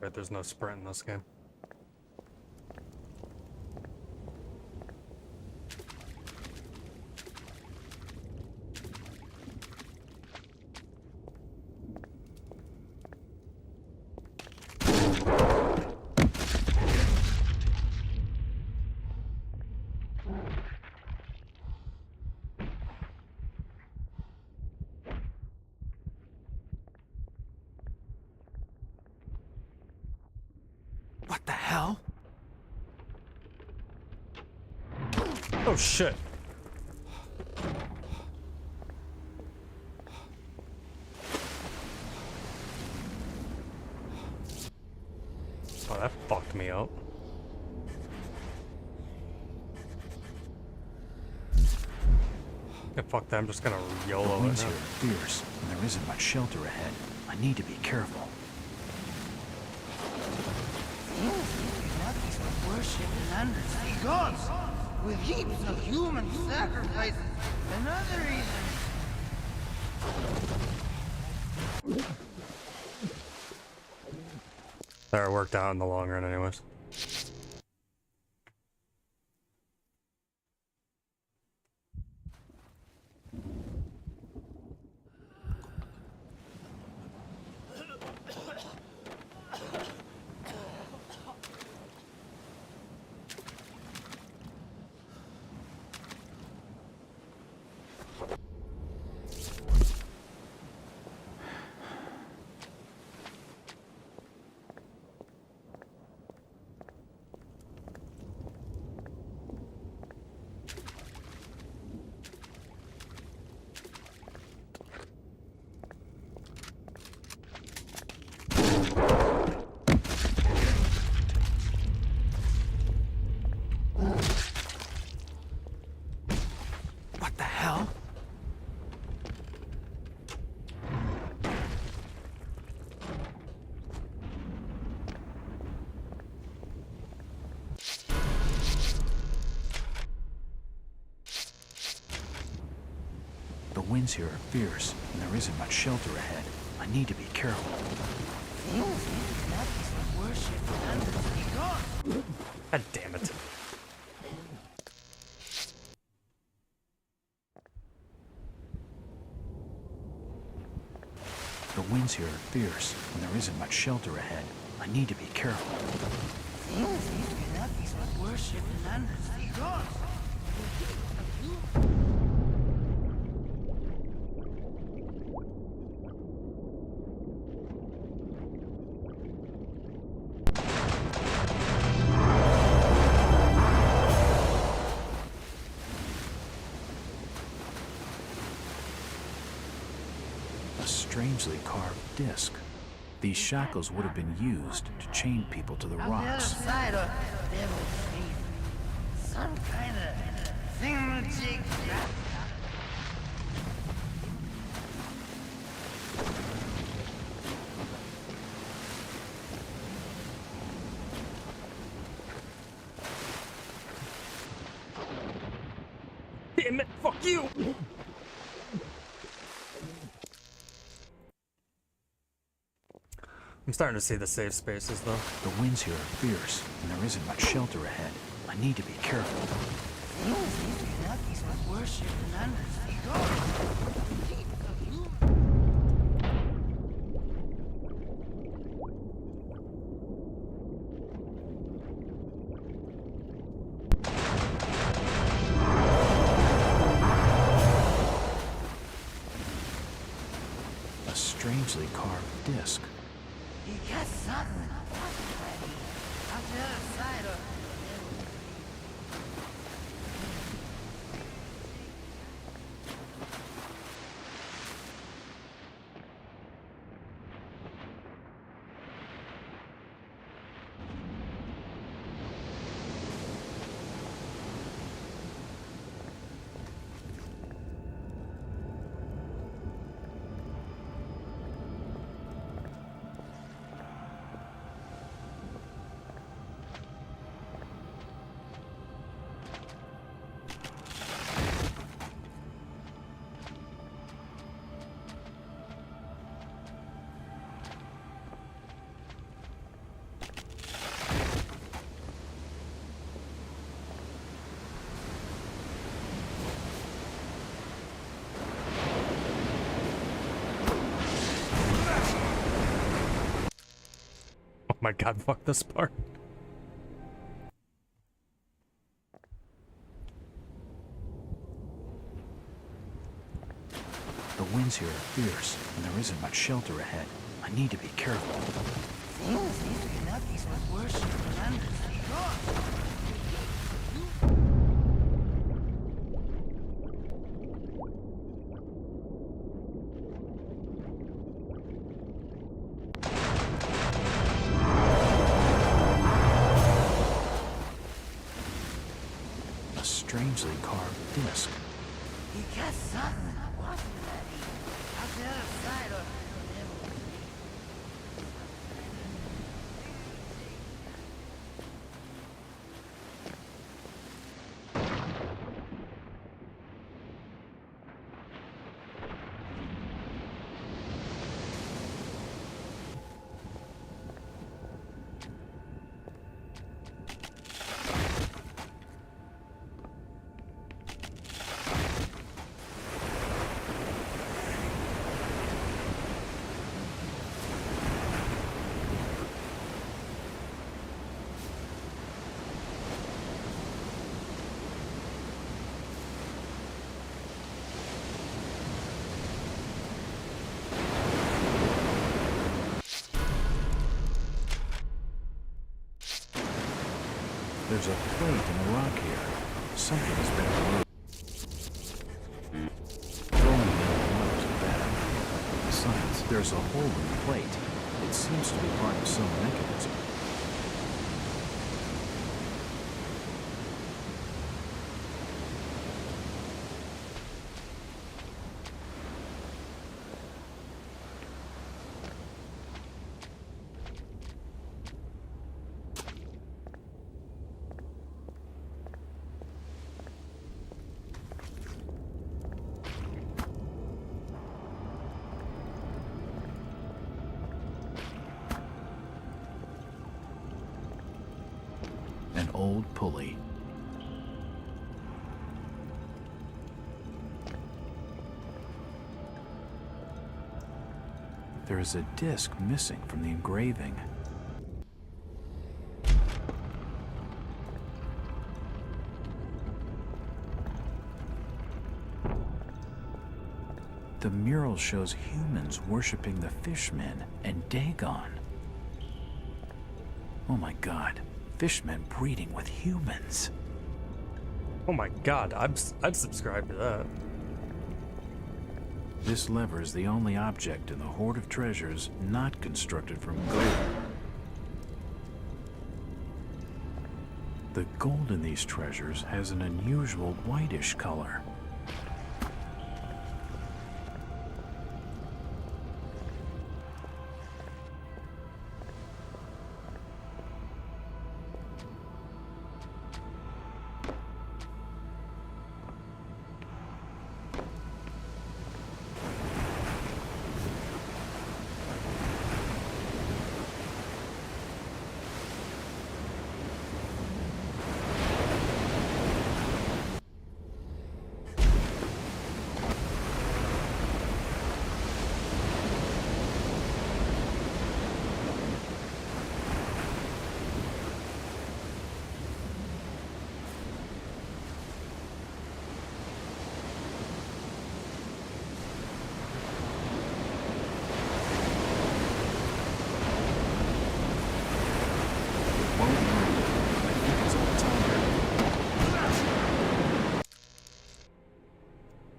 Right, there's no sprint in this game. What the hell? Oh shit. Oh, that fucked me up. Yeah, fuck that, I'm just gonna The YOLO it winds now. here are fierce, and there isn't much shelter ahead. I need to be careful. Worship and undersea gods with heaps of human sacrifices and other reasons. That worked out in the long run anyways. What the hell? The winds here are fierce, and there isn't much shelter ahead. I need to be careful. Worship and undersea gods. God damn it. The winds here are fierce, and there isn't much shelter ahead. I need to be careful. Worship and undersea gods. A strangely carved disc. These shackles would have been used to chain people to the On the other rocks. side of Devil's Reef, some kind of thingamajig. Damn it, fuck you! I'm starting to see the safe spaces though. The winds here are fierce, and there isn't much shelter ahead. I need to be careful. Worship and undersea gods. A strangely carved disc. You got something. On the other side of My god, fuck this part. The winds here are fierce, and there isn't much shelter ahead. I need to be careful. Seems these Canapes were worshipped undersea gods. A strangely carved disc. He got something. Wasn't that he? Out the other side or whatever. There's a plate in the rock here. Something has been removed. Throwing it in the water isn't bad. Besides, there's a hole in the plate. It seems to be part of some mechanism. An old pulley. There is a disc missing from the engraving. The mural shows humans worshiping the fishmen and Dagon. Oh my god. Fishmen breeding with humans. Oh my god, I'd subscribe to that. This lever is the only object in the hoard of treasures not constructed from gold. The gold in these treasures has an unusual whitish color.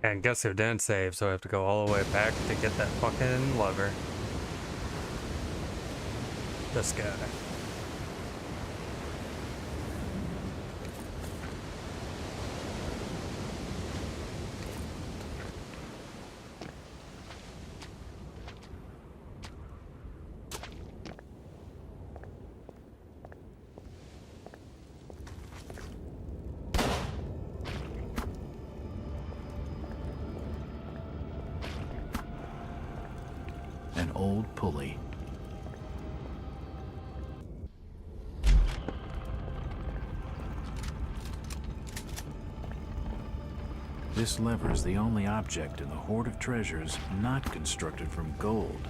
And guess who didn't save, so I have to go all the way back to get that fucking lever. This guy. An old pulley. This lever is the only object in the hoard of treasures not constructed from gold.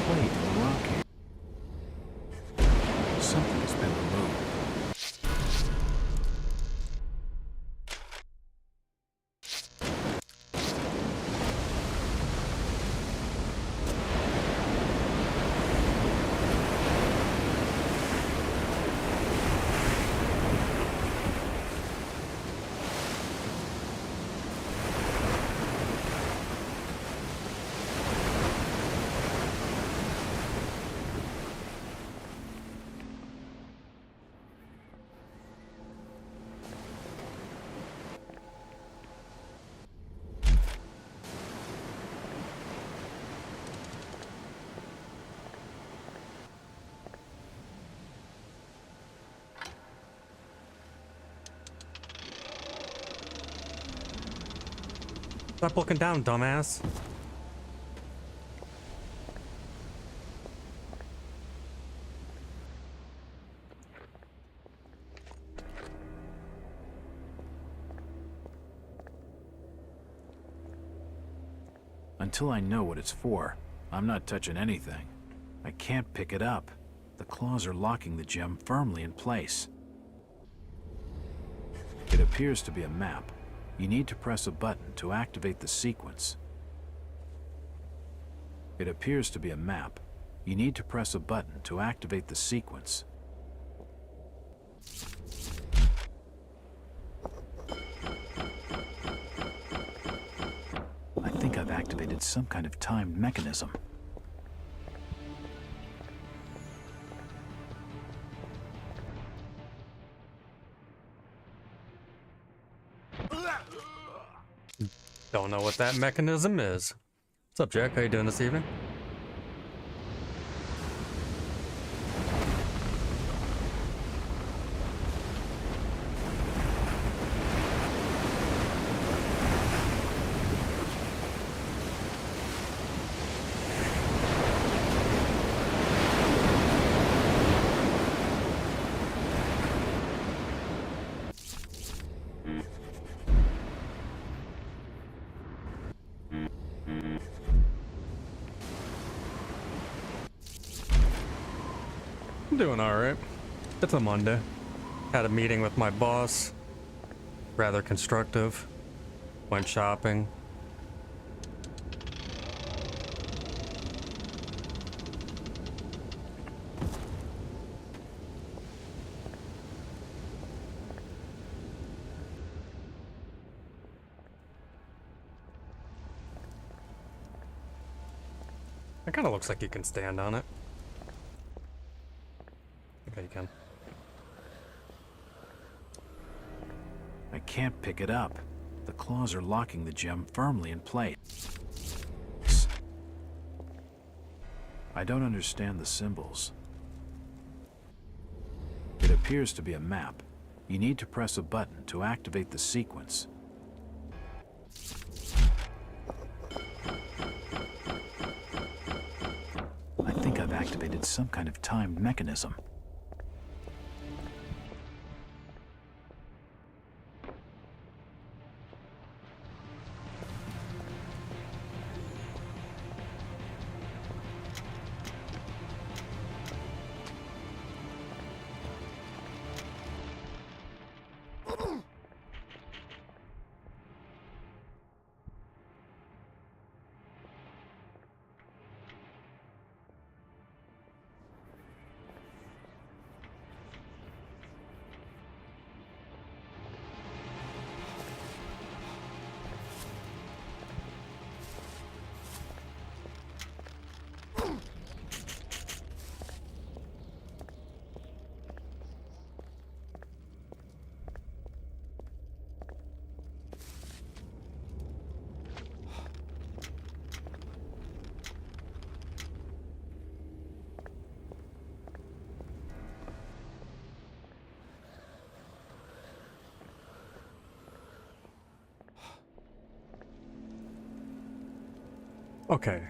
plate in the rock here. Something has been removed. Stop looking down, dumbass. Until I know what it's for, I'm not touching anything. I can't pick it up. The claws are locking the gem firmly in place. It appears to be a map. You need to press a button to activate the sequence. It appears to be a map. You need to press a button to activate the sequence. I think I've activated some kind of timed mechanism. Don't know what that mechanism is. What's up, Jack? How you doing this evening? I'm doing alright. It's a Monday. Had a meeting with my boss. Rather constructive. Went shopping. It kind of looks like you can stand on it. Okay, you can. I can't pick it up. The claws are locking the gem firmly in place. I don't understand the symbols. It appears to be a map. You need to press a button to activate the sequence. I think I've activated some kind of timed mechanism. Okay.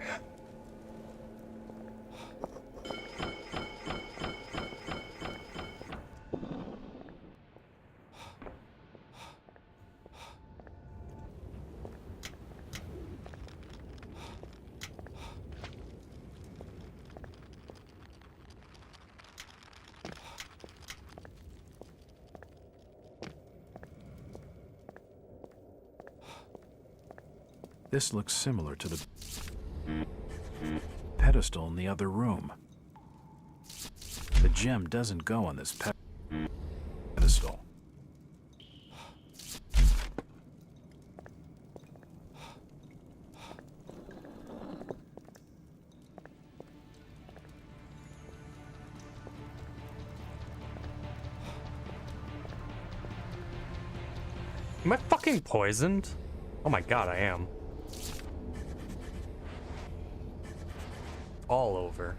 This looks similar to the pedestal in the other room. The gem doesn't go on this pedestal. Am I fucking poisoned? Oh my god, I am. All over.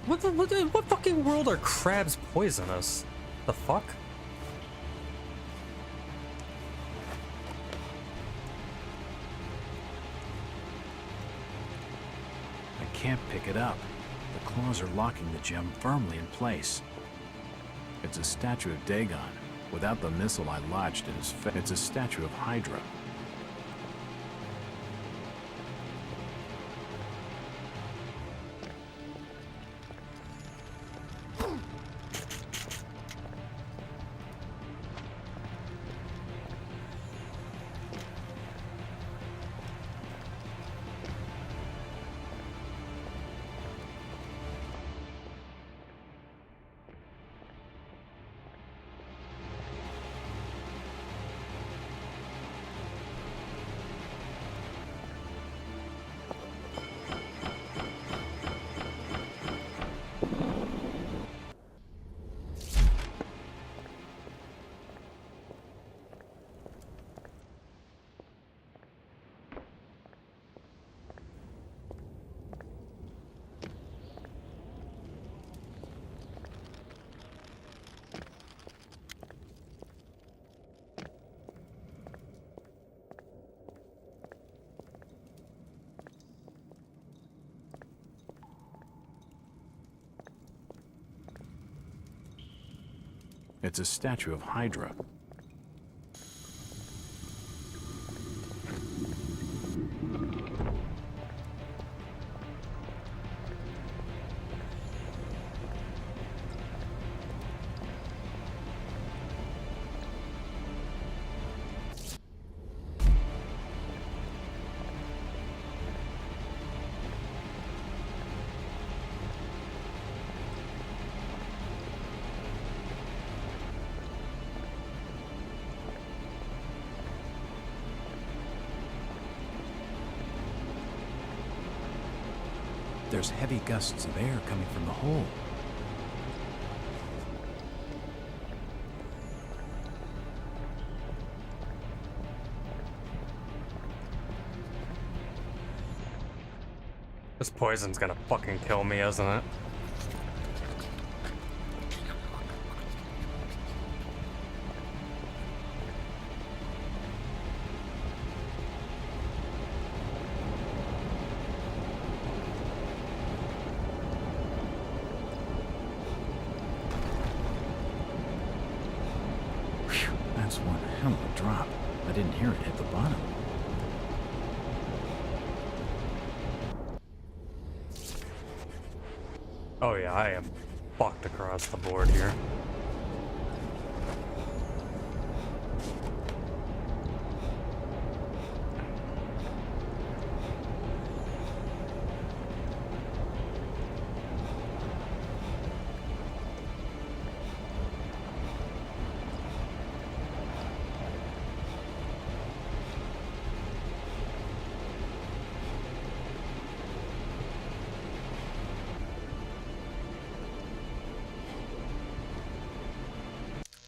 What fucking world are crabs poisonous? The fuck? I can't pick it up. The claws are locking the gem firmly in place. It's a statue of Dagon, without the missile I lodged in his face. It's a statue of Hydra. It's a statue of Hydra. There's heavy gusts of air coming from the hole. This poison's gonna fucking kill me, isn't it? That's one hell of a drop. I didn't hear it hit the bottom. Oh yeah, I am fucked across the board here.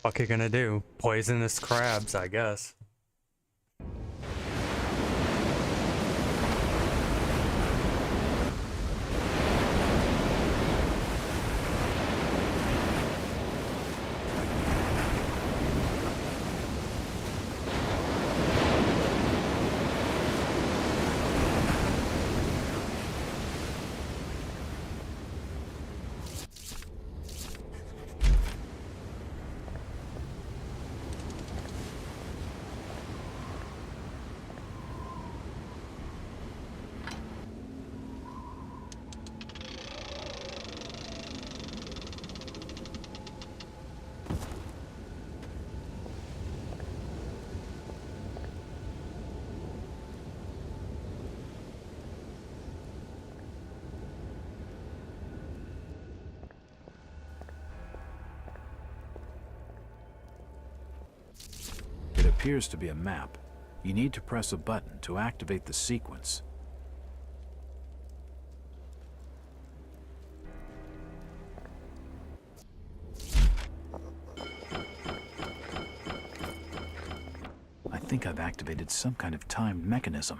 What you gonna do? Poisonous crabs, I guess. appears to be a map. You need to press a button to activate the sequence. I think I've activated some kind of timed mechanism.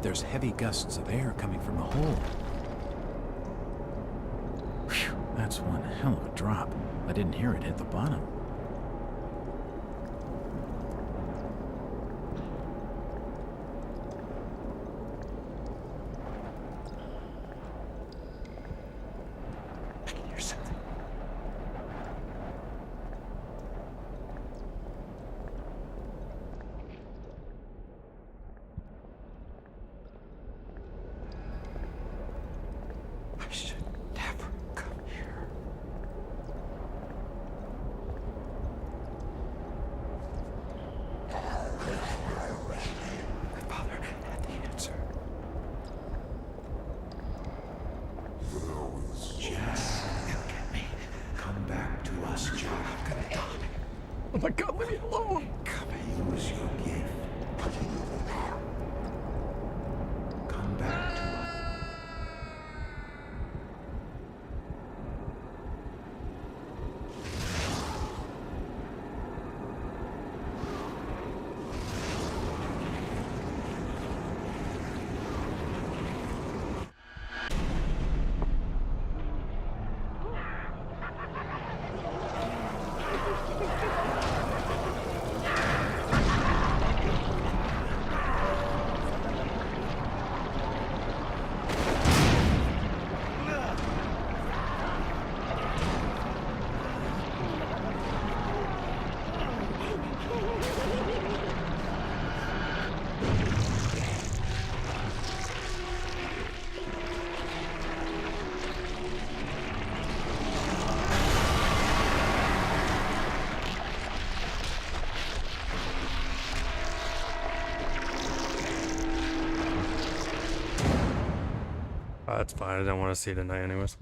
There's heavy gusts of air coming from the hole. Whew, that's one hell of a drop. I didn't hear it hit the bottom. I can hear something. I should never come here. My father had the answer. Jack, look at me. Come back to us, Jack. I'm gonna die. Oh my god, leave me alone! Come and use your gift. Come back to us. That's fine. I don't want to see it tonight anyways.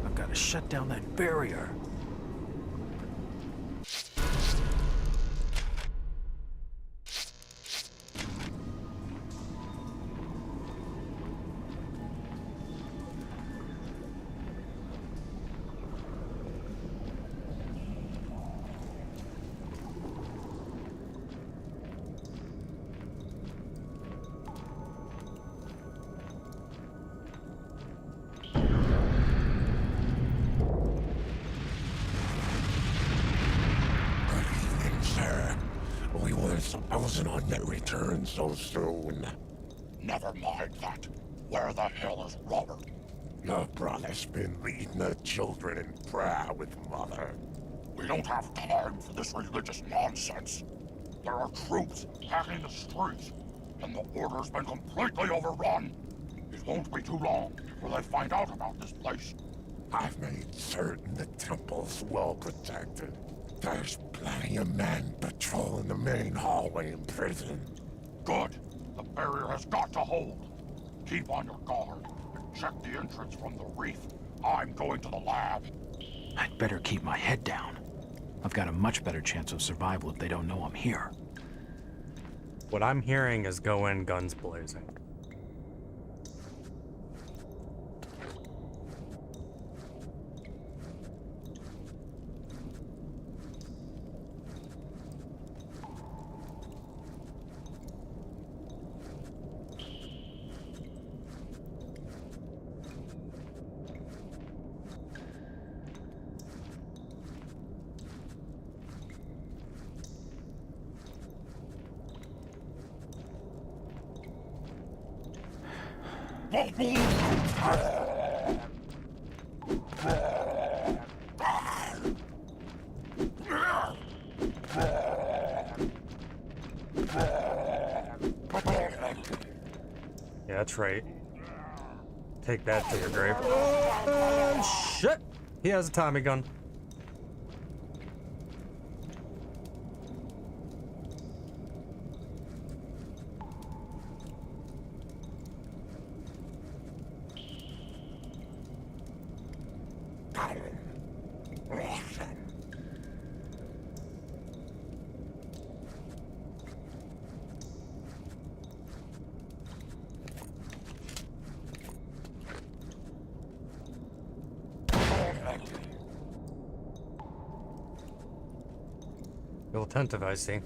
I've got to shut down that barrier. I wasn't on that return so soon. Never mind that. Where the hell is Robert? Your brother's been leading the children in prayer with Mother. We don't have time for this religious nonsense. There are troops packing the streets, and the order's been completely overrun. It won't be too long before they find out about this place. I've made certain the temple's well protected. There's plenty of men patrolling the main hallway in prison. Good. The barrier has got to hold. Keep on your guard and check the entrance from the reef. I'm going to the lab. I'd better keep my head down. I've got a much better chance of survival if they don't know I'm here. What I'm hearing is go in guns blazing. Yeah, that's right. Take that to your grave. Oh, shit! He has a Tommy gun. Real attentive, I see.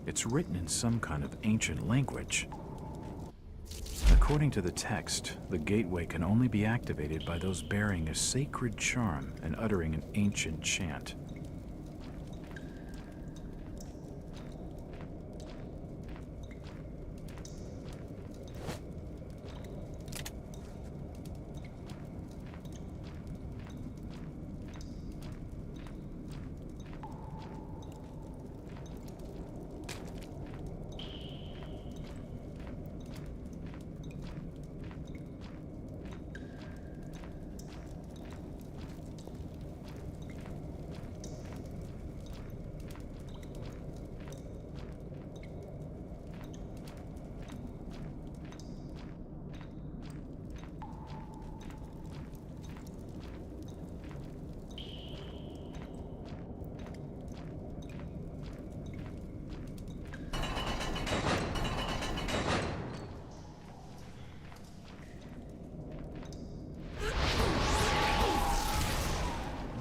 It's written in some kind of ancient language. According to the text, the gateway can only be activated by those bearing a sacred charm and uttering an ancient chant.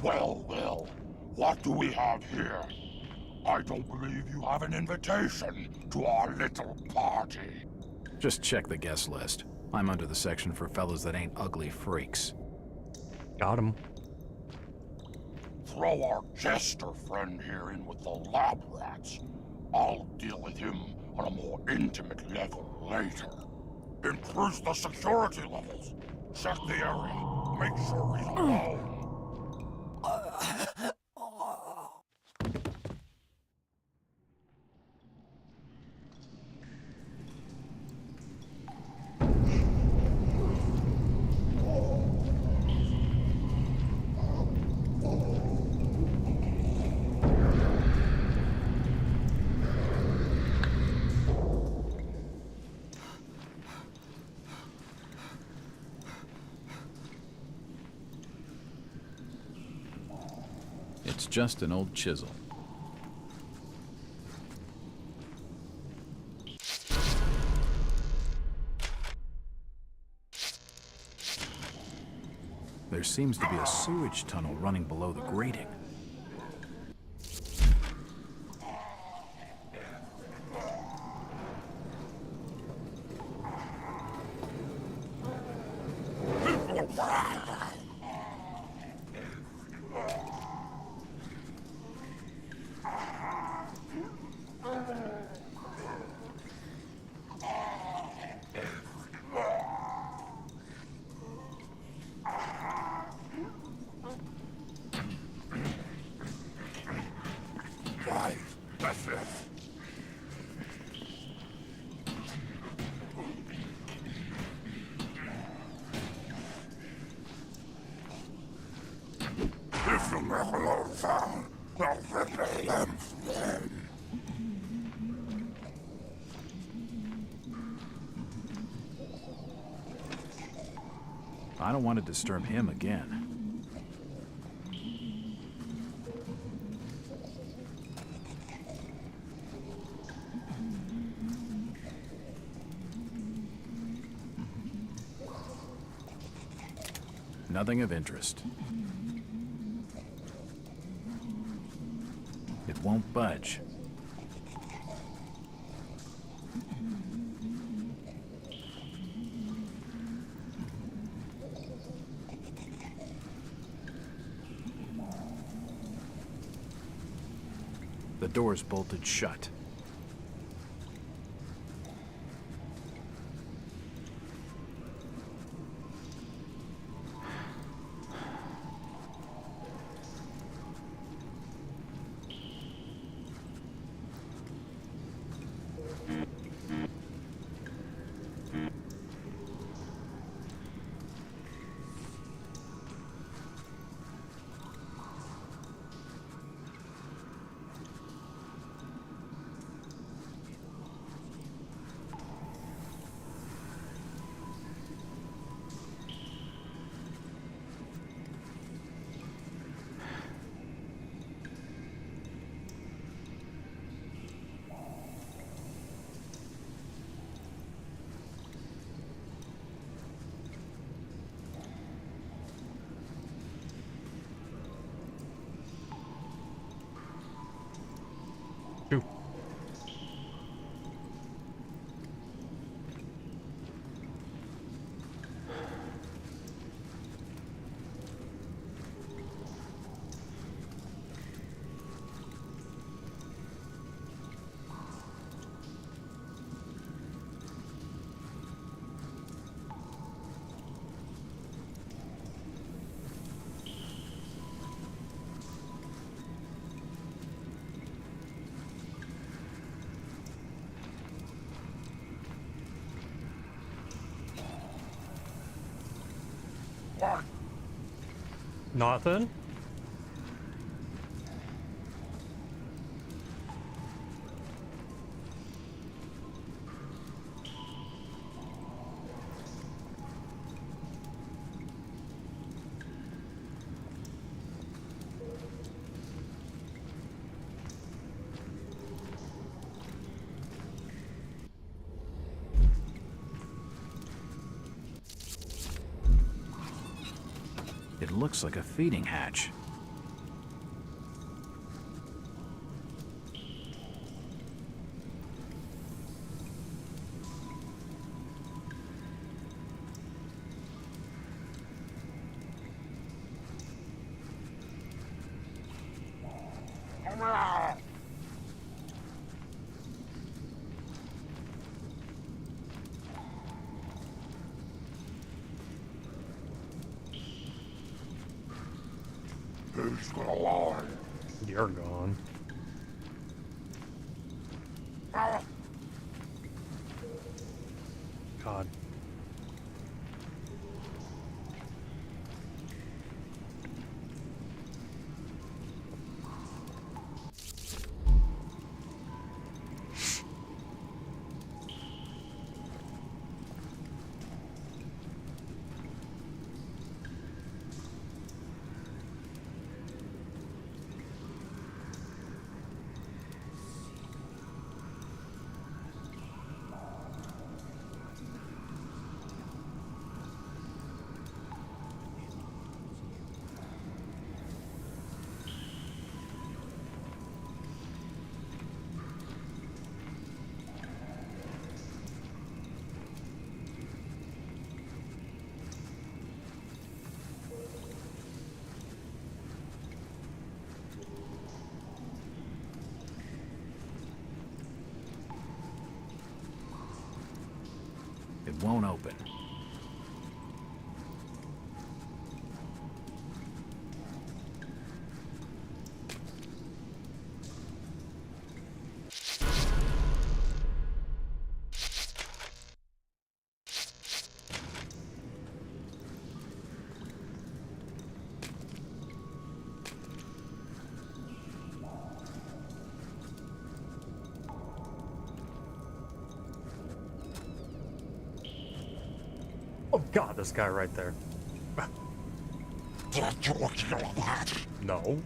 Well, what do we have here? I don't believe you have an invitation to our little party. Just check the guest list. I'm under the section for fellas that ain't ugly freaks. Got him. Throw our jester friend here in with the lab rats. I'll deal with him on a more intimate level later. Increase the security levels. Check the area. Make sure he's alone. It's just an old chisel. There seems to be a sewage tunnel running below the grating. I don't want to disturb him again. Nothing of interest. It won't budge. The door's bolted shut. Shoot. What? Nothing? It looks like a feeding hatch. Who's gonna lie? You're gone. God. It won't open. Oh God, this guy right there. Did you hear that? No.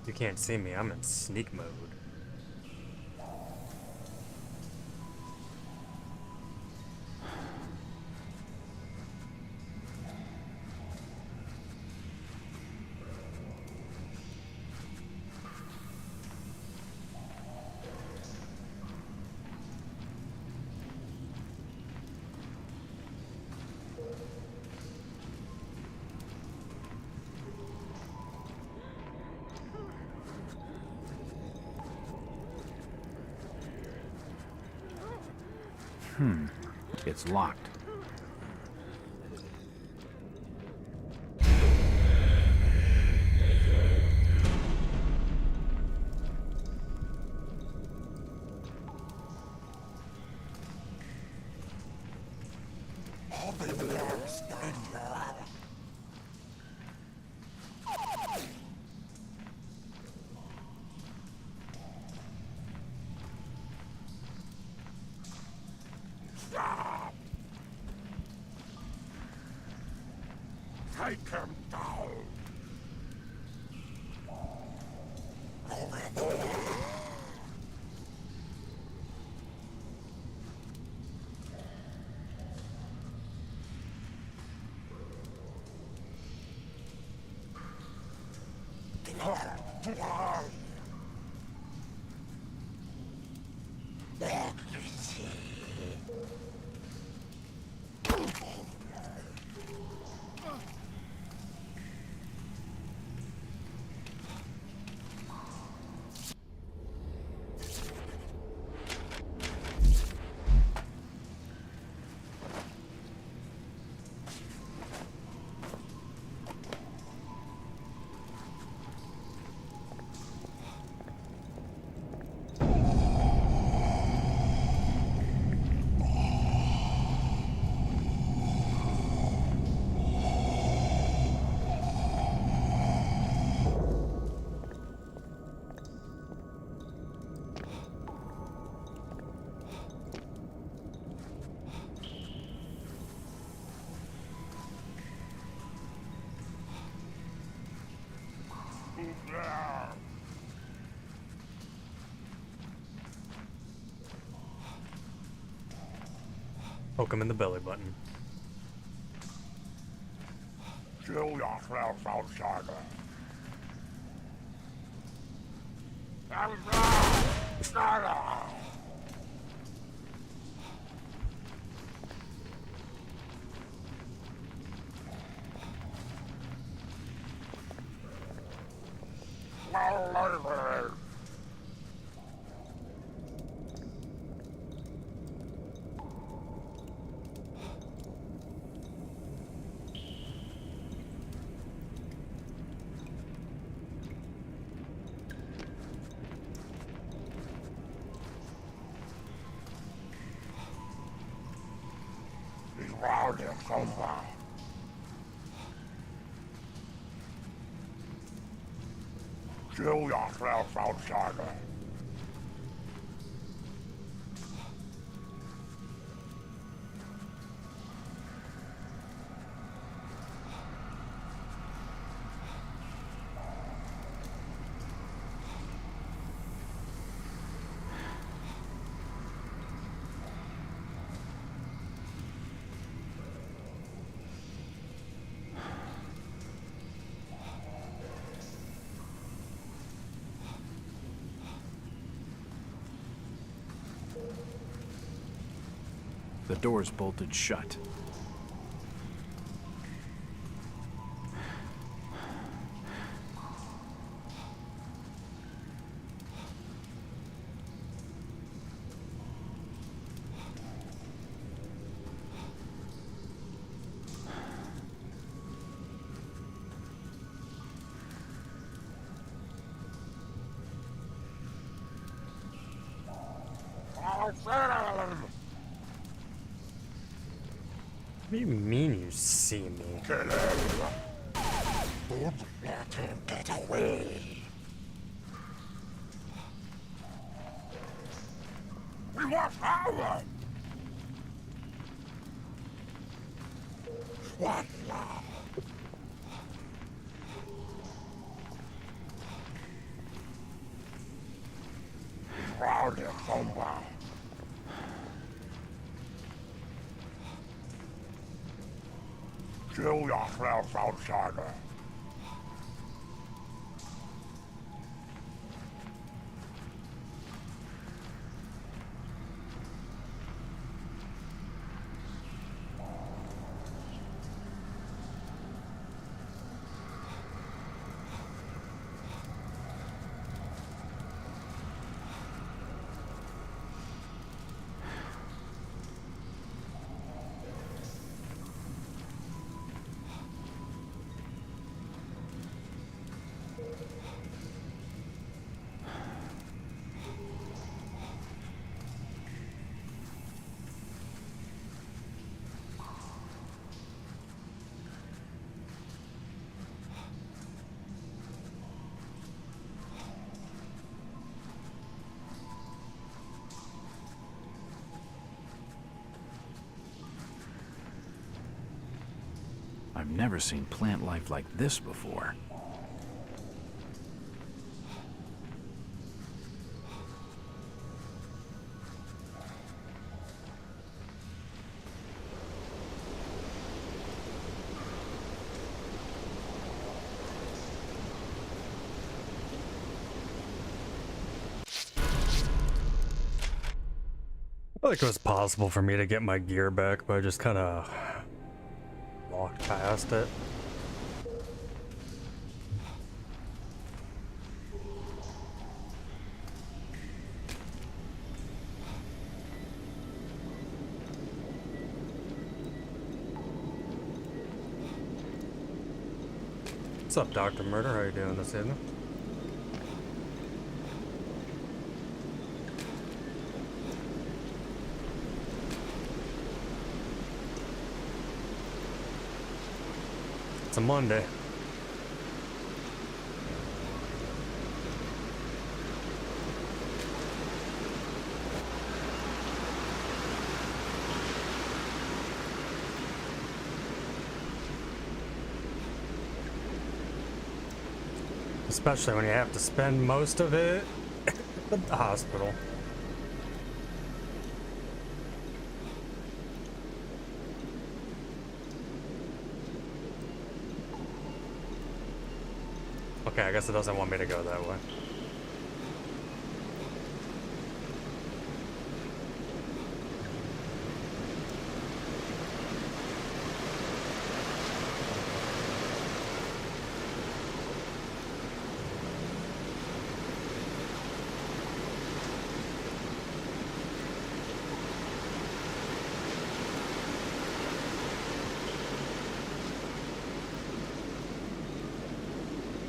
You can't see me, I'm in sneak mode. It's locked. Take him down. Poke him in the belly button. Kill yourselves, outsider. He's round here somewhere. Kill yourself, outsider. The door's bolted shut. What do you mean you see me? Kill him. Don't let him get away. We want power! What now? Proud of combat. Kill yourself, outsider. I've never seen plant life like this before. I feel like it was possible for me to get my gear back, but I just kind of walked past it. What's up, Dr. Murder? How you doing this evening? It's a Monday. Especially when you have to spend most of it at the hospital. Okay, I guess it doesn't want me to go that way.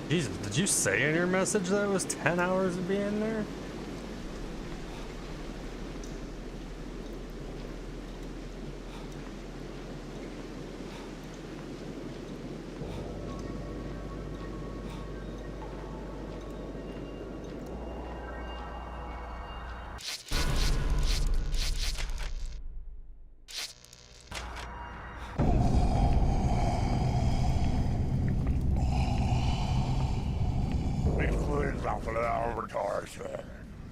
Jesus, did you say in your message that it was 10 hours to be in there? for the avatars.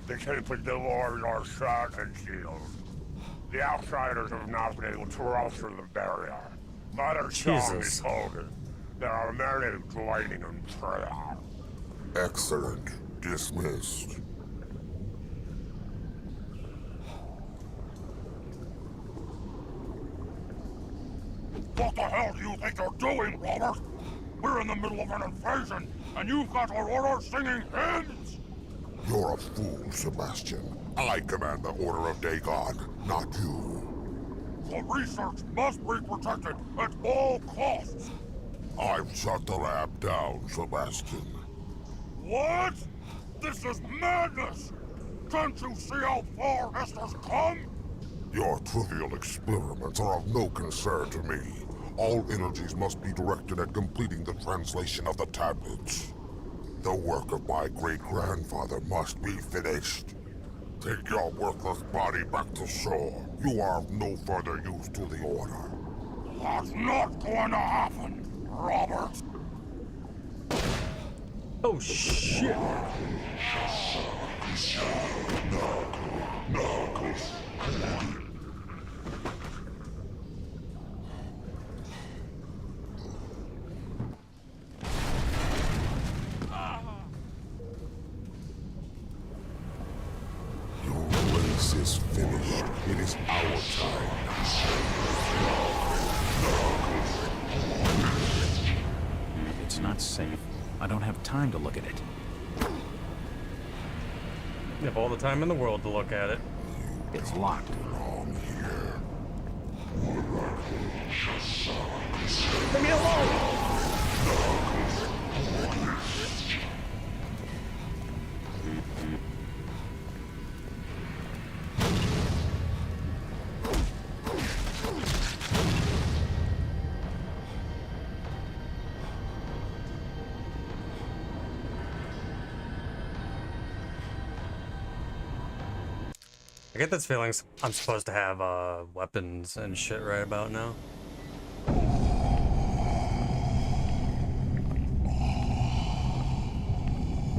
They keep the Lord our shot and shield. The outsiders have not been able to cross through the barrier. Mother song is Jesus. holding. There are many joining in prayer. Excellent. Dismissed. What the hell do you think you're doing, Robert? We're in the middle of an invasion, and you've got Aurora singing hymns! You're a fool, Sebastian. I command the Order of Dagon, not you. The research must be protected at all costs! I've shut the lab down, Sebastian. What? This is madness! Can't you see how far Esther's come? Your trivial experiments are of no concern to me. All energies must be directed at completing the translation of the tablets. The work of my great-grandfather must be finished. Take your worthless body back to shore. You are of no further use to the Order. That's not going to happen, Robert. Oh shit! Your race is finished. It is our time now. It's not safe. I don't have time to look at it. You have all the time in the world to look at it. It's locked. Wrong here. Leave me alone! I get this feeling I'm supposed to have weapons and shit right about now.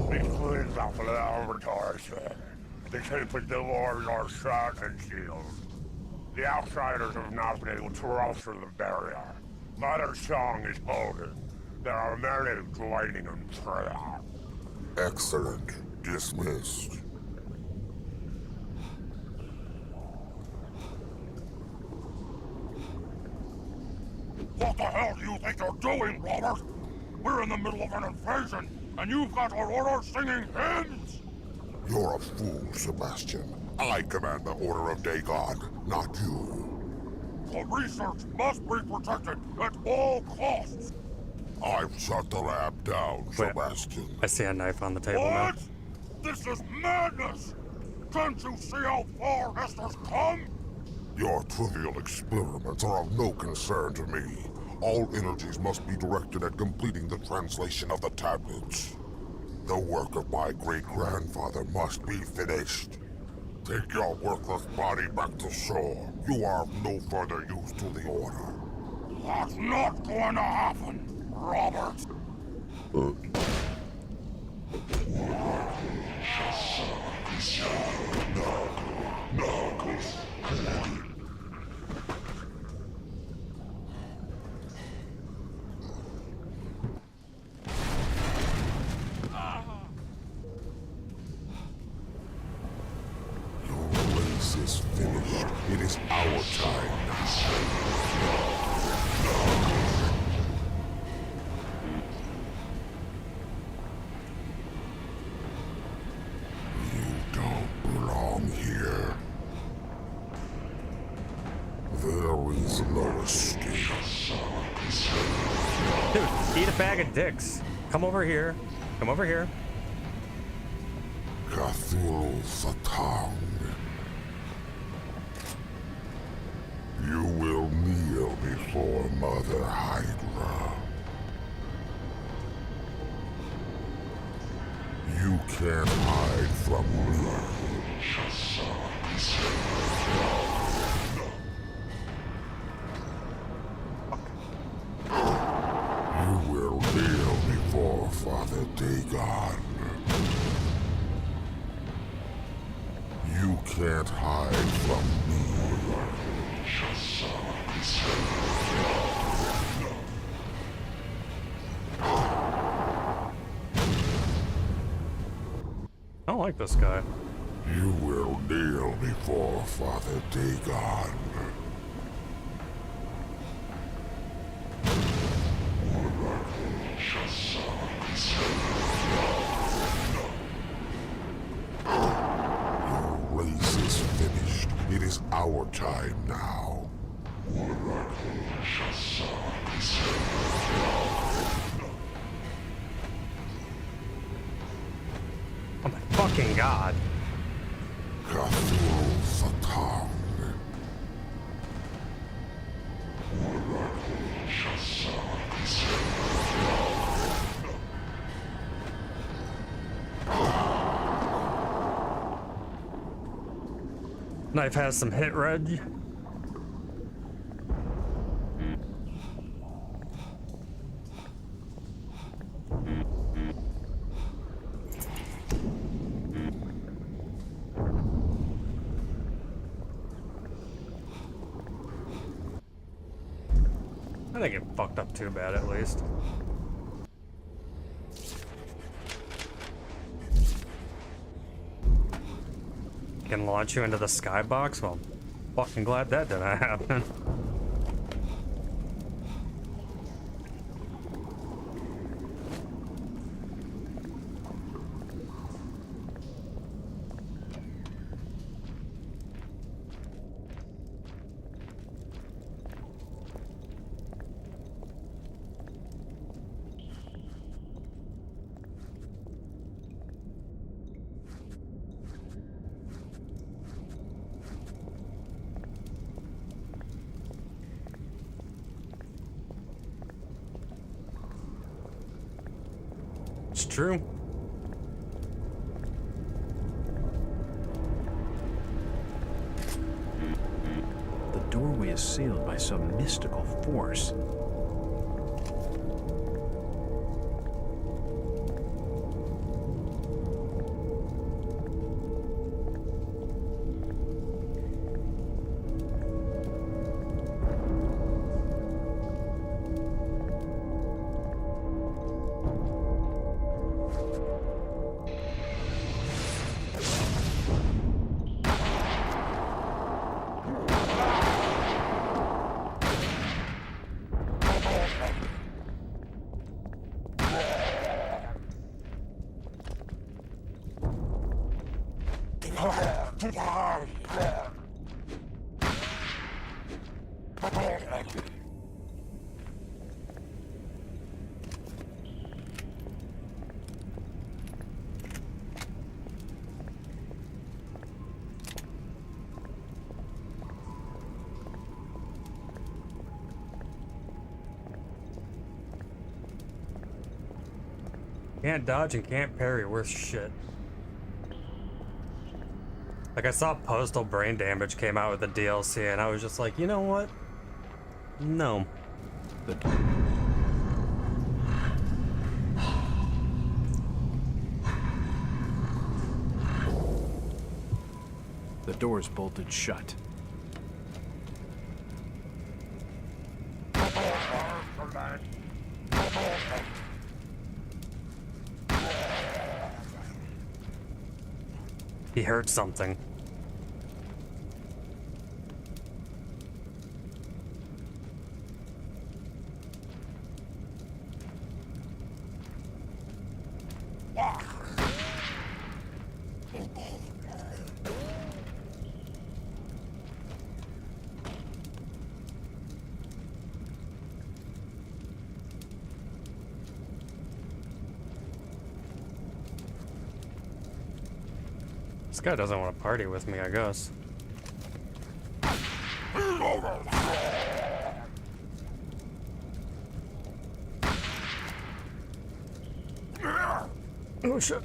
These cleans off of the avatars. They keep the Lord our shot and shield. The outsiders have not been able to cross through the barrier. Mother song is holding. There are many joining in prayer. Excellent. Dismissed. What the hell do you think you're doing, Robert? We're in the middle of an invasion, and you've got Aurora singing hymns! You're a fool, Sebastian. I command the Order of Dagon, not you. The research must be protected at all costs! I've shut the lab down, Sebastian. I see a knife on the table What? now. This is madness! Can't you see how far Esther's come? Your trivial experiments are of no concern to me. All energies must be directed at completing the translation of the tablets. The work of my great-grandfather must be finished. Take your worthless body back to shore. You are of no further use to the Order. That's not going to happen, Robert. Your race is finished. It is our time now. You don't belong here. There is no escape. Dude, eat a bag of dicks. Come over here. Come over here. Cthulhu Satang. You will kneel before Mother Hydra. You can't hide from me. You will kneel before Father Dagon. can't hide from me. I don't like this guy. You will kneel before Father Dagon. Your race is finished. It is our time now. Oh my fucking god. Cthulhu Satan. Knife has some hit red. I didn't get fucked up too bad, at least. Can launch you into the skybox? Well, fucking glad that didn't happen. It's true. The doorway is sealed by some mystical force. Can't dodge and can't parry. Worth shit. Like, I saw Postal Brain Damage came out with the DLC, and I was just like, you know what? No. The door's bolted shut. He heard something. This guy doesn't want to party with me, I guess. Oh shit.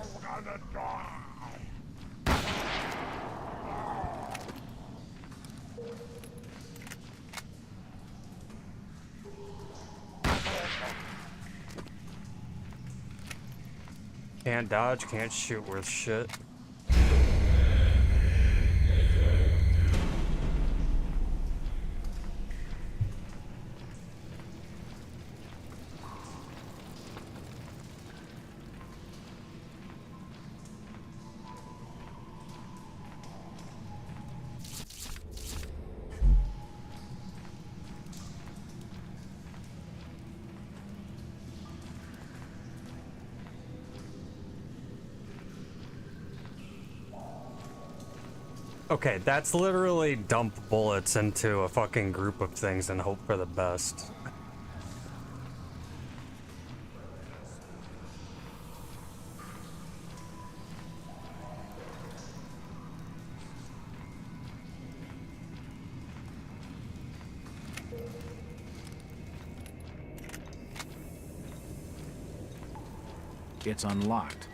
You're gonna die. Can't dodge, can't shoot worth shit. Okay, that's literally dump bullets into a fucking group of things and hope for the best. It's unlocked.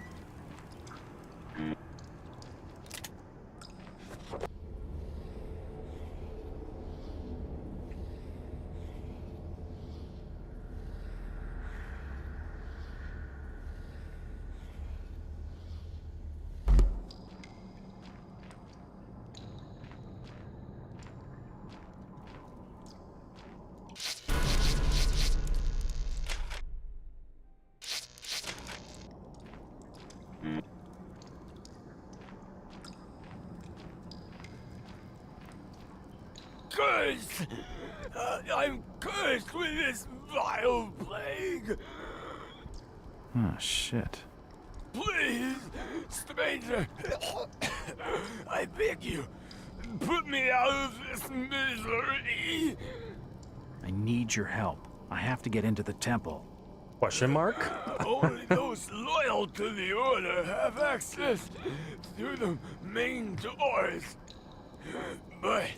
Cursed! I'm cursed with this vile plague! Oh, shit. Please, stranger, I beg you, put me out of this misery! I need your help. I have to get into the temple. Question mark? Only those loyal to the Order have access through the main doors. But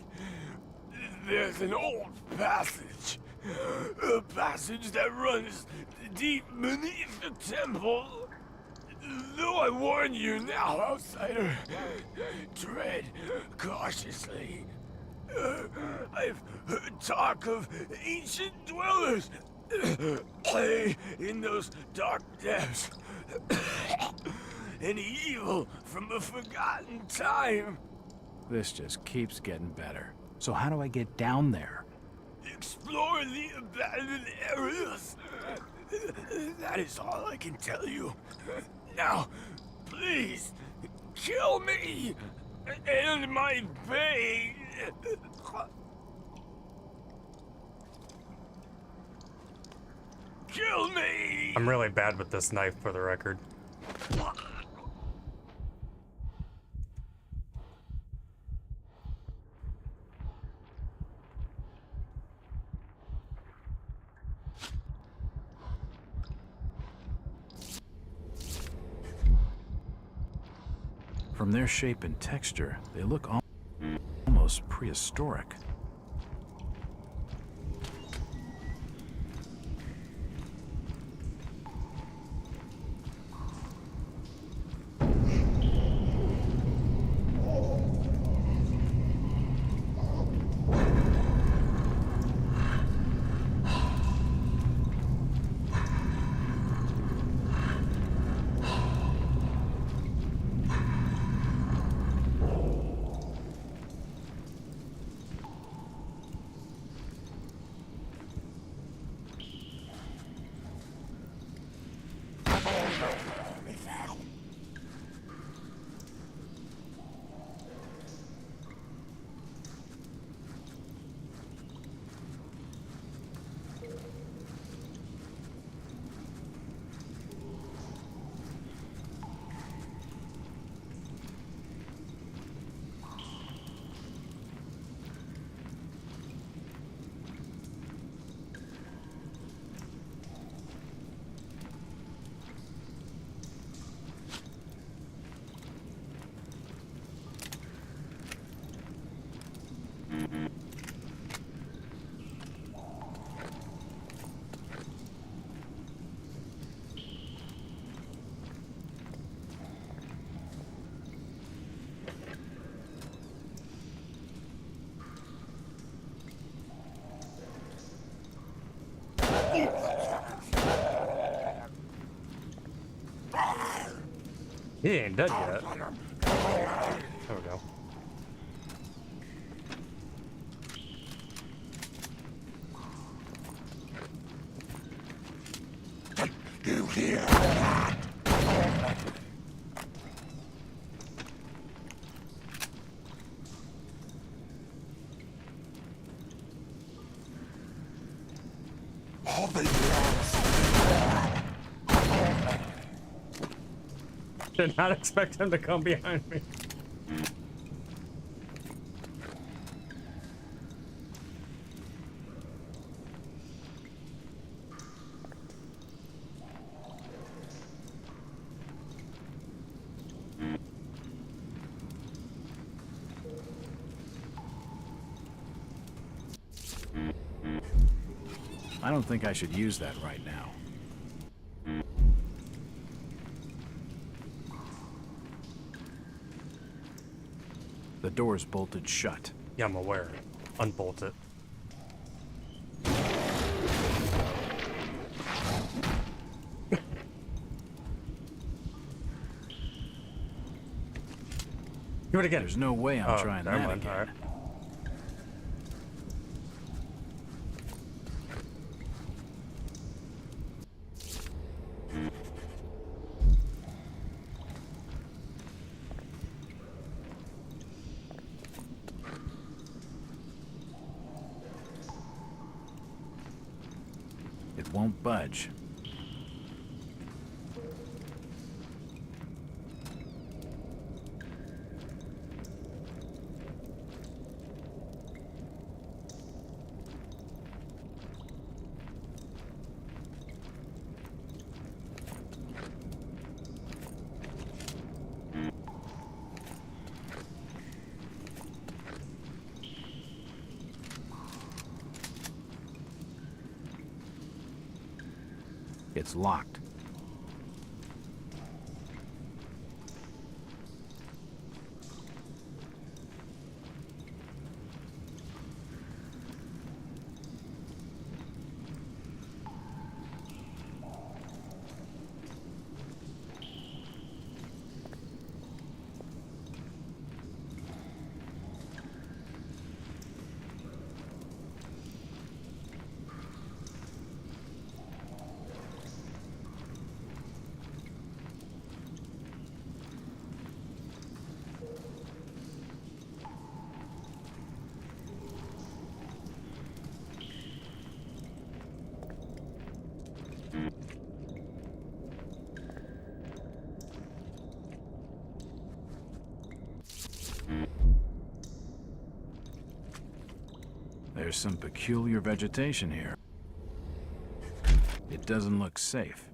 there's an old passage. A passage that runs deep beneath the temple. Though I warn you now, outsider, tread cautiously. I've heard talk of ancient dwellers in those dark depths. An evil from a forgotten time. This just keeps getting better. So how do I get down there? Explore the abandoned areas. That is all I can tell you. Now, please, kill me and my pain. Kill me! I'm really bad with this knife, for the record. From their shape and texture, they look almost prehistoric. He ain't dead yet. There we go. You hear that? All the Did not expect him to come behind me. I don't think I should use that right now. The door's bolted shut. Yeah, I'm aware. Unbolt it. Do it again. There's no way I'm trying never that mind. again. All right. It won't budge. It's locked. There's some peculiar vegetation here. It doesn't look safe.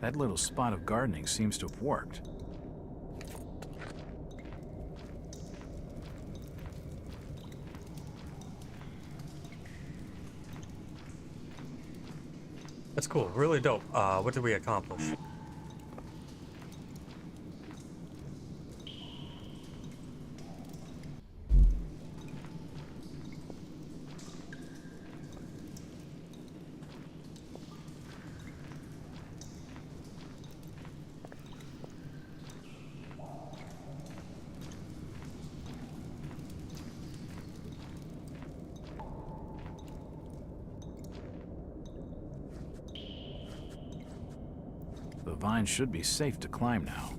That little spot of gardening seems to have worked. That's cool. Really dope. What did we accomplish? The vine should be safe to climb now.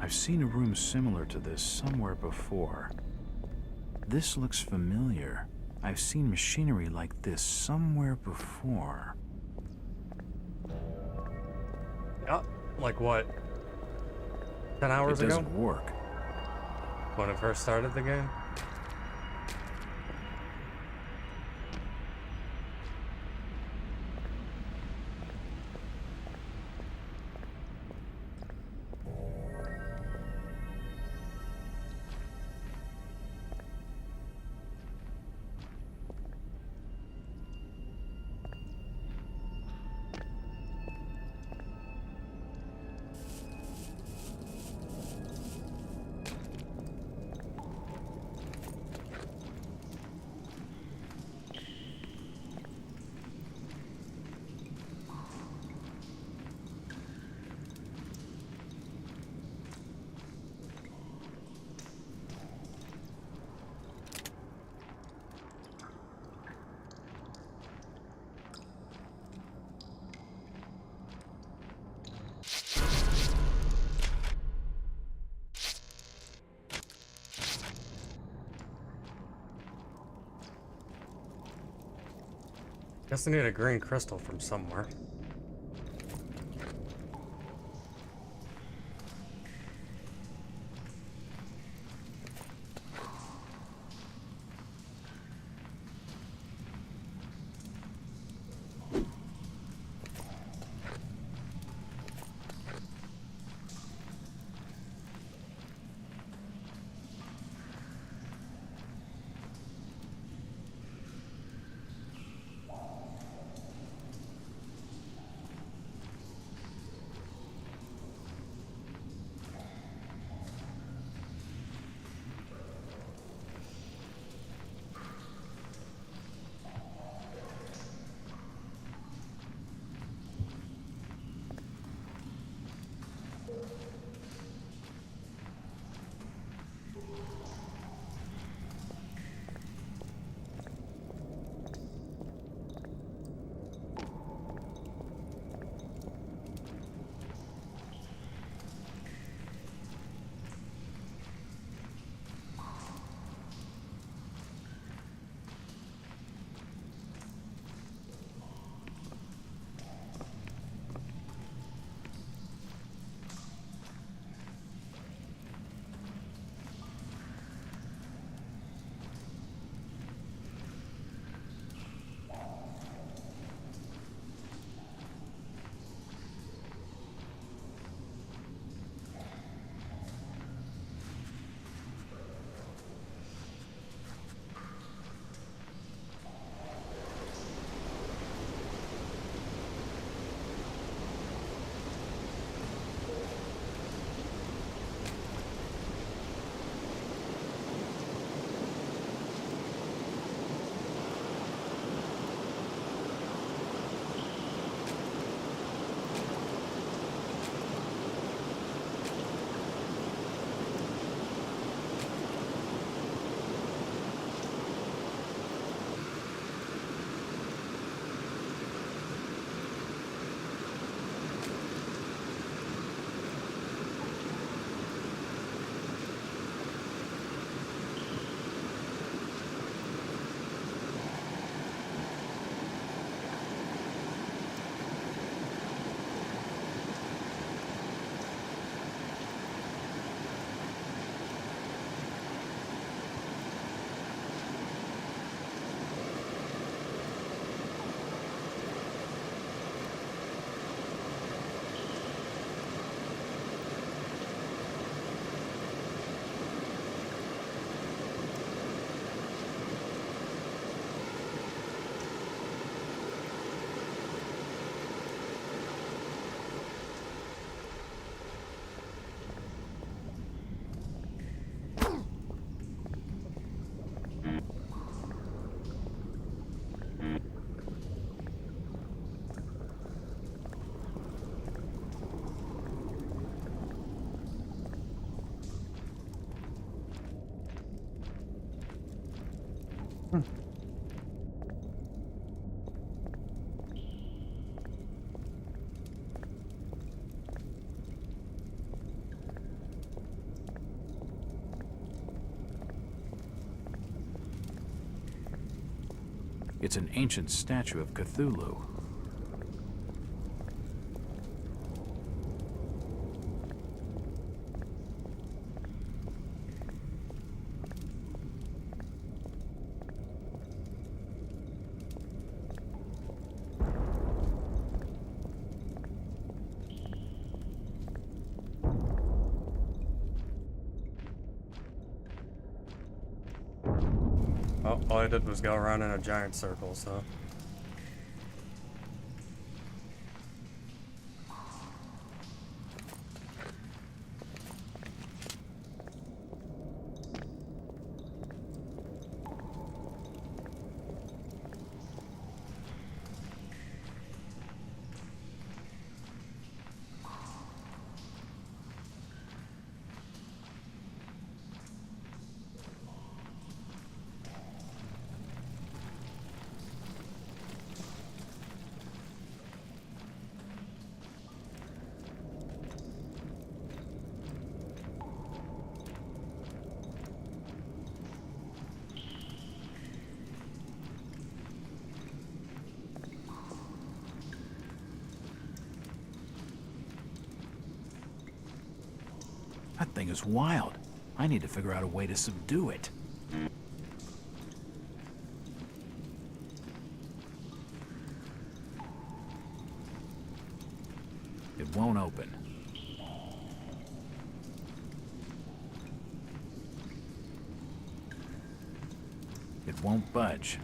I've seen a room similar to this somewhere before. This looks familiar. I've seen machinery like this somewhere before. Yeah, like what? 10 hours It ago? doesn't work. When I first started the game? Guess I need a green crystal from somewhere. It's an ancient statue of Cthulhu. Oh, all I did was go around in a giant circle, so. That thing is wild. I need to figure out a way to subdue it. It won't open. It won't budge.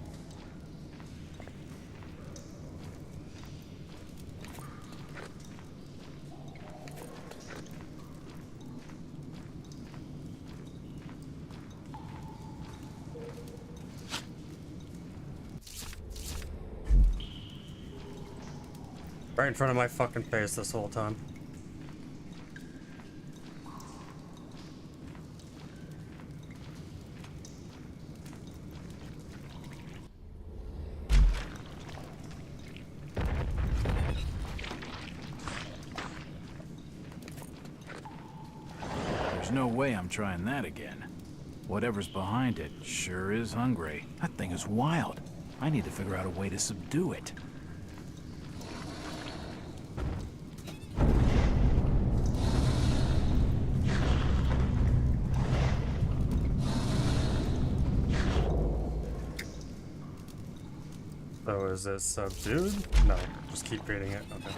Right in front of my fucking face this whole time. There's no way I'm trying that again. Whatever's behind it sure is hungry. That thing is wild. I need to figure out a way to subdue it. So is it subdued? No, just keep feeding it. Okay.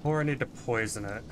Or I need to poison it.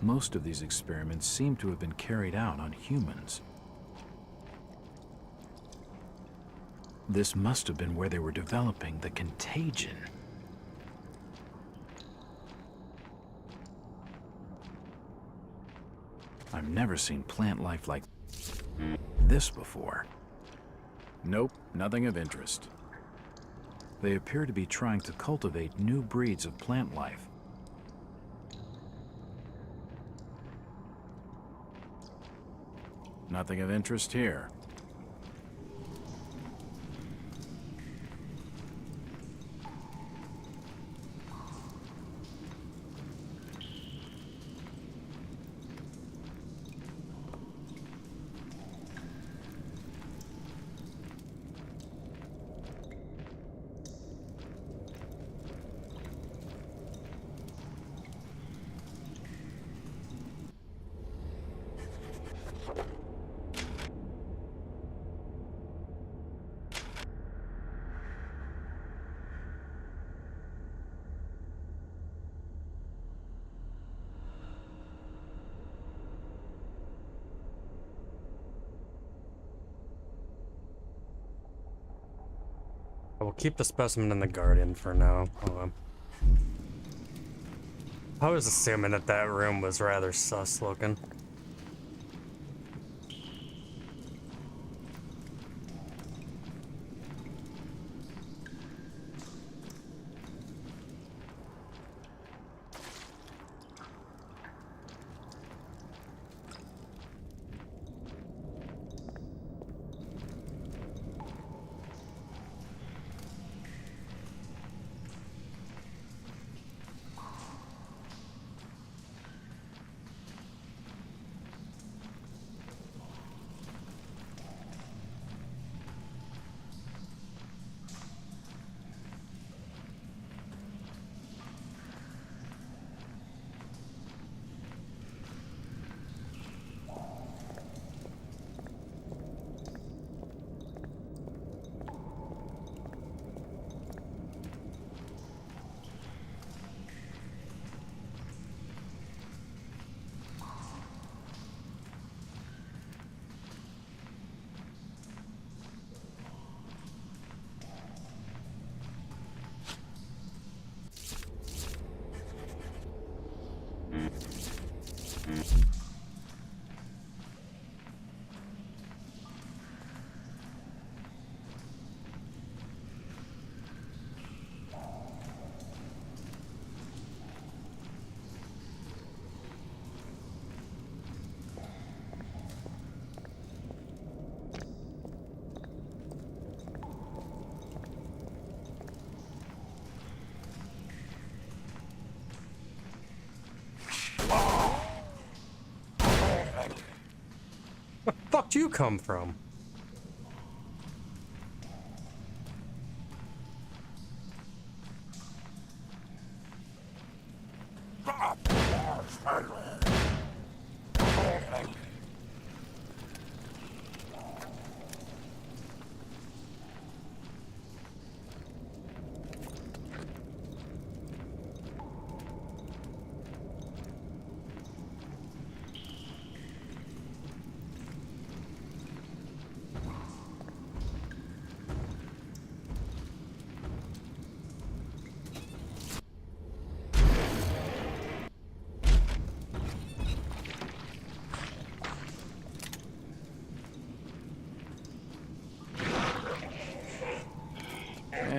Most of these experiments seem to have been carried out on humans. This must have been where they were developing the contagion. I've never seen plant life like this before. Nope, nothing of interest. They appear to be trying to cultivate new breeds of plant life. Nothing of interest here. I will keep the specimen in the Guardian for now. Hold on. I was assuming that that room was rather sus looking. Where the fuck do you come from?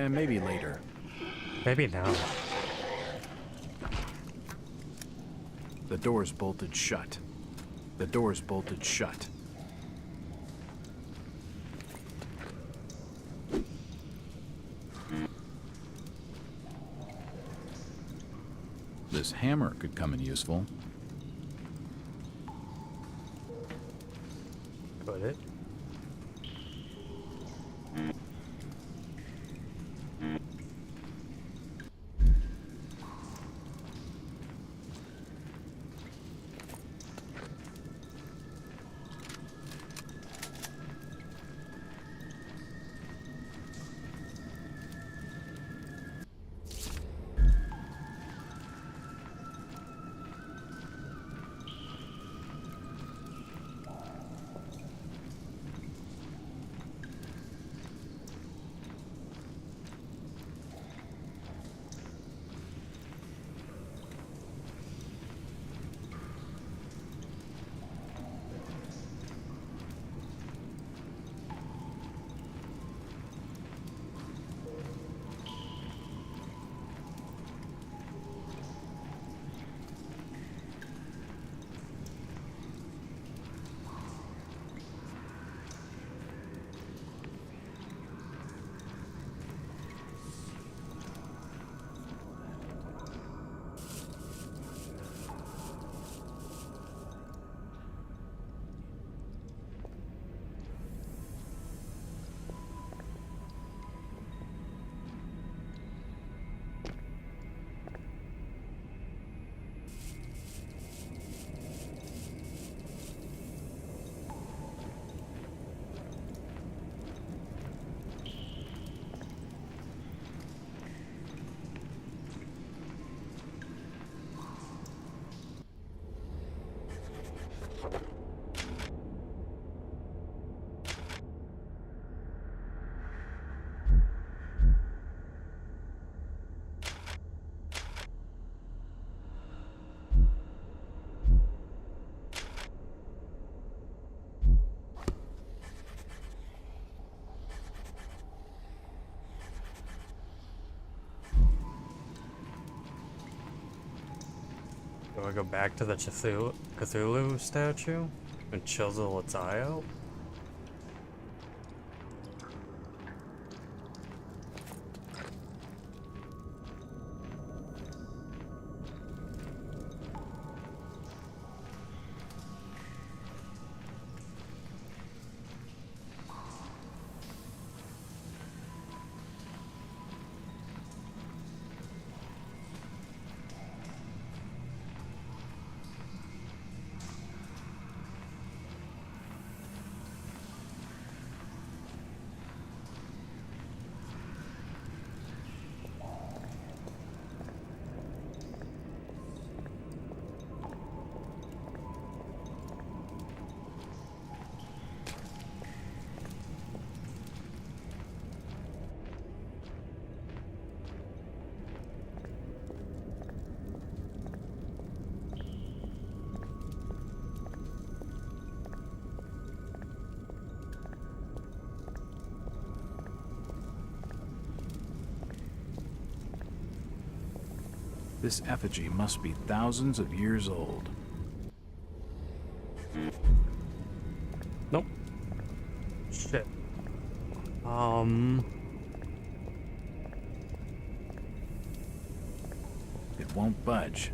Maybe later. Maybe now. The door's bolted shut. The door's bolted shut. This hammer could come in useful. Put it. Do I go back to the Cthulhu statue and chisel its eye out? This effigy must be thousands of years old. Nope. Shit. It won't budge.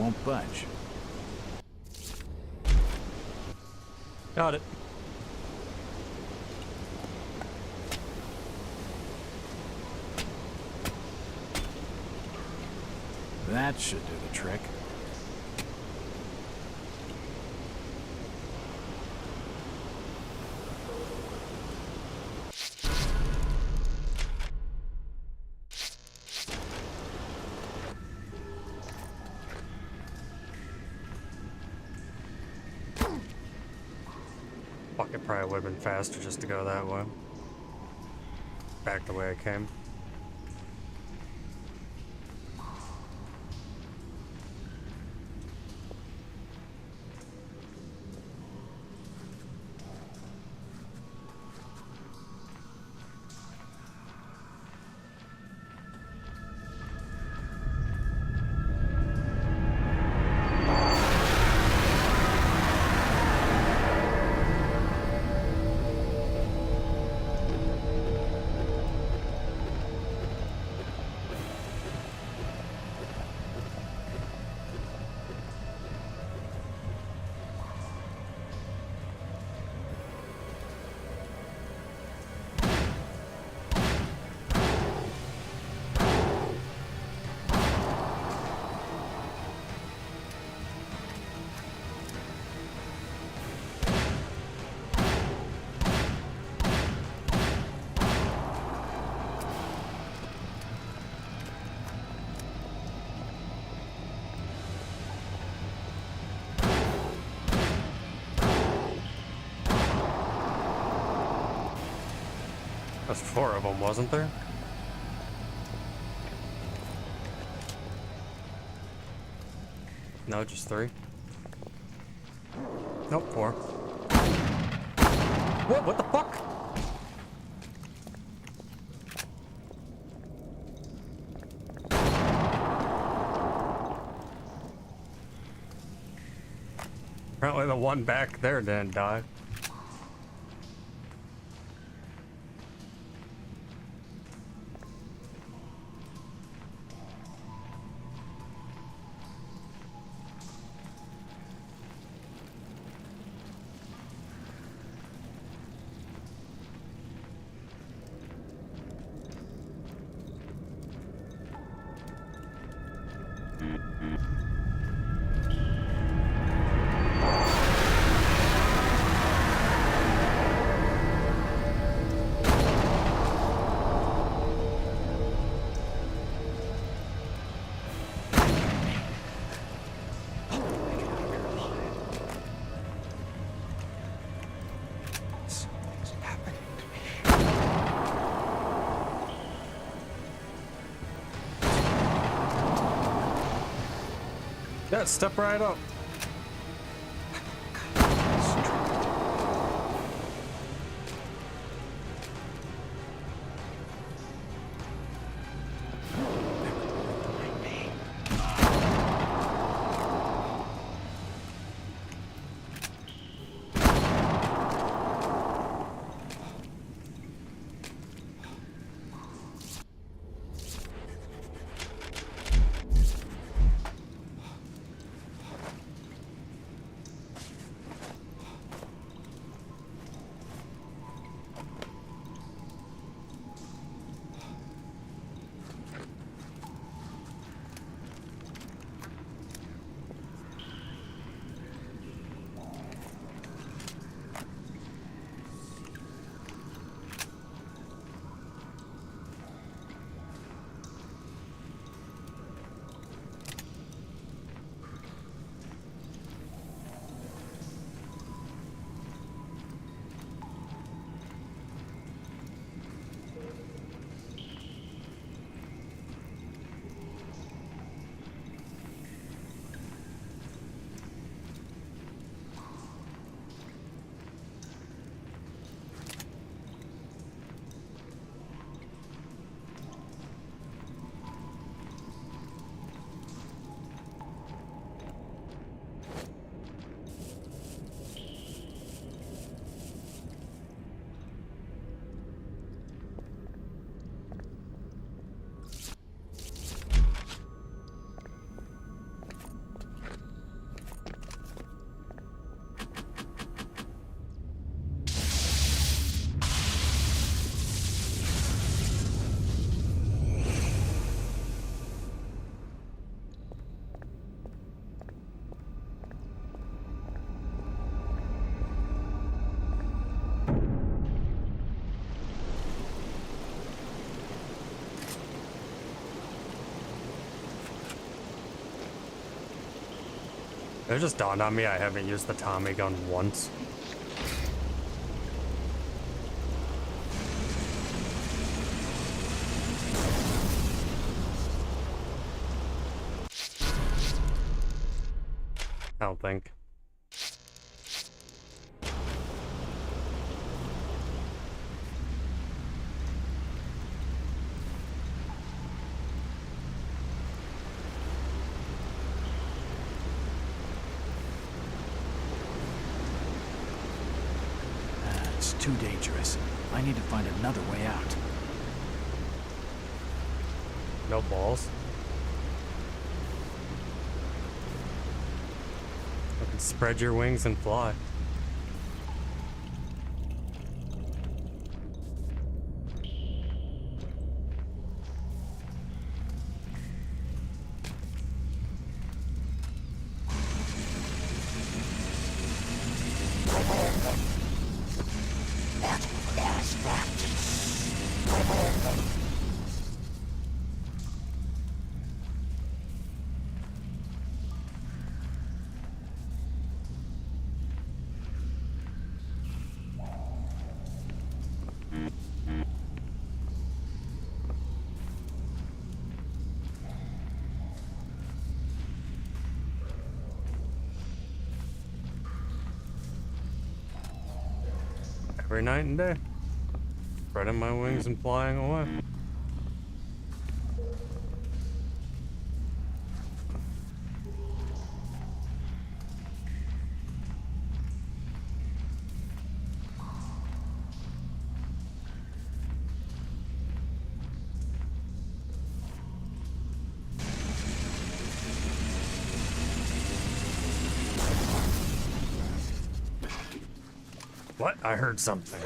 won't budge. Got it. That should do the trick. Fuck, it probably would have been faster just to go that way. Back the way I came. That's 4 of them, wasn't there? No, just 3. Nope, 4. What the fuck? Apparently the one back there didn't die. Yeah, step right up. It just dawned on me I haven't used the Tommy gun once. I don't think. It's too dangerous. I need to find another way out. No balls. You can spread your wings and fly. Every night and day. Spreading my wings and flying away. What? I heard something.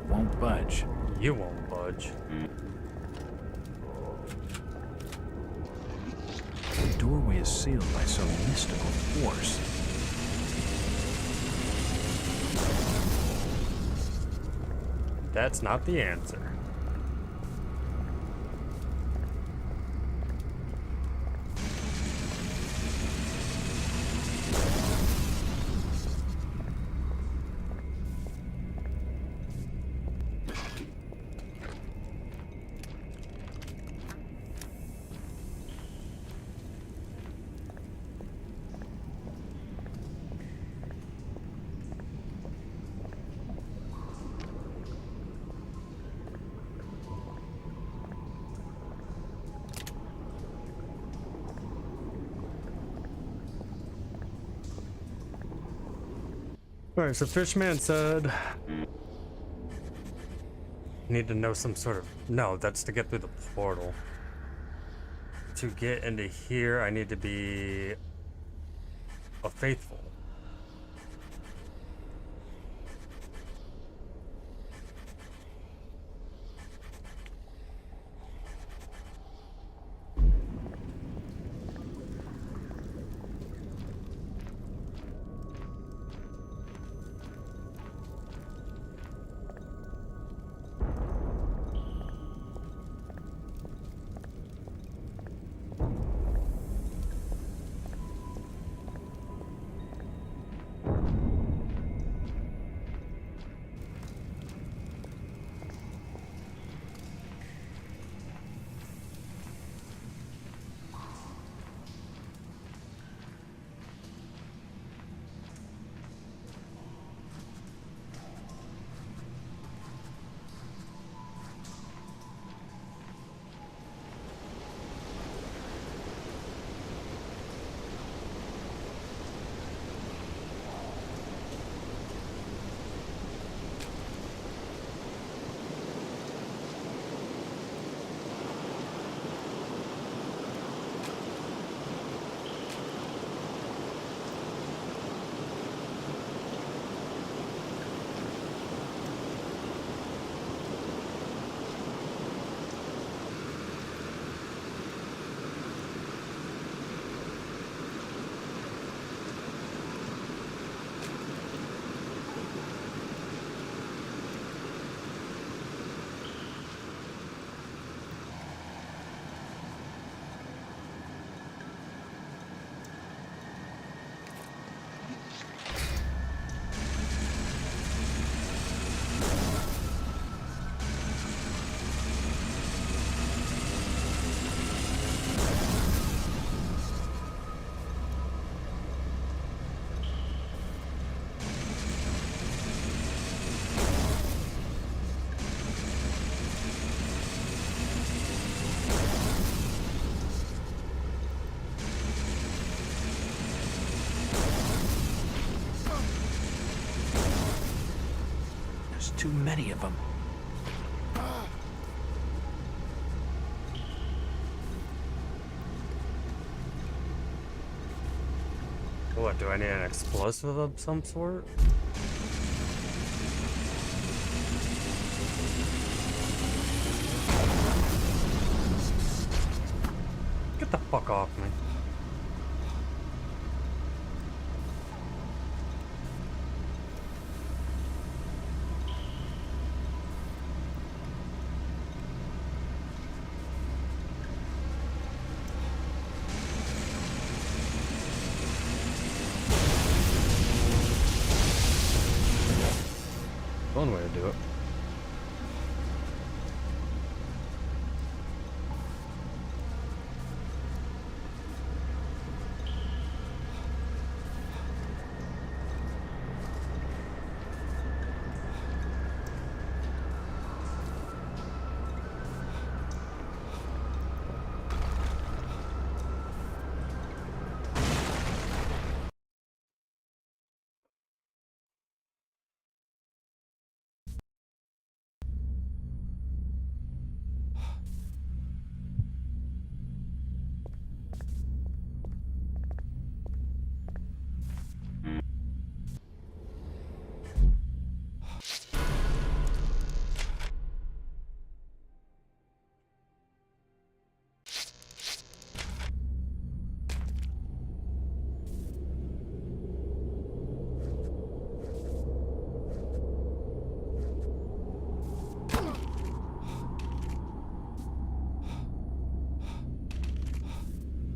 Won't budge. You won't budge. The doorway is sealed by some mystical force. That's not the answer. Alright, so Fishman said need to know some sort of... No, that's to get through the portal. To get into here, I need to be a faithful. too many of them. What, do I need an explosive of some sort? Get the fuck off me. One way to do it.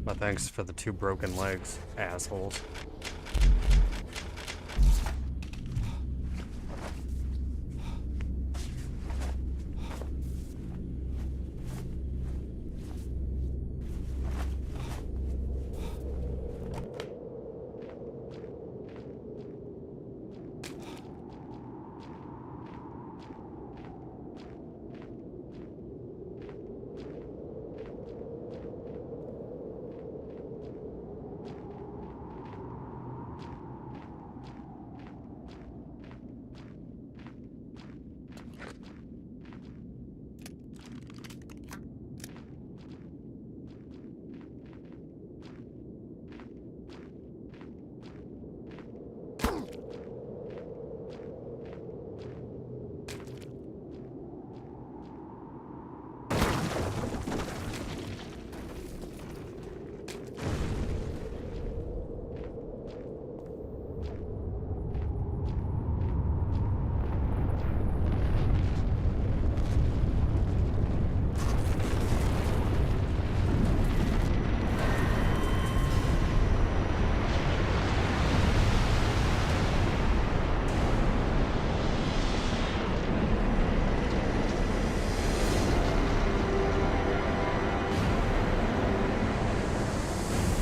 My thanks for the 2 broken legs, assholes.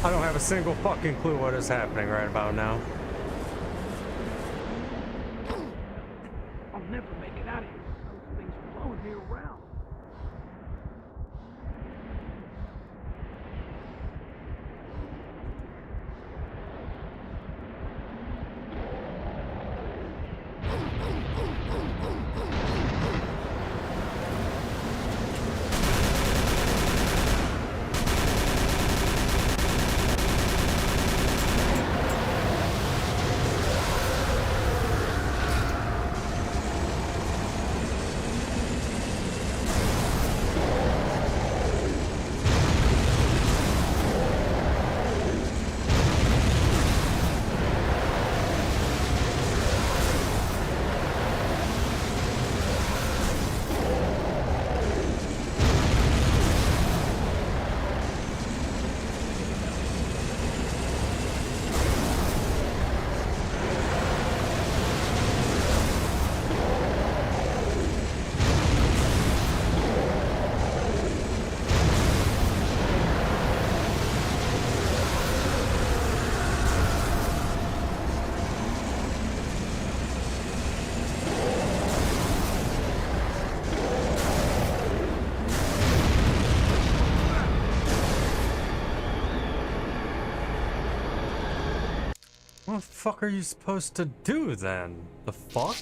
I don't have a single fucking clue what is happening right about now. I'll never make it out of here. Those things following me around. What the fuck are you supposed to do then? The fuck?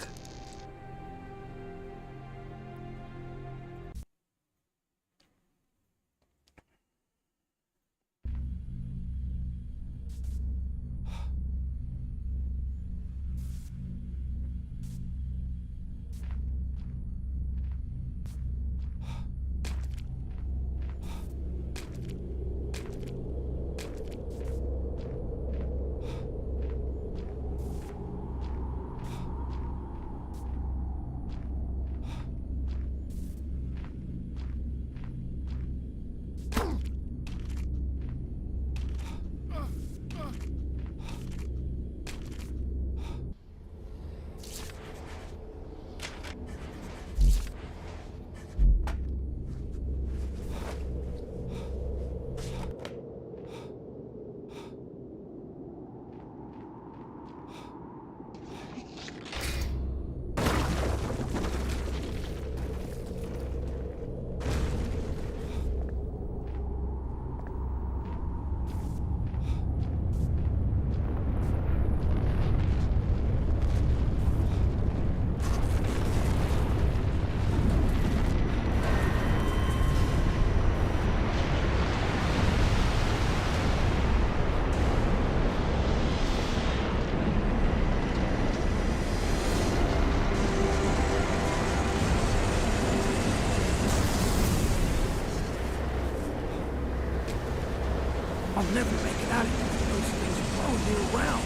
I'll never make it out of here with those things blowing me around.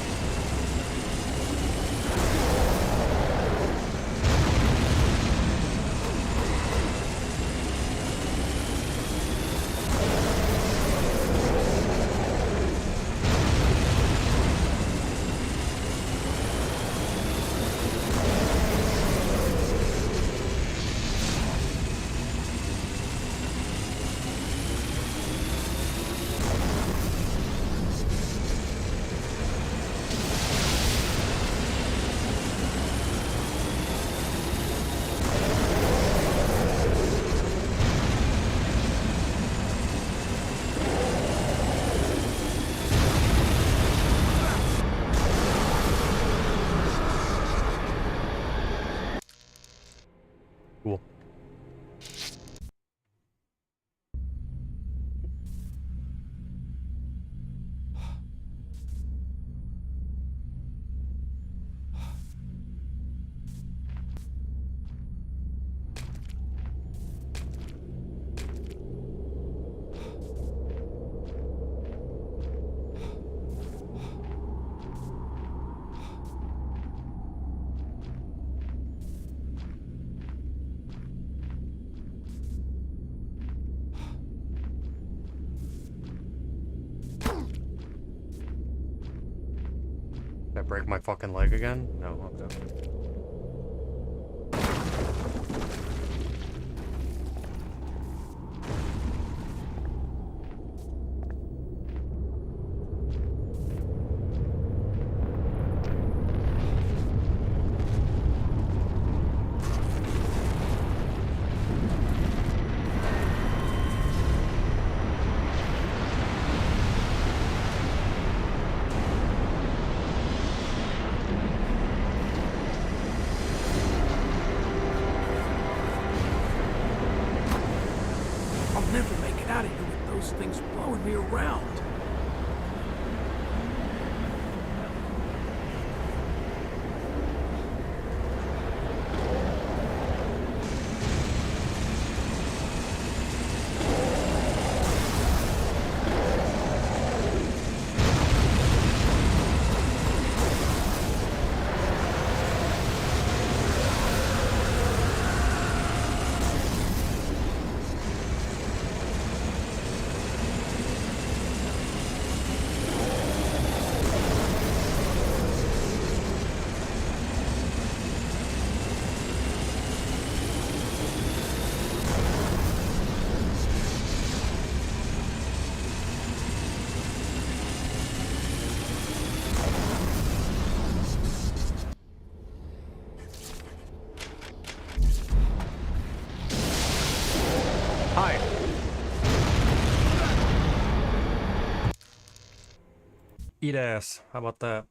Cool. Did I break my fucking leg again? No, okay. I'll never make it out of here with those things blowing me around. Hi. Eat ass. How about that?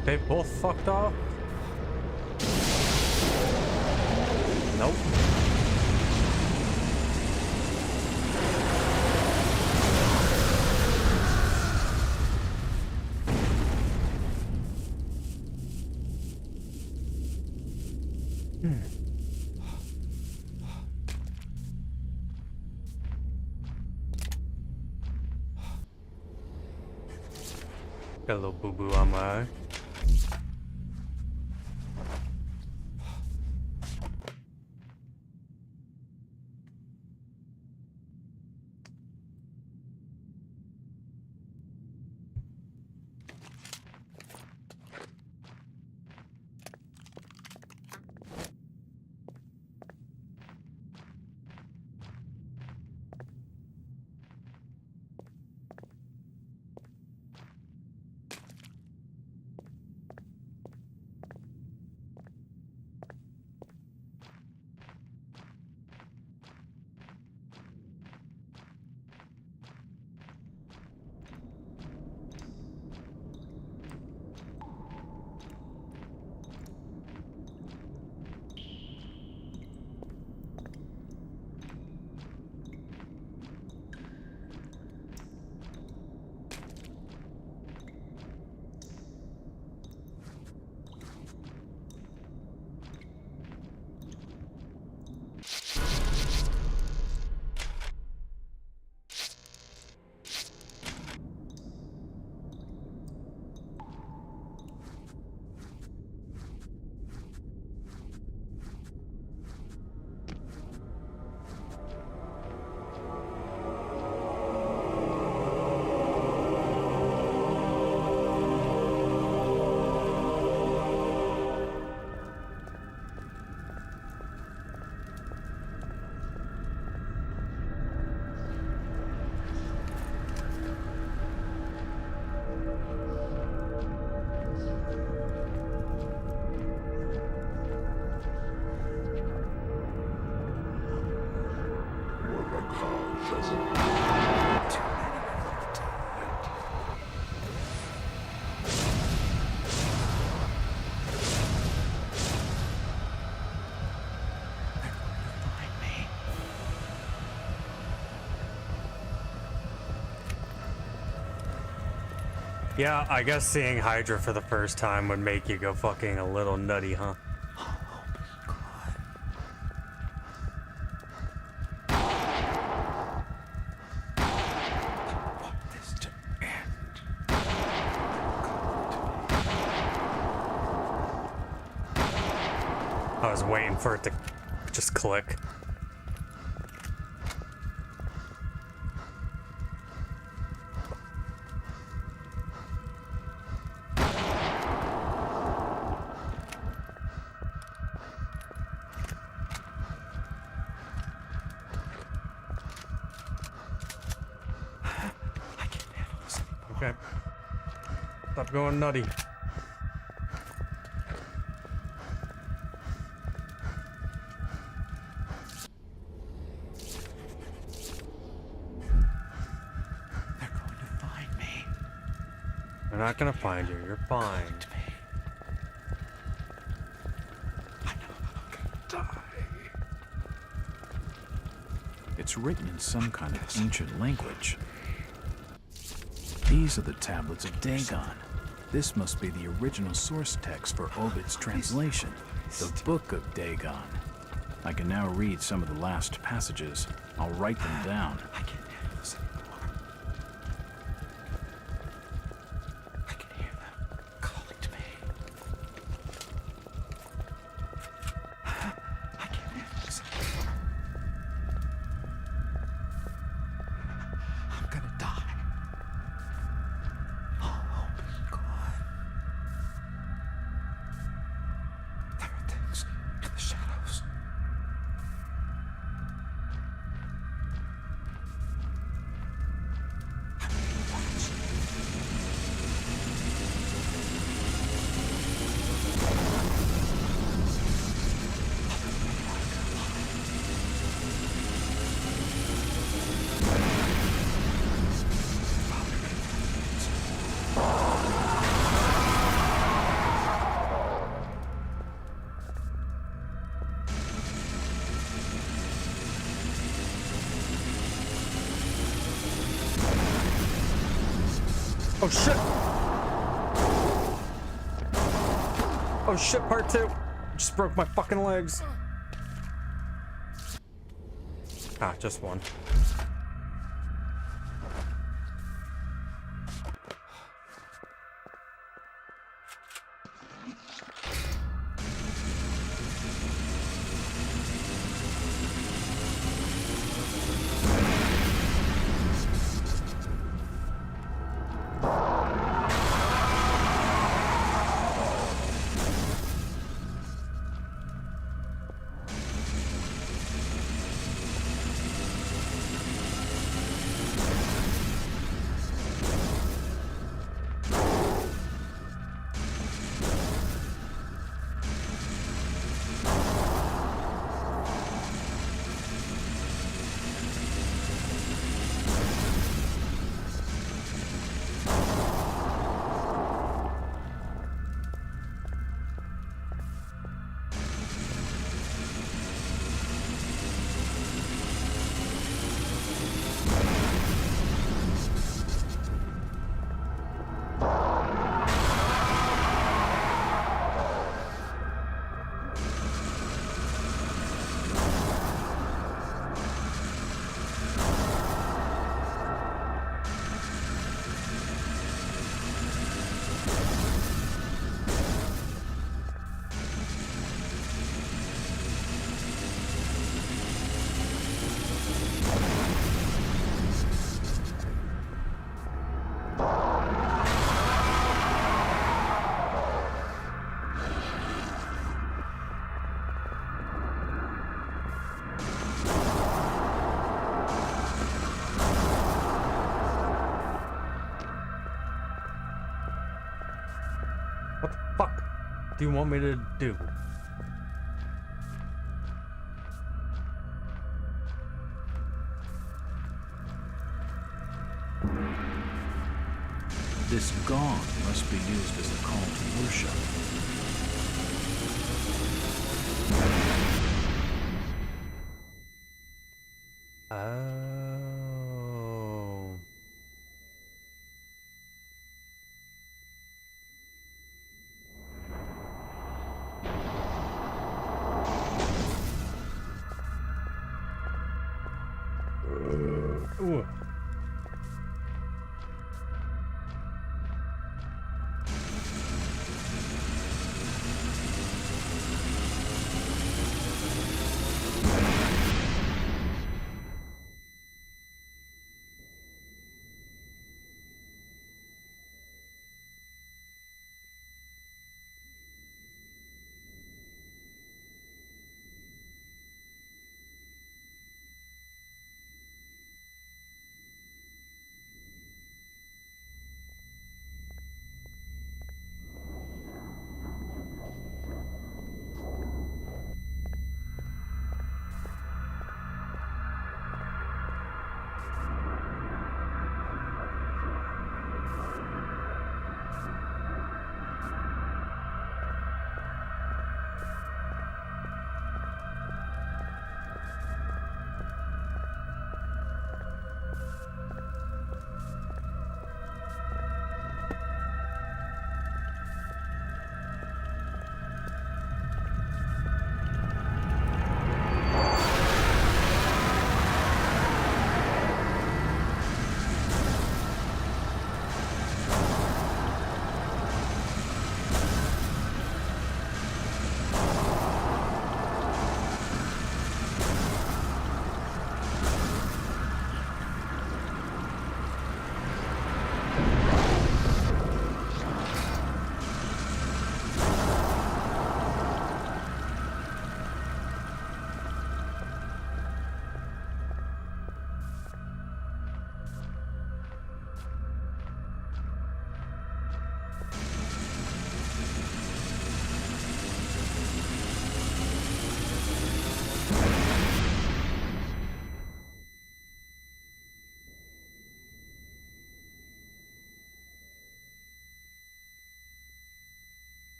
Like they both fucked off? Nope. Got a little boo-boo on my eye. Yeah, I guess seeing Hydra for the first time would make you go fucking a little nutty, huh? I was waiting for it to just click. Okay. Stop going nutty. They're not gonna find you. You're fine. It's written in some kind of ancient language. These are the tablets of Dagon. This must be the original source text for Ovid's translation, the Book of Dagon. I can now read some of the last passages. I'll write them down. I can't handle this anymore. I can hear them calling to me. I can't handle this anymore. I'm gonna die. Oh my God. There are things in the shadows. Oh shit! Oh shit, part 2. Just broke my fucking legs. Ah, just one. What the fuck do you want me to do? This gong must be used as a call to worship. Oh. Ooh.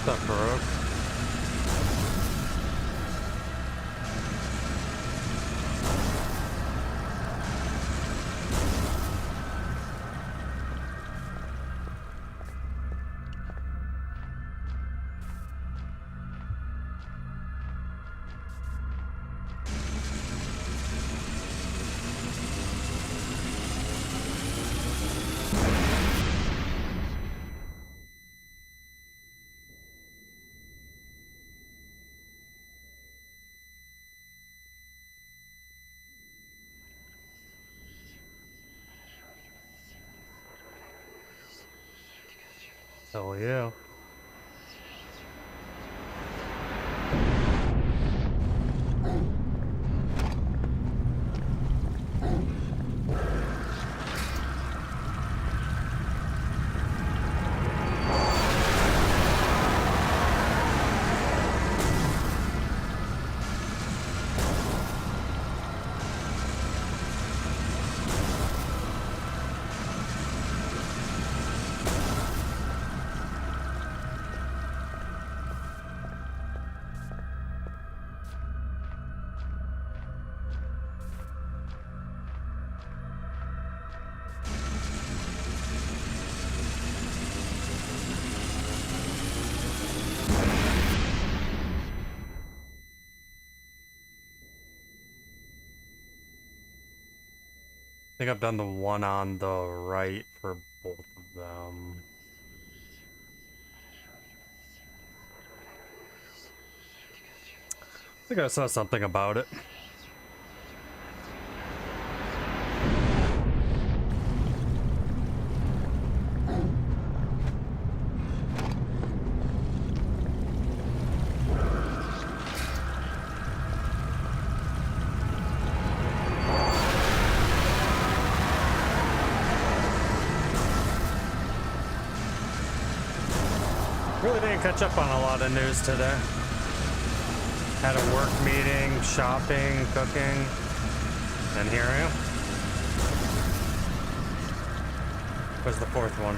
What's up, Baroque? Hell yeah. I think I've done the one on the right for both of them. I think I saw something about it. Really didn't catch up on a lot of news today. Had a work meeting, shopping, cooking, and here I am. Where's the fourth one?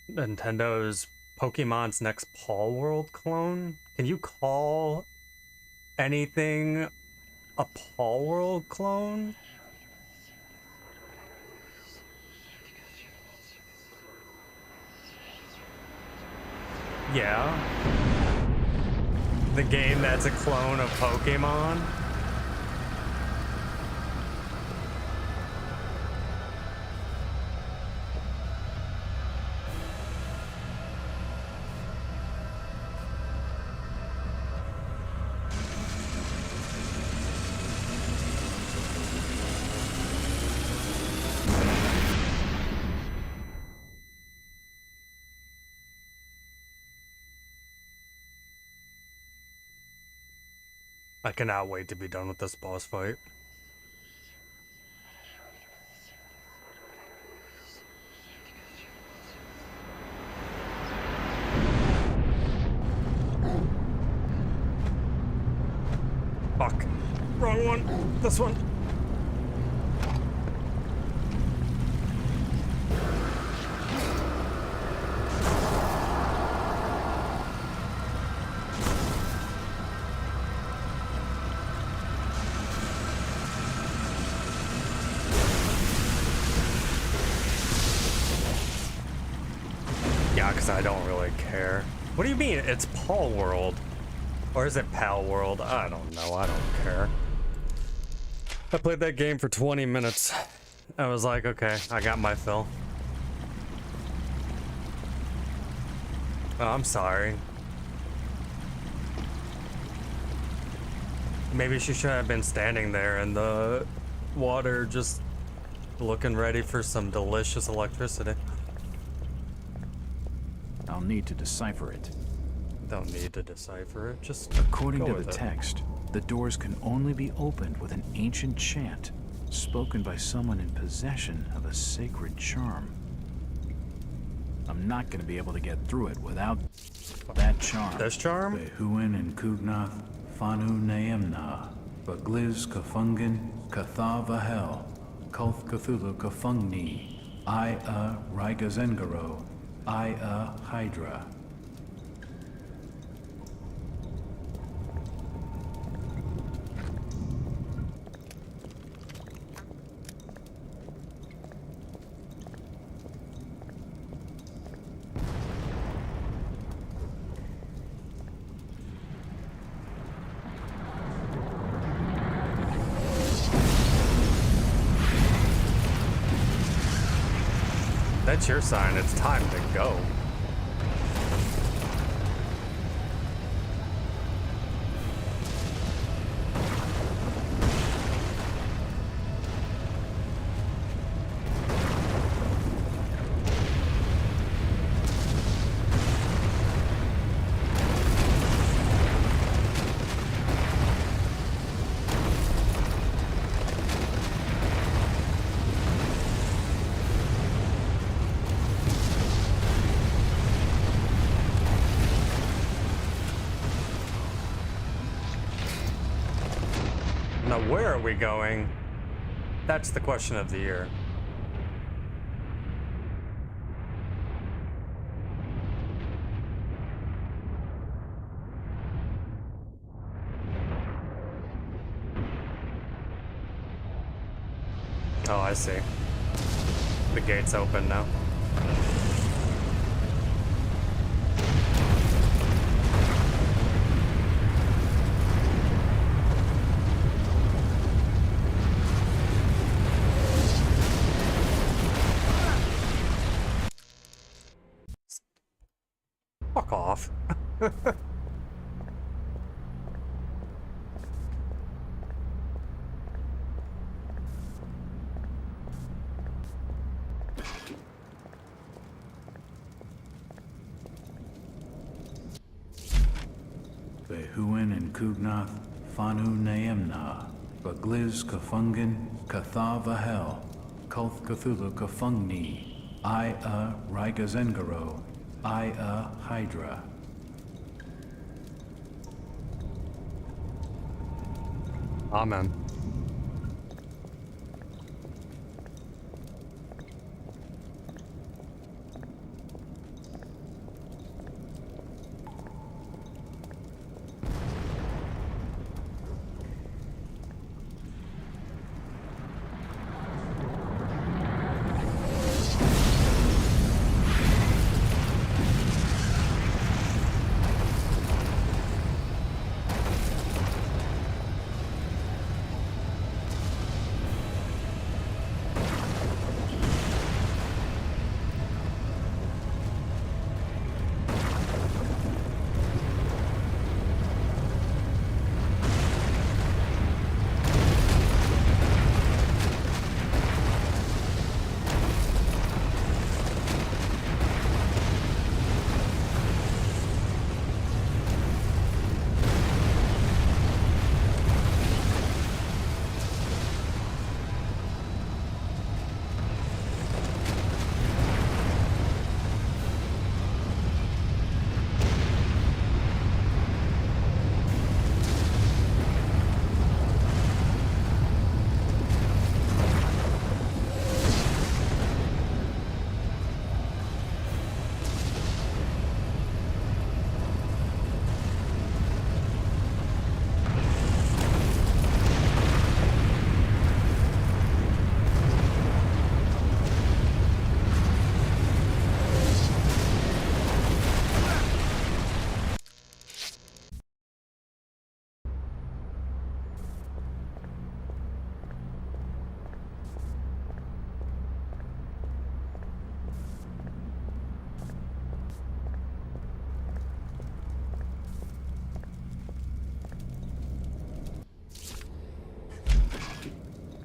Nintendo's Pokemon's next Paul World clone? Can you call anything a Paul World clone? Yeah. The game that's a clone of Pokemon? I cannot wait to be done with this boss fight. Fuck. Wrong one. This one. Yeah, because I don't really care. What do you mean? It's Paul World. Or is it Pal World? I don't know. I don't care. I played that game for 20 minutes. I was like, okay, I got my fill. Oh, I'm sorry. Maybe she should have been standing there in the water just looking ready for some delicious electricity. I'll need to decipher it. Don't need to decipher it, just According go to with the it. text, The doors can only be opened with an ancient chant, spoken by someone in possession of a sacred charm. I'm not going to be able to get through it without that charm. This charm? Behuin and Kugnath, Fanu Naemna, Bagliz Kafungin, Kathavahel, Kulth Cthulhu Kafungni, Ia Rigazengaro, Ia Hydra. That's your sign. It's time to go. Now, where are we going? That's the question of the year. Oh, I see. The gate's open now. Fuck off. Behuin and Kugnath, Fanu Naemna, Bagliz Kafungin, Kathavahel, Kulth Cthulhu Kafungni, Ia Rigazengaro, Ia Hydra. Amen.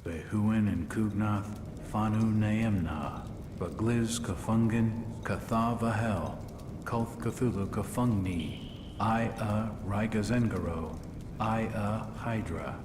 Behuin and Kugnath, Fanu Naemna, Bagliz Kafungin, Kathavahel, Kulth Cthulhu Kafungni, Ia Rigazengaro, Hydra.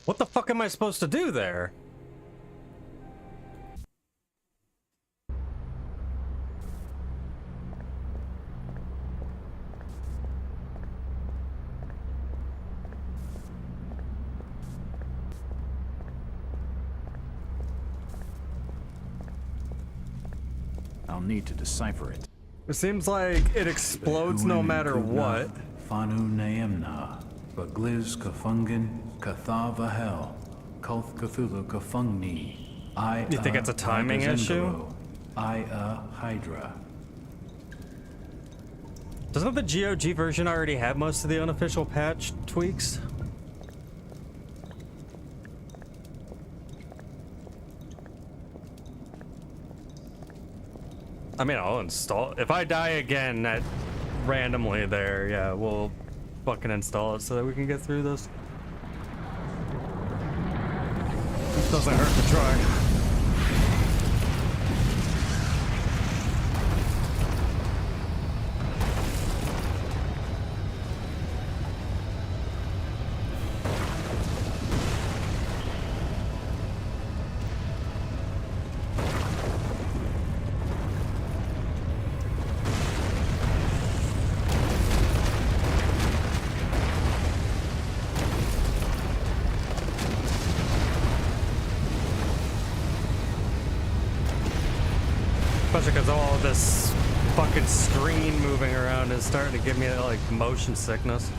What the fuck am I supposed to do there? I'll need to decipher it. It seems like it explodes no matter what. Fanu Naemna, Bagliz Kafungin, Kathavahel, Kolth Cthulhu Kafungni. You think it's a timing issue? Hydra. Doesn't the GOG version already have most of the unofficial patch tweaks? I mean, I'll install. If I die again at randomly there, yeah, we'll fucking install it so that we can get through this. It doesn't hurt to try. Especially because all of this fucking screen moving around is starting to give me like motion sickness.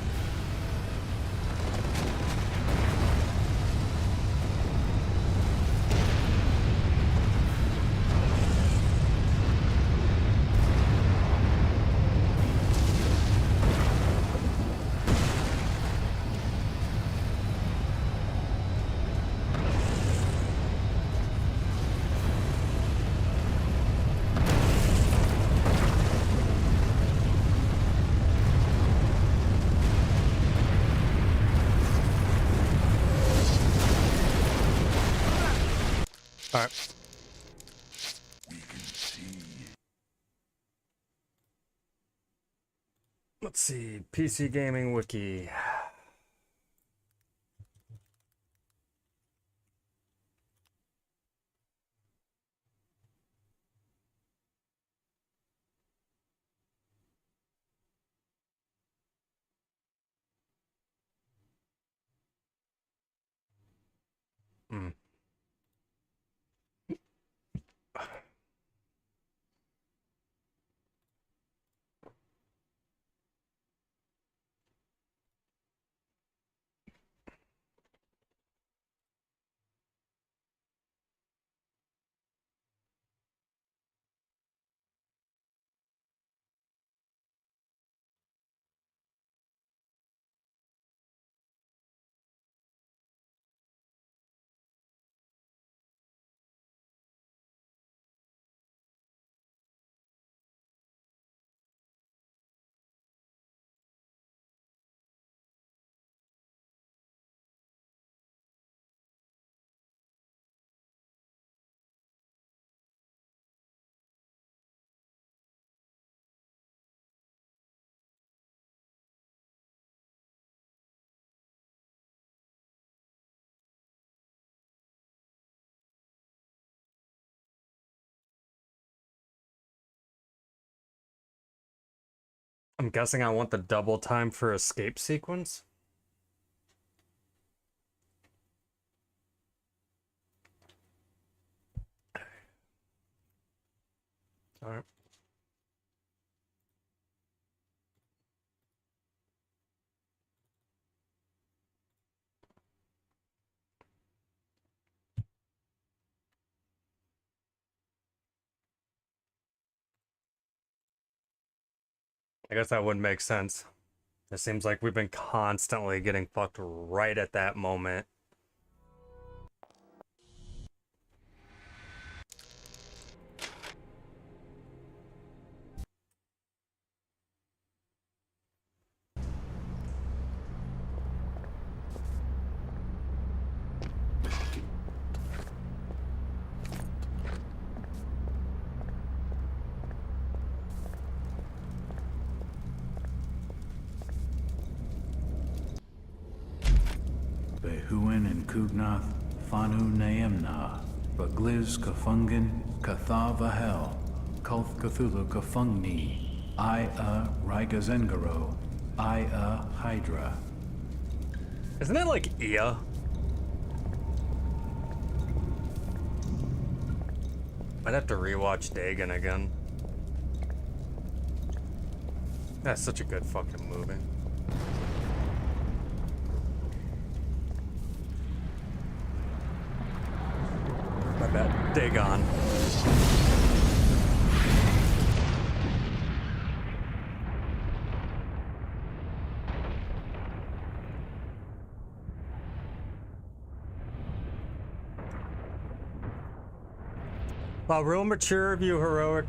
All right. We can see. Let's see. PC Gaming Wiki. Hmm. I'm guessing I want the double time for escape sequence. All right. I guess that would make sense. It seems like we've been constantly getting fucked right at that moment. Behuin and Kugnath, Fanu Naemna, Bagliz Kafungin, Kathavahel, Kulth Cthulhu Kafungni, Ia Rigazengaro, Ia Hydra. Isn't it like Ia? Might have to rewatch Dagon again. That's such a good fucking movie. My bad. Dagon. Wow, real mature of you, Heroic.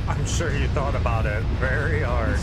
I'm sure you thought about it very hard.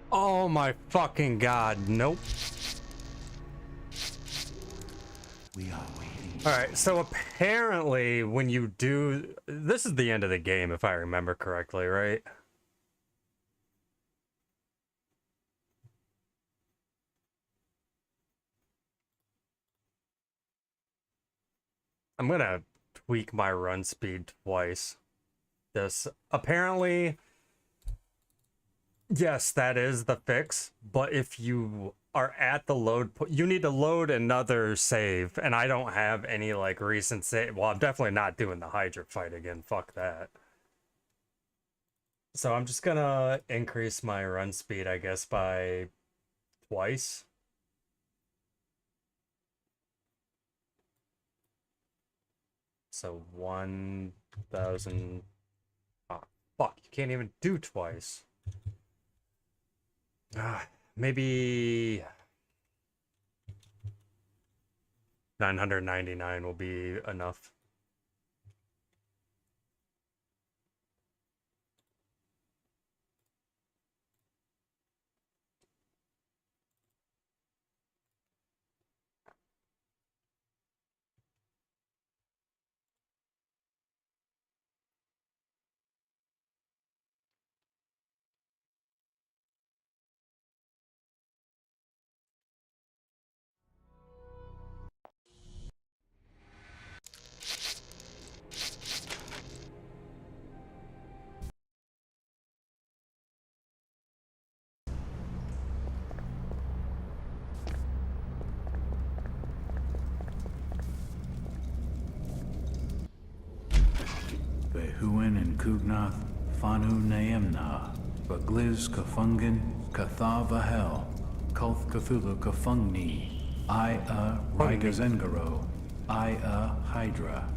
Oh my fucking god, nope. We are waiting. Alright, so apparently when you do... This is the end of the game, if I remember correctly, right? I'm gonna tweak my run speed twice. This apparently... Yes, that is the fix, but if you are at the load you need to load another save, and I don't have any like recent save. Well, I'm definitely not doing the Hydra fight again. Fuck that. So I'm just gonna increase my run speed, I guess, by twice. So 1,000. Oh, fuck, you can't even do twice. Maybe 999 will be enough. Kugnath, Fanu Naemna, Bagliz Kafungin, Kathavahel, Kulth Cthulhu Kafungni, Ia Rigazengaro, Ia Hydra.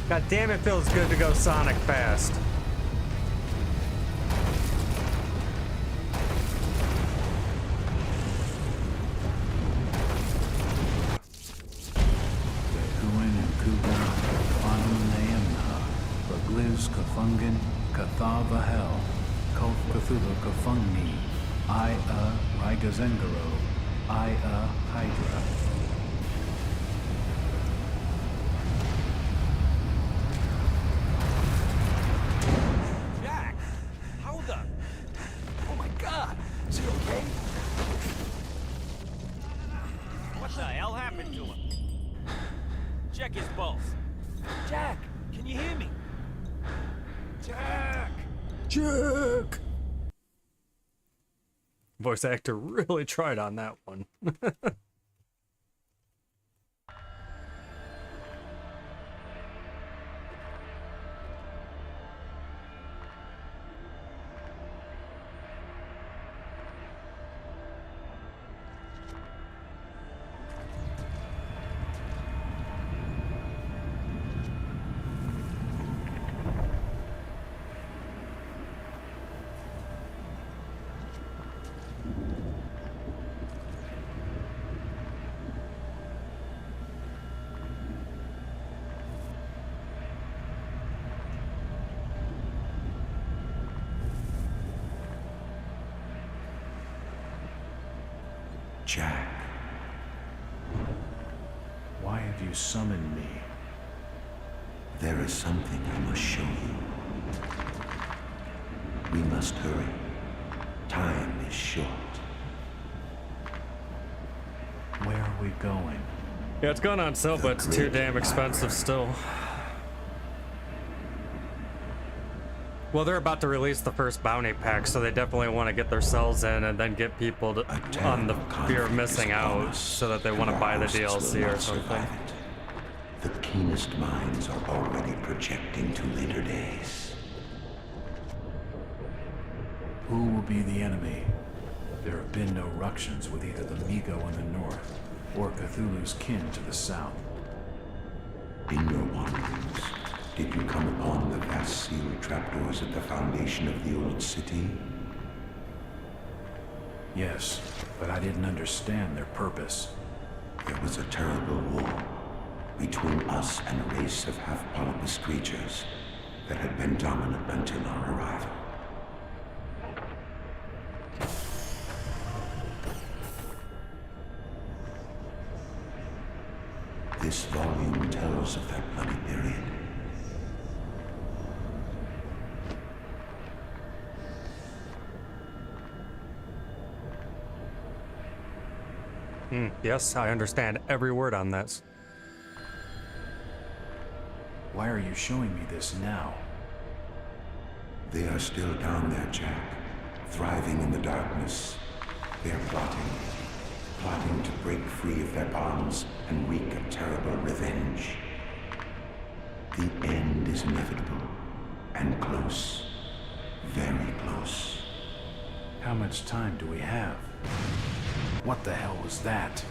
God damn, it feels good to go Sonic fast. Kuin and Kuga, Fanu Naemna, Bagliz Kafungin, Kathavahel, Kulth Cthulhu Kafungni, Ia Rigazengaro, Ia Hydra. Jack! How the... Oh my god! Is he okay? What the hell happened to him? Check his pulse. Jack! Can you hear me? Jack! Jack! Voice actor really tried on that one. Jack. Why have you summoned me? There is something I must show you. We must hurry. Time is short. Where are we going? Yeah, it's gone on sale, but it's too damn expensive still. Well, they're about to release the first bounty pack, so they definitely want to get themselves in and then get people to, on the fear of missing out, so that they want to buy the DLC or something. The keenest minds are already projecting to later days. Who will be the enemy? There have been no ructions with either the Migo in the north or Cthulhu's kin to the south. In your wanderings, did you come upon the vast sealed trapdoors at the foundation of the old city? Yes, but I didn't understand their purpose. There was a terrible war between us and a race of half-polypus creatures that had been dominant until our arrival. This volume tells of that bloody period. Yes, I understand every word on this. Why are you showing me this now? They are still down there, Jack, thriving in the darkness. They are plotting to break free of their bonds and wreak a terrible revenge. The end is inevitable, and close, very close. How much time do we have? What the hell was that?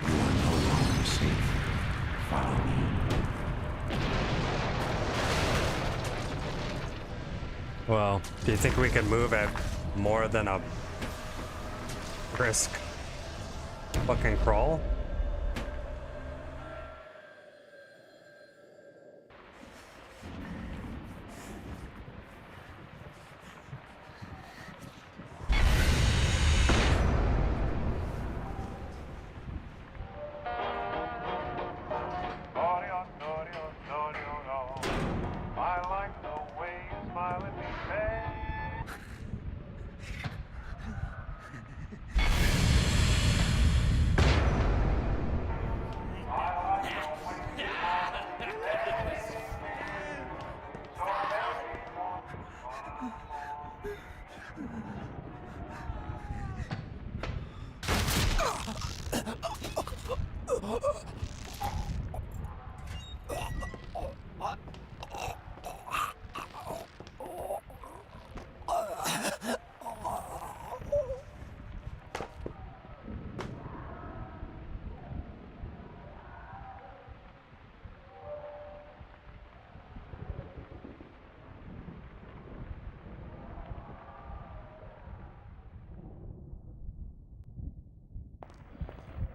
You are no longer safe. Follow me. Well, do you think we can move at more than a brisk fucking crawl?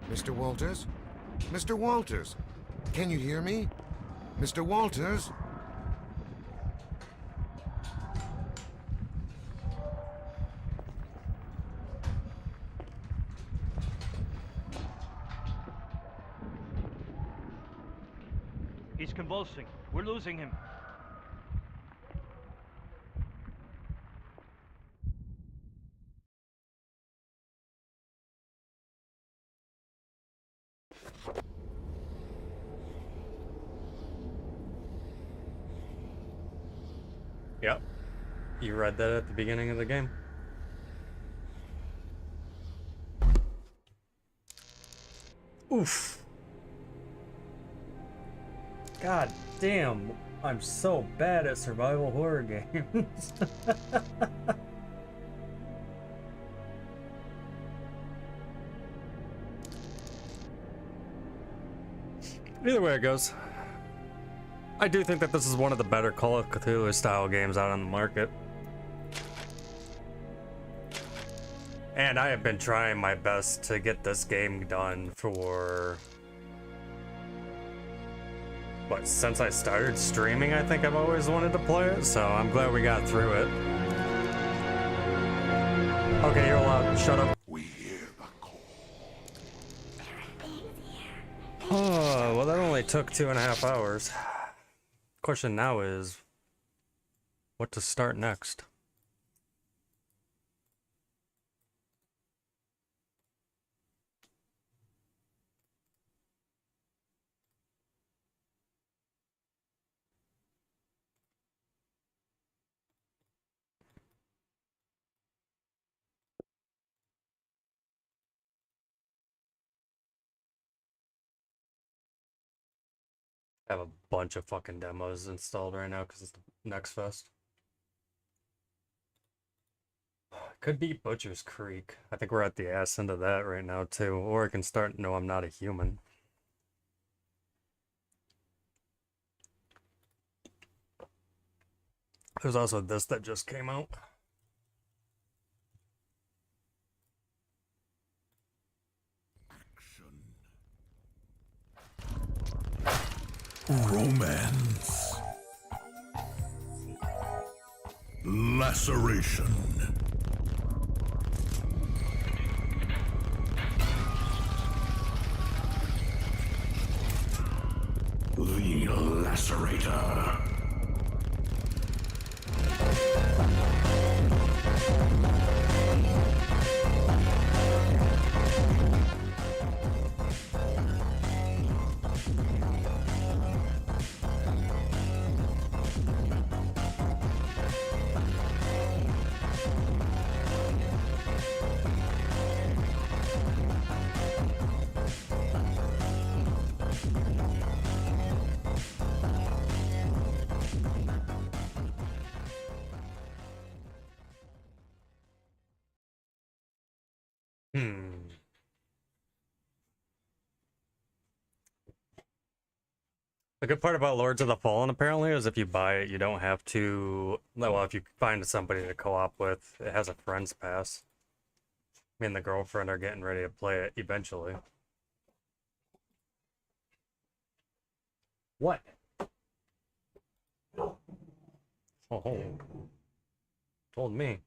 Mr. Walters? Mr. Walters? Can you hear me? Mr. Walters? He's convulsing. We're losing him. Yep. You read that at the beginning of the game. Oof. God damn. I'm so bad at survival horror games. Either way it goes, I do think that this is one of the better Call of Cthulhu style games out on the market. And I have been trying my best to get this game done for... what, since I started streaming, I think I've always wanted to play it, so I'm glad we got through it. Okay, you're allowed. Shut up. We hear the call. Oh, well, that only took 2.5 hours. Question now is, what to start next? I have a bunch of fucking demos installed right now because it's the next fest. Could be Butcher's Creek. I think we're at the ass end of that right now too. Or I can start No, I'm Not a Human. There's also this that just came out. Romance. Laceration. The Lacerator. The good part about Lords of the Fallen, apparently, is if you buy it, you don't have to... Well, if you find somebody to co-op with, it has a friend's pass. Me and the girlfriend are getting ready to play it eventually. What? Oh. Told me.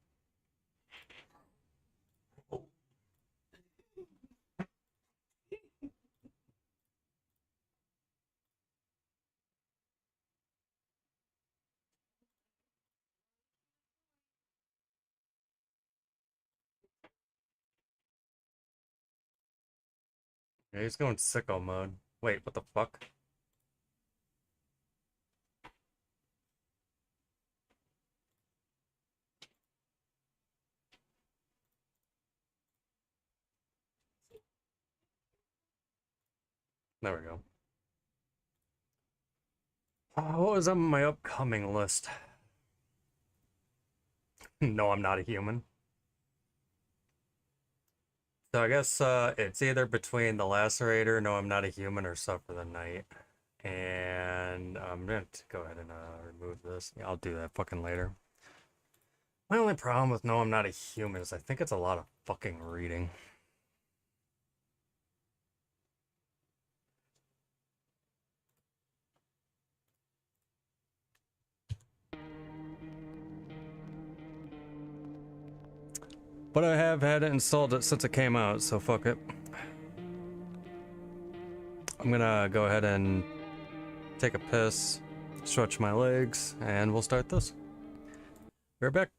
Yeah, he's going sicko mode. Wait, what the fuck? There we go. What was on my upcoming list? No, I'm not a human. So I guess it's either between the Lacerator, No, I'm Not a Human, or Suffer the Night. And I'm going to go ahead and remove this. Yeah, I'll do that fucking later. My only problem with No, I'm Not a Human is I think it's a lot of fucking reading. But I have had it installed since it came out, so fuck it. I'm gonna go ahead and take a piss, stretch my legs, and we'll start this. We're back.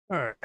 All right.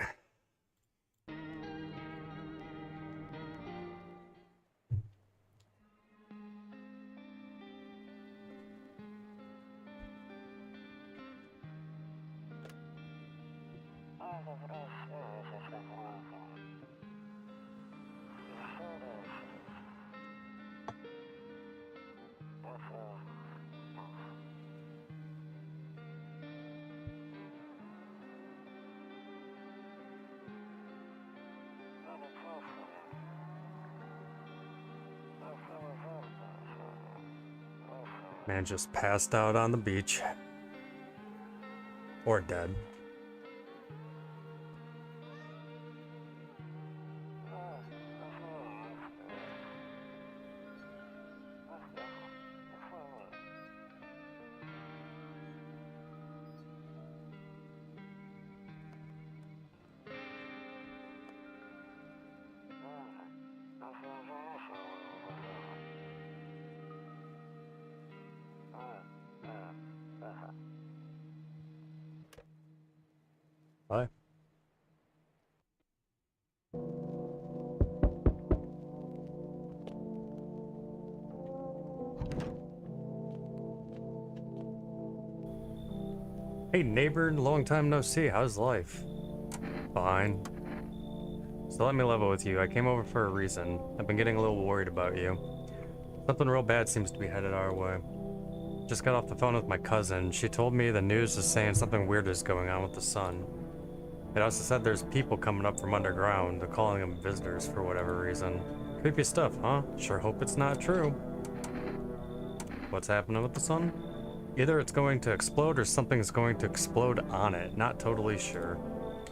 Man just passed out on the beach. Or dead. Bye. Hey neighbor, long time no see, how's life? Fine. So let me level with you, I came over for a reason. I've been getting a little worried about you. Something real bad seems to be headed our way. Just got off the phone with my cousin. She told me the news is saying something weird is going on with the sun. It also said there's people coming up from underground. They're calling them visitors for whatever reason. Creepy stuff, huh? Sure hope it's not true. What's happening with the sun? Either it's going to explode or something's going to explode on it. Not totally sure.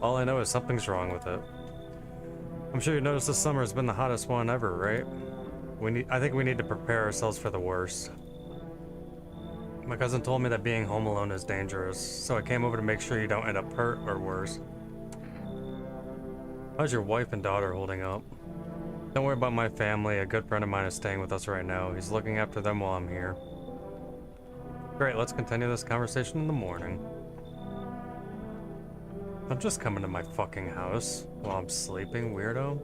All I know is something's wrong with it. I'm sure you noticed this summer has been the hottest one ever, right? I think we need to prepare ourselves for the worst. My cousin told me that being home alone is dangerous, so I came over to make sure you don't end up hurt or worse. How's your wife and daughter holding up? Don't worry about my family. A good friend of mine is staying with us right now. He's looking after them while I'm here. Great, let's continue this conversation in the morning. Don't just come into my fucking house while I'm sleeping, weirdo.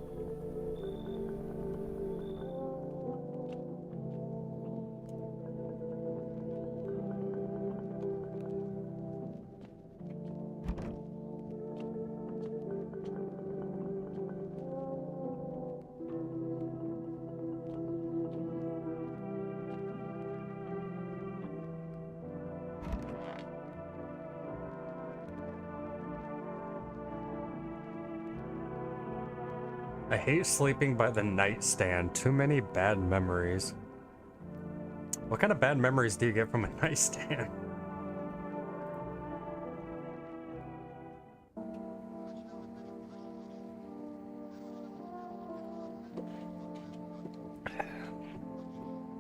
I hate sleeping by the nightstand. Too many bad memories. What kind of bad memories do you get from a nightstand?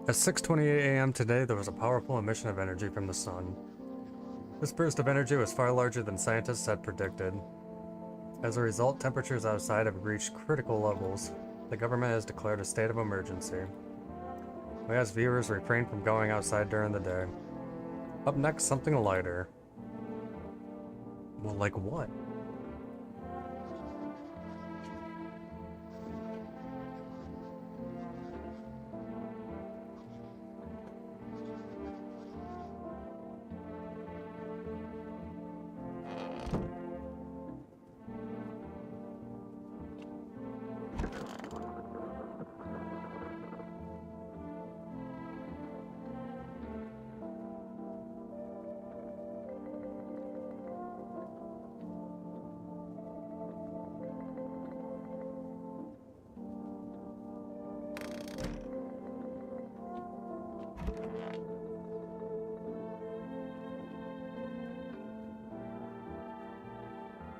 At 6:28 a.m. today, there was a powerful emission of energy from the sun. This burst of energy was far larger than scientists had predicted. As a result, temperatures outside have reached critical levels. The government has declared a state of emergency. We ask viewers refrain from going outside during the day. Up next, something lighter. Well, like what?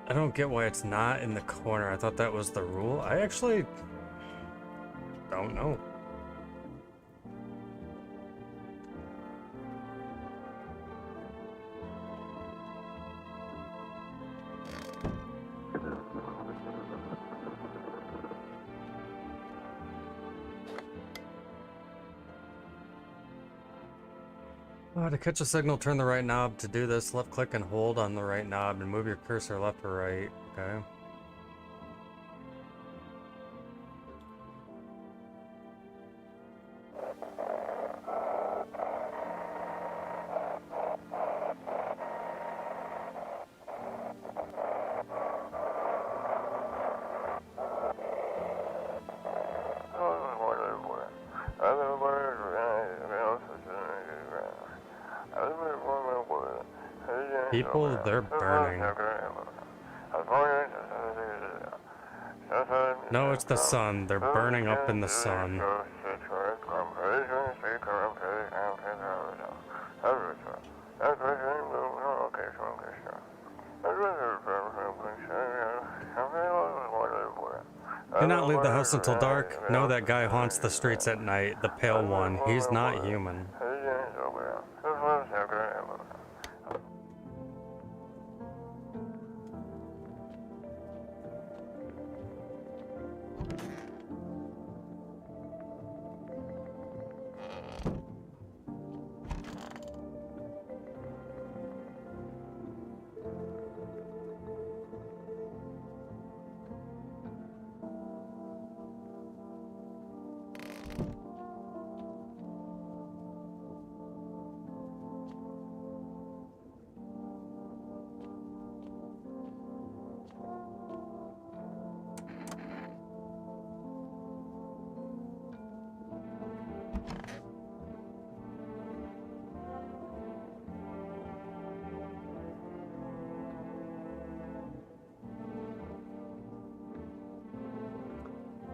I don't get why it's not in the corner. I thought that was the rule. I actually don't know. To catch a signal, turn the right knob. To do this, left click and hold on the right knob and move your cursor left or right. Okay. People, they're burning. No, it's the sun. They're burning up in the sun. Do not leave the house until dark. Know that guy haunts the streets at night. The pale one. He's not human.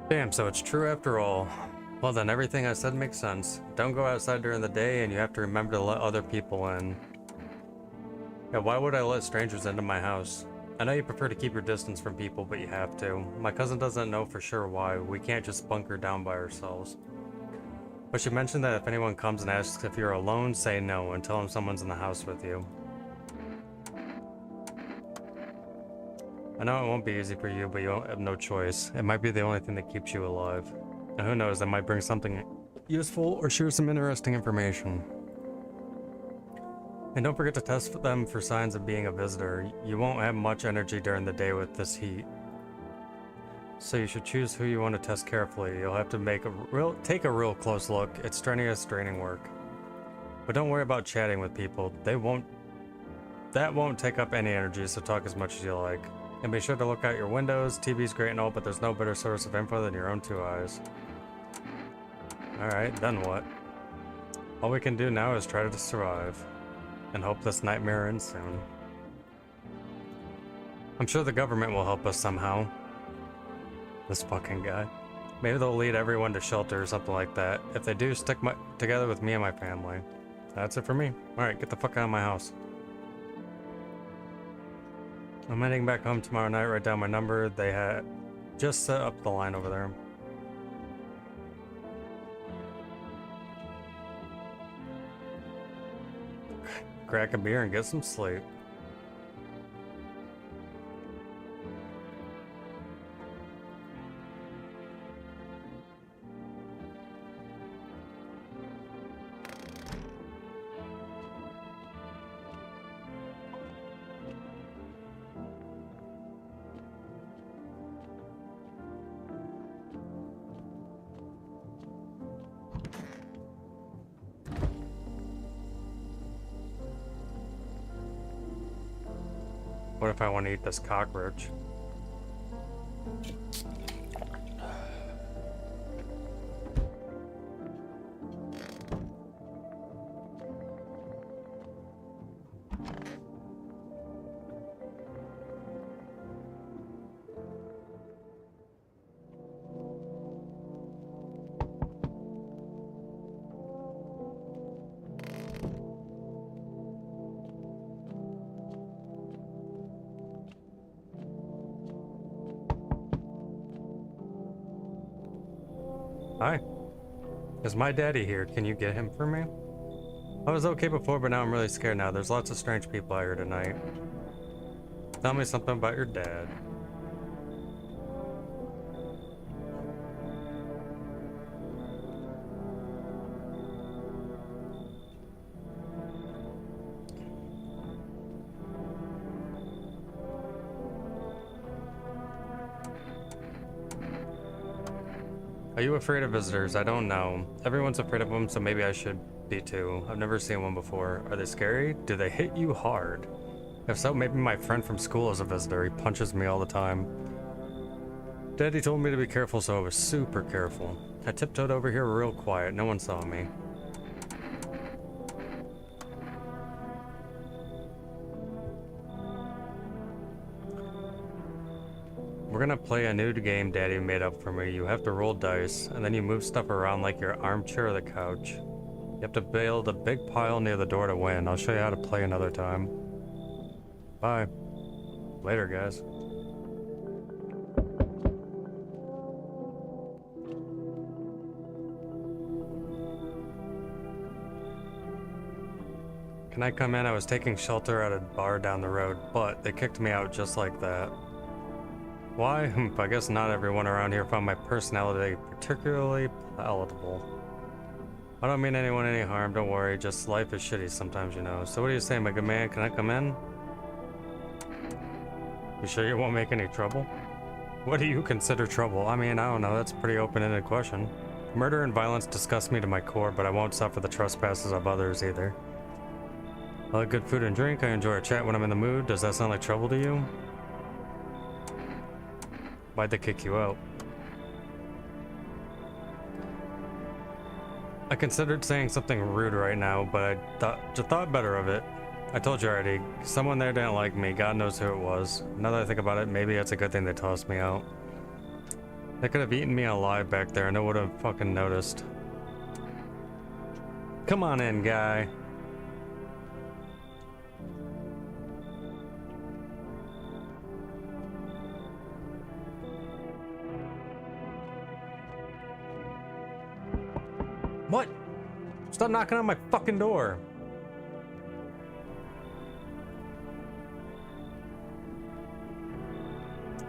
Damn, so it's true after all. Well then, everything I said makes sense. Don't go outside during the day, and you have to remember to let other people in. Yeah, why would I let strangers into my house? I know you prefer to keep your distance from people, but you have to. My cousin doesn't know for sure why. We can't just bunker down by ourselves. But she mentioned that if anyone comes and asks if you're alone, say no, and tell them someone's in the house with you. I know it won't be easy for you, but you have no choice. It might be the only thing that keeps you alive. And who knows, that might bring something useful or share some interesting information. And don't forget to test them for signs of being a visitor. You won't have much energy during the day with this heat. So you should choose who you want to test carefully. You'll have to take a real close look. It's strenuous, draining work. But don't worry about chatting with people. That won't take up any energy, so talk as much as you like. And be sure to look out your windows. TV's great and all, but there's no better source of info than your own two eyes. Alright, then what? All we can do now is try to survive. And hope this nightmare ends soon. I'm sure the government will help us somehow. This fucking guy. Maybe they'll lead everyone to shelter or something like that. If they do, stick together with me and my family. That's it for me. Alright, get the fuck out of my house. I'm heading back home tomorrow night. Write down my number. They had just set up the line over there. Crack a beer and get some sleep. What if I want to eat this cockroach? Hi. Is my daddy here? Can you get him for me? I was okay before, but now I'm really scared now. There's lots of strange people out here tonight. Tell me something about your dad. Are you afraid of visitors? I don't know. Everyone's afraid of them, so maybe I should be too. I've never seen one before. Are they scary? Do they hit you hard? If so, maybe my friend from school is a visitor. He punches me all the time. Daddy told me to be careful, so I was super careful. I tiptoed over here real quiet. No one saw me. We're gonna play a new game Daddy made up for me. You have to roll dice, and then you move stuff around like your armchair or the couch. You have to build a big pile near the door to win. I'll show you how to play another time. Bye. Later, guys. Can I come in? I was taking shelter at a bar down the road, but they kicked me out just like that. Why? I guess not everyone around here found my personality particularly palatable. I don't mean anyone any harm, don't worry, just life is shitty sometimes, you know. So what do you say, my good man? Can I come in? You sure you won't make any trouble? What do you consider trouble? I mean, I don't know, that's a pretty open-ended question. Murder and violence disgust me to my core, but I won't suffer the trespasses of others either. I like good food and drink. I enjoy a chat when I'm in the mood. Does that sound like trouble to you? Why'd they kick you out? I considered saying something rude right now, but I thought better of it. I told you already. Someone there didn't like me. God knows who it was. Now that I think about it, maybe it's a good thing they tossed me out. They could have eaten me alive back there and I would have fucking noticed. Come on in, guy. What? Stop knocking on my fucking door.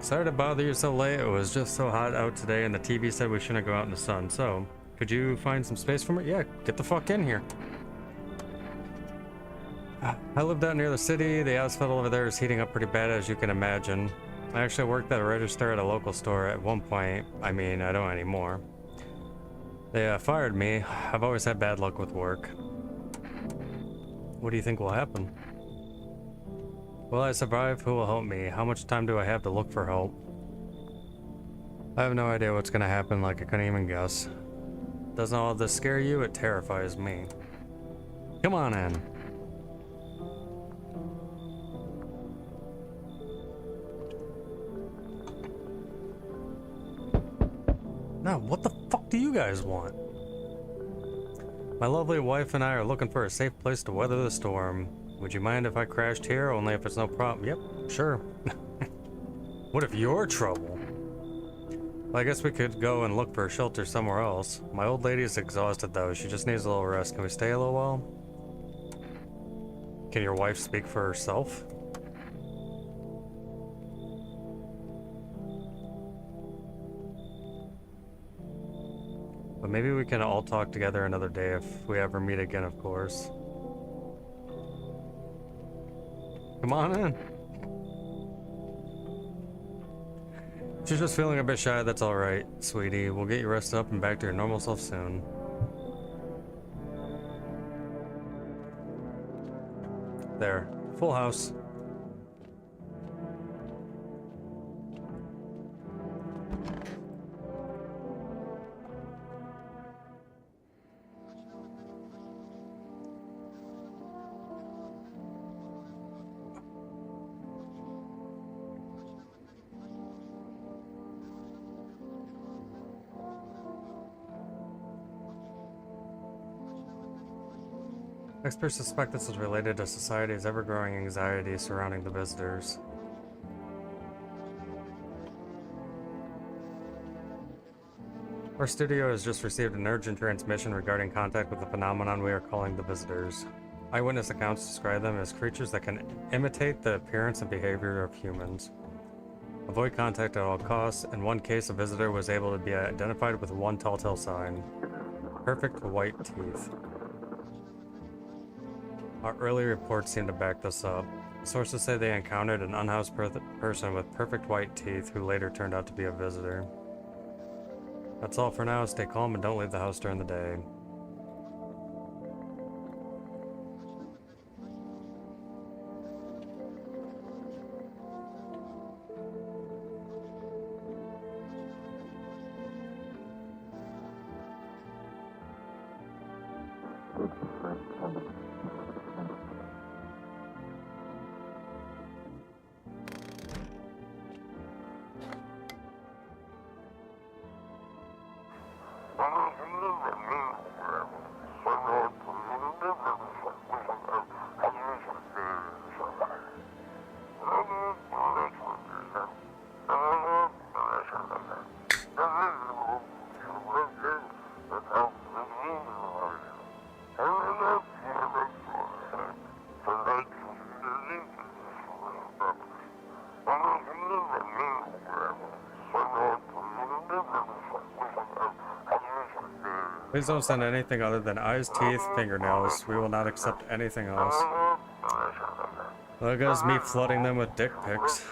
Sorry to bother you so late. It was just so hot out today and the TV said we shouldn't go out in the sun. So, could you find some space for me? Yeah, get the fuck in here. I lived out near the city. The asphalt over there is heating up pretty bad, as you can imagine. I actually worked at a register at a local store at one point. I mean, I don't anymore. They fired me. I've always had bad luck with work. What do you think will happen? Will I survive? Who will help me? How much time do I have to look for help? I have no idea what's gonna happen, like I couldn't even guess. Doesn't all this scare you? It terrifies me. Come on in. Now, what the fuck do you guys want? My lovely wife and I are looking for a safe place to weather the storm. Would you mind if I crashed here? Only if it's no problem. Yep, sure. What if you're trouble? Well, I guess we could go and look for a shelter somewhere else. My old lady is exhausted though. She just needs a little rest. Can we stay a little while? Can your wife speak for herself? But maybe we can all talk together another day if we ever meet again, of course. Come on in. If you're just feeling a bit shy, that's alright, sweetie. We'll get you rested up and back to your normal self soon. There. Full house. Experts suspect this is related to society's ever-growing anxiety surrounding the visitors. Our studio has just received an urgent transmission regarding contact with the phenomenon we are calling the visitors. Eyewitness accounts describe them as creatures that can imitate the appearance and behavior of humans. Avoid contact at all costs. In one case, a visitor was able to be identified with one telltale sign: perfect white teeth. Our early reports seem to back this up. Sources say they encountered an unhoused person with perfect white teeth who later turned out to be a visitor. That's all for now. Stay calm and don't leave the house during the day. Please don't send anything other than eyes, teeth, fingernails. We will not accept anything else. Look at me flooding them with dick pics.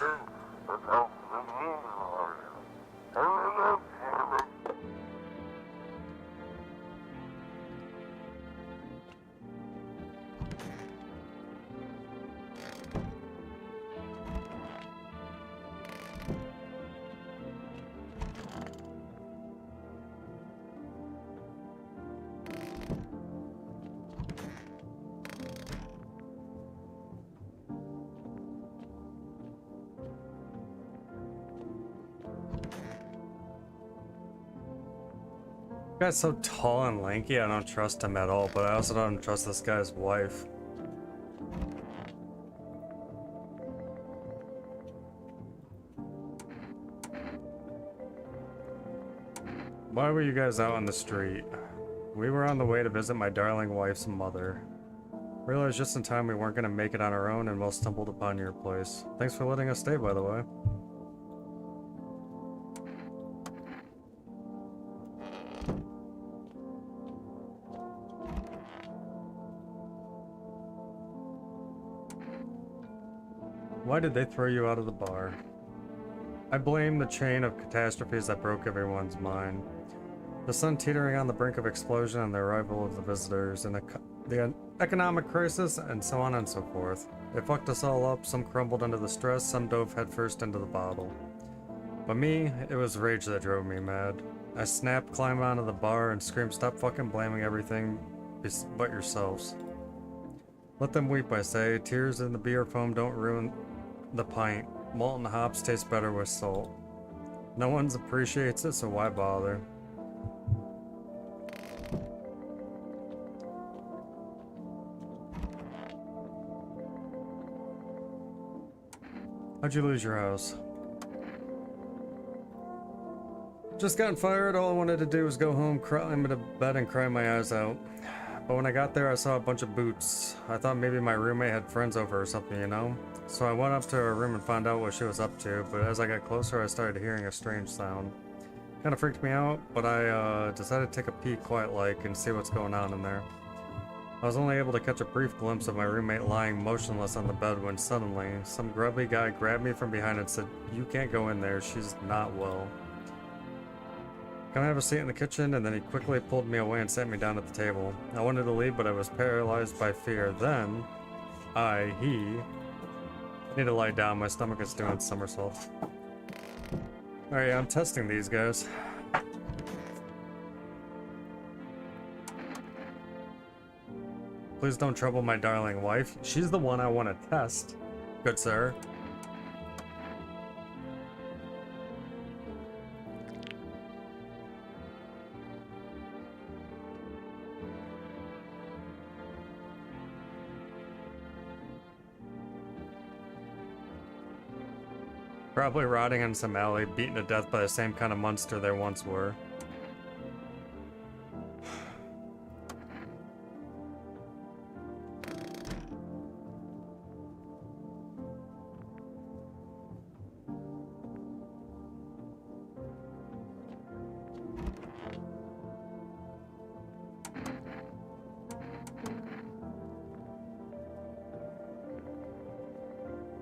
This guy's so tall and lanky, I don't trust him at all, but I also don't trust this guy's wife. Why were you guys out on the street? We were on the way to visit my darling wife's mother. Realized just in time we weren't gonna make it on our own and well stumbled upon your place. Thanks for letting us stay, by the way. Why did they throw you out of the bar? I blame the chain of catastrophes that broke everyone's mind. The sun teetering on the brink of explosion and the arrival of the visitors, and the economic crisis, and so on and so forth. It fucked us all up, some crumbled under the stress, some dove headfirst into the bottle. But me, it was rage that drove me mad. I snapped, climbed onto the bar, and screamed, "Stop fucking blaming everything but yourselves." Let them weep, I say. Tears in the beer foam don't ruin the pint. Molten hops taste better with salt. No one appreciates it, so why bother? How'd you lose your house? Just got fired. All I wanted to do was go home, climb into bed, and cry my eyes out. But when I got there, I saw a bunch of boots. I thought maybe my roommate had friends over or something, you know? So I went up to her room and found out what she was up to, but as I got closer, I started hearing a strange sound. Kinda freaked me out, but I decided to take a peek quiet-like and see what's going on in there. I was only able to catch a brief glimpse of my roommate lying motionless on the bed when suddenly, some grubby guy grabbed me from behind and said, "You can't go in there, she's not well. Can I have a seat in the kitchen?" And then he quickly pulled me away and sat me down at the table. I wanted to leave, but I was paralyzed by fear. Then, I need to lie down, my stomach is doing somersaults. Alright, I'm testing these guys. Please don't trouble my darling wife. She's the one I want to test, good sir. Probably rotting in some alley, beaten to death by the same kind of monster there once were.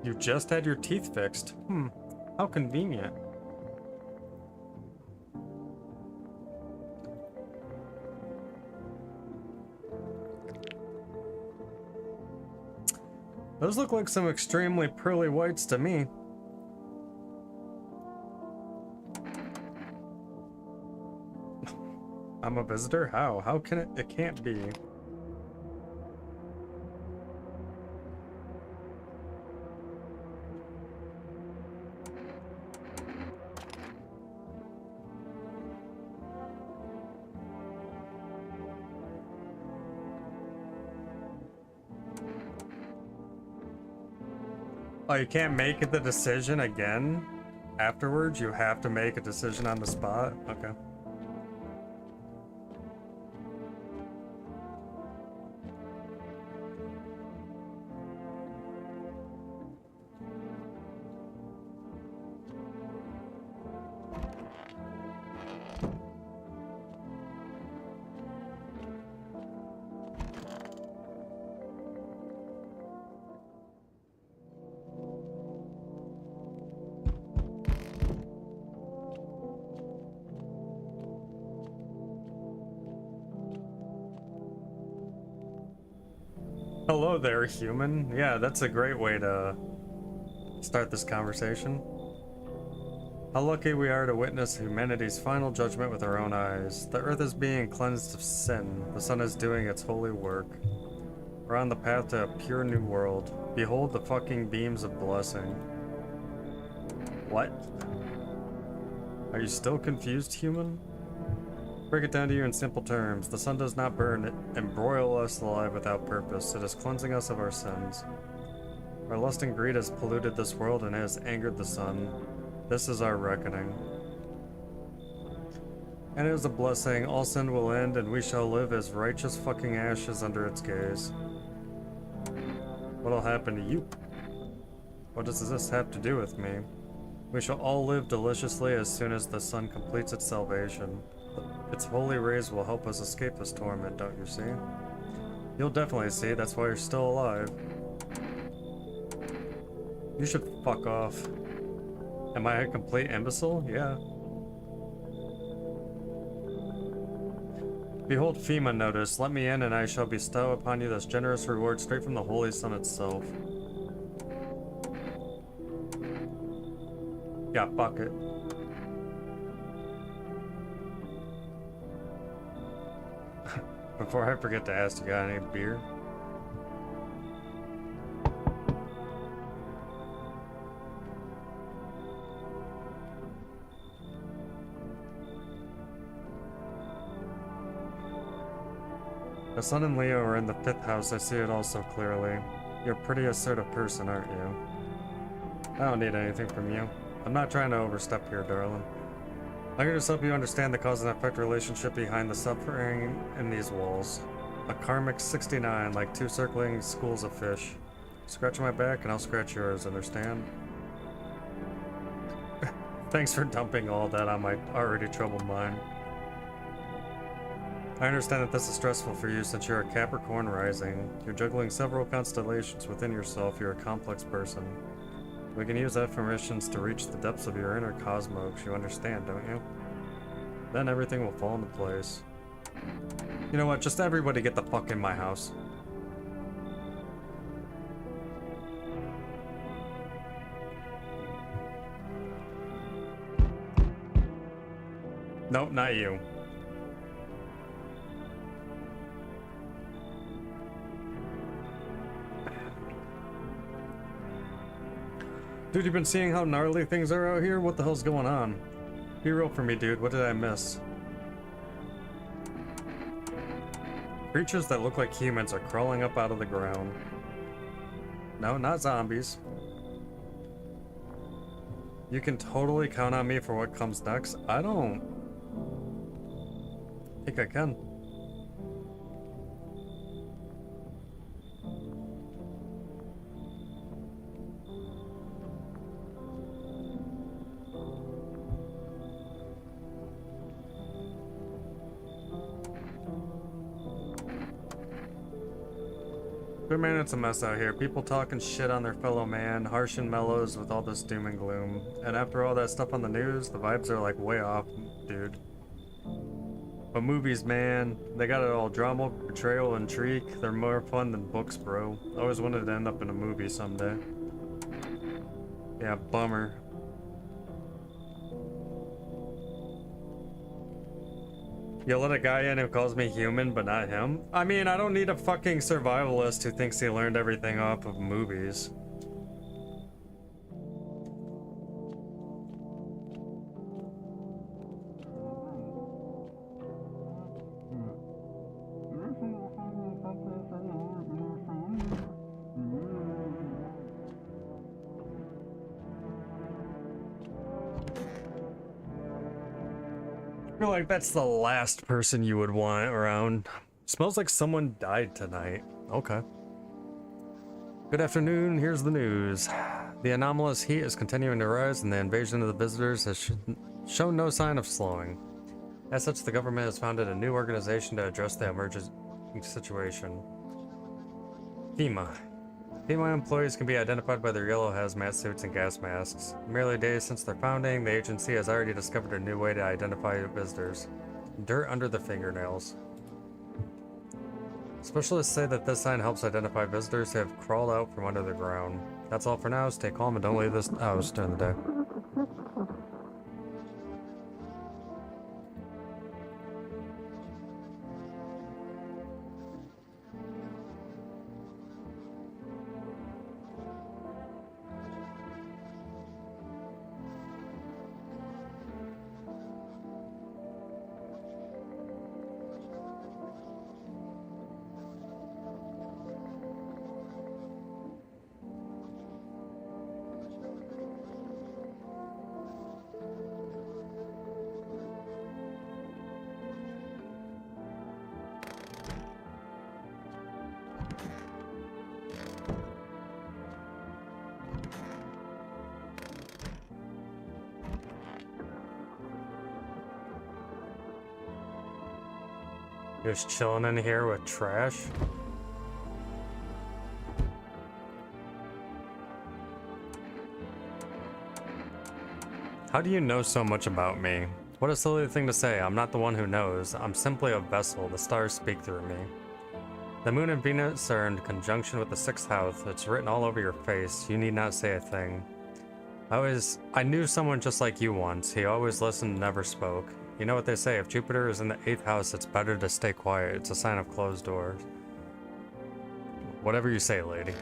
You just had your teeth fixed. How convenient. Those look like some extremely pearly whites to me. I'm a visitor? How? How can it? It can't be. Oh, you can't make the decision again afterwards? You have to make a decision on the spot? Okay. Hello there, human. Yeah, that's a great way to start this conversation. How lucky we are to witness humanity's final judgment with our own eyes. The earth is being cleansed of sin. The sun is doing its holy work. We're on the path to a pure new world. Behold the fucking beams of blessing. What? Are you still confused, human? Break it down to you in simple terms. The sun does not burn and broil us alive without purpose. It is cleansing us of our sins. Our lust and greed has polluted this world and has angered the sun. This is our reckoning. And it is a blessing. All sin will end and we shall live as righteous fucking ashes under its gaze. What'll happen to you? What does this have to do with me? We shall all live deliciously as soon as the sun completes its salvation. Its holy rays will help us escape this torment, don't you see? You'll definitely see, that's why you're still alive. You should fuck off. Am I a complete imbecile? Yeah. Behold FEMA notice, let me in and I shall bestow upon you this generous reward straight from the holy sun itself. Yeah, fuck it. Before I forget to ask, you got any beer? The sun and Leo are in the 5th house, I see it all so clearly. You're a pretty assertive person, aren't you? I don't need anything from you. I'm not trying to overstep here, darling. I can just help you understand the cause and effect relationship behind the suffering in these walls. A karmic 69, like 2 circling schools of fish. Scratch my back and I'll scratch yours, understand? Thanks for dumping all that on my already troubled mind. I understand that this is stressful for you since you're a Capricorn rising. You're juggling several constellations within yourself, you're a complex person. We can use affirmations to reach the depths of your inner cosmos, you understand, don't you? Then everything will fall into place. You know what, just everybody get the fuck in my house. Nope, not you. Dude, you been seeing how gnarly things are out here? What the hell's going on? Be real for me, dude. What did I miss? Creatures that look like humans are crawling up out of the ground. No, not zombies. You can totally count on me for what comes next. I don't think I can. But man, it's a mess out here. People talking shit on their fellow man, harsh and mellows with all this doom and gloom. And after all that stuff on the news, the vibes are like way off, dude. But movies, man, they got it all. Drama, betrayal, intrigue. They're more fun than books, bro. I always wanted to end up in a movie someday. Yeah, bummer. You let a guy in who calls me human, but not him? I mean, I don't need a fucking survivalist who thinks he learned everything off of movies. feel like that's the last person you would want around. Smells like someone died tonight. Okay. Good afternoon, here's the news. The anomalous heat is continuing to rise and the invasion of the visitors has shown no sign of slowing. As such, the government has founded a new organization to address the emerging situation. FEMA. FEMA employees can be identified by their yellow hazmat suits and gas masks. Merely days since their founding, the agency has already discovered a new way to identify visitors. Dirt under the fingernails. Specialists say that this sign helps identify visitors who have crawled out from under the ground. That's all for now. Stay calm and don't leave this house during the day. Just chilling in here with trash. How do you know so much about me? What a silly thing to say. I'm not the one who knows. I'm simply a vessel. The stars speak through me. The moon and Venus are in conjunction with the sixth house. It's written all over your face. You need not say a thing. I knew someone just like you once. He always listened and never spoke. You know what they say, if Jupiter is in the 8th house, it's better to stay quiet. It's a sign of closed doors. Whatever you say, lady.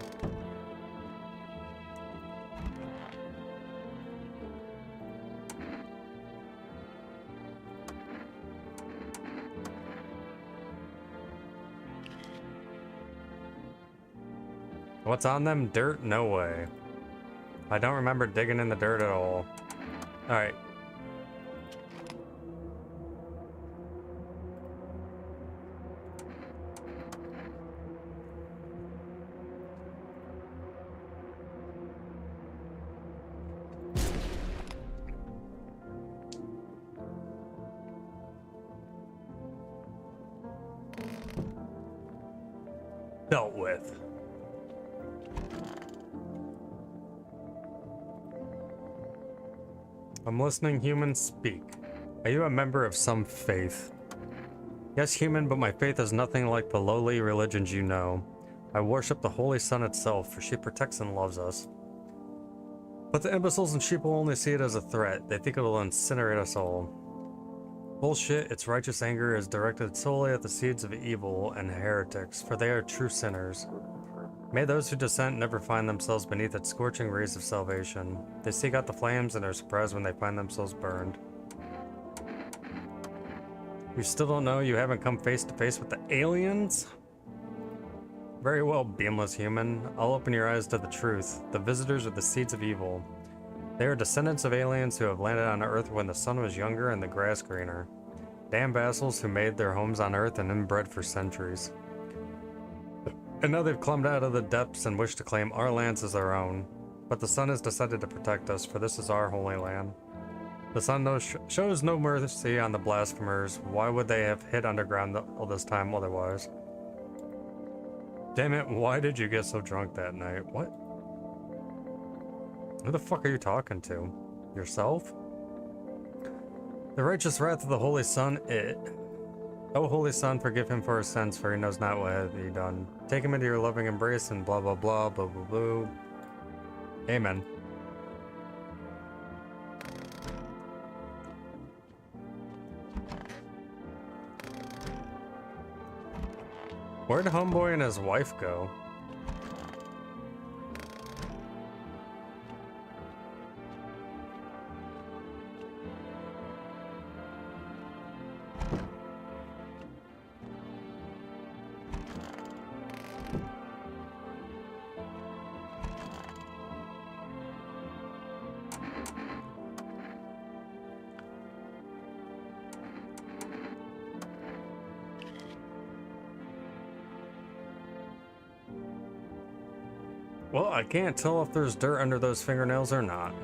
What's on them? Dirt? No way. I don't remember digging in the dirt at all. Alright. Dealt with. I'm listening, human. Speak. Are you a member of some faith? Yes, human, but my faith is nothing like the lowly religions you know. I worship the Holy Sun itself, for she protects and loves us. But the imbeciles and sheep will only see it as a threat. They think it will incinerate us all. Bullshit, its righteous anger is directed solely at the seeds of evil and heretics, for they are true sinners. May those who dissent never find themselves beneath its scorching rays of salvation. They seek out the flames and are surprised when they find themselves burned. You still don't know? You haven't come face to face with the aliens? Very well, beamless human. I'll open your eyes to the truth. The visitors are the seeds of evil. They are descendants of aliens who have landed on Earth when the sun was younger and the grass greener. Damn vassals who made their homes on Earth and inbred for centuries. And now they've climbed out of the depths and wish to claim our lands as their own. But the sun has decided to protect us, for this is our holy land. The sun shows no mercy on the blasphemers. Why would they have hid underground all this time otherwise? Damn it, why did you get so drunk that night? What? Who the fuck are you talking to? Yourself? The righteous wrath of the Holy Sun, O Holy Sun, forgive him for his sins, for he knows not what hath he done. Take him into your loving embrace and blah blah blah blah blah blah. Amen. Where'd Homeboy and his wife go? Well, I can't tell if there's dirt under those fingernails or not.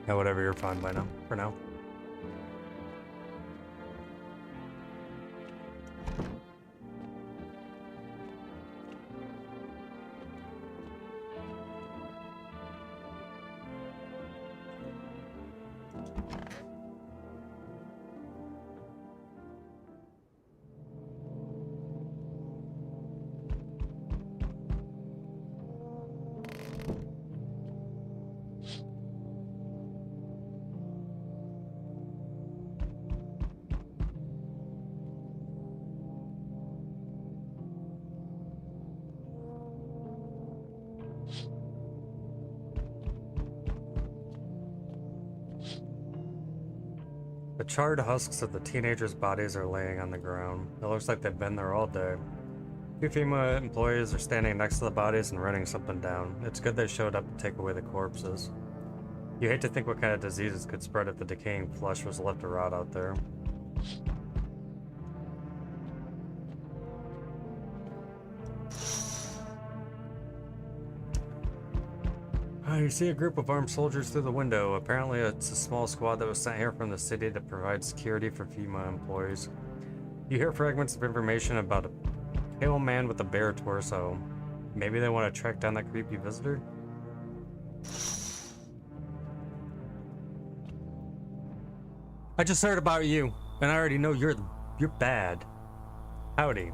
Yeah, whatever, you're fine by now, for now. The charred husks of the teenagers' bodies are laying on the ground. It looks like they've been there all day. Two FEMA employees are standing next to the bodies and writing something down. It's good they showed up to take away the corpses. You hate to think what kind of diseases could spread if the decaying flesh was left to rot out there. You see a group of armed soldiers through the window. Apparently it's a small squad that was sent here from the city to provide security for FEMA employees. You hear fragments of information about a pale man with a bare torso. Maybe they want to track down that creepy visitor? I just heard about you, and I already know you're bad. Howdy.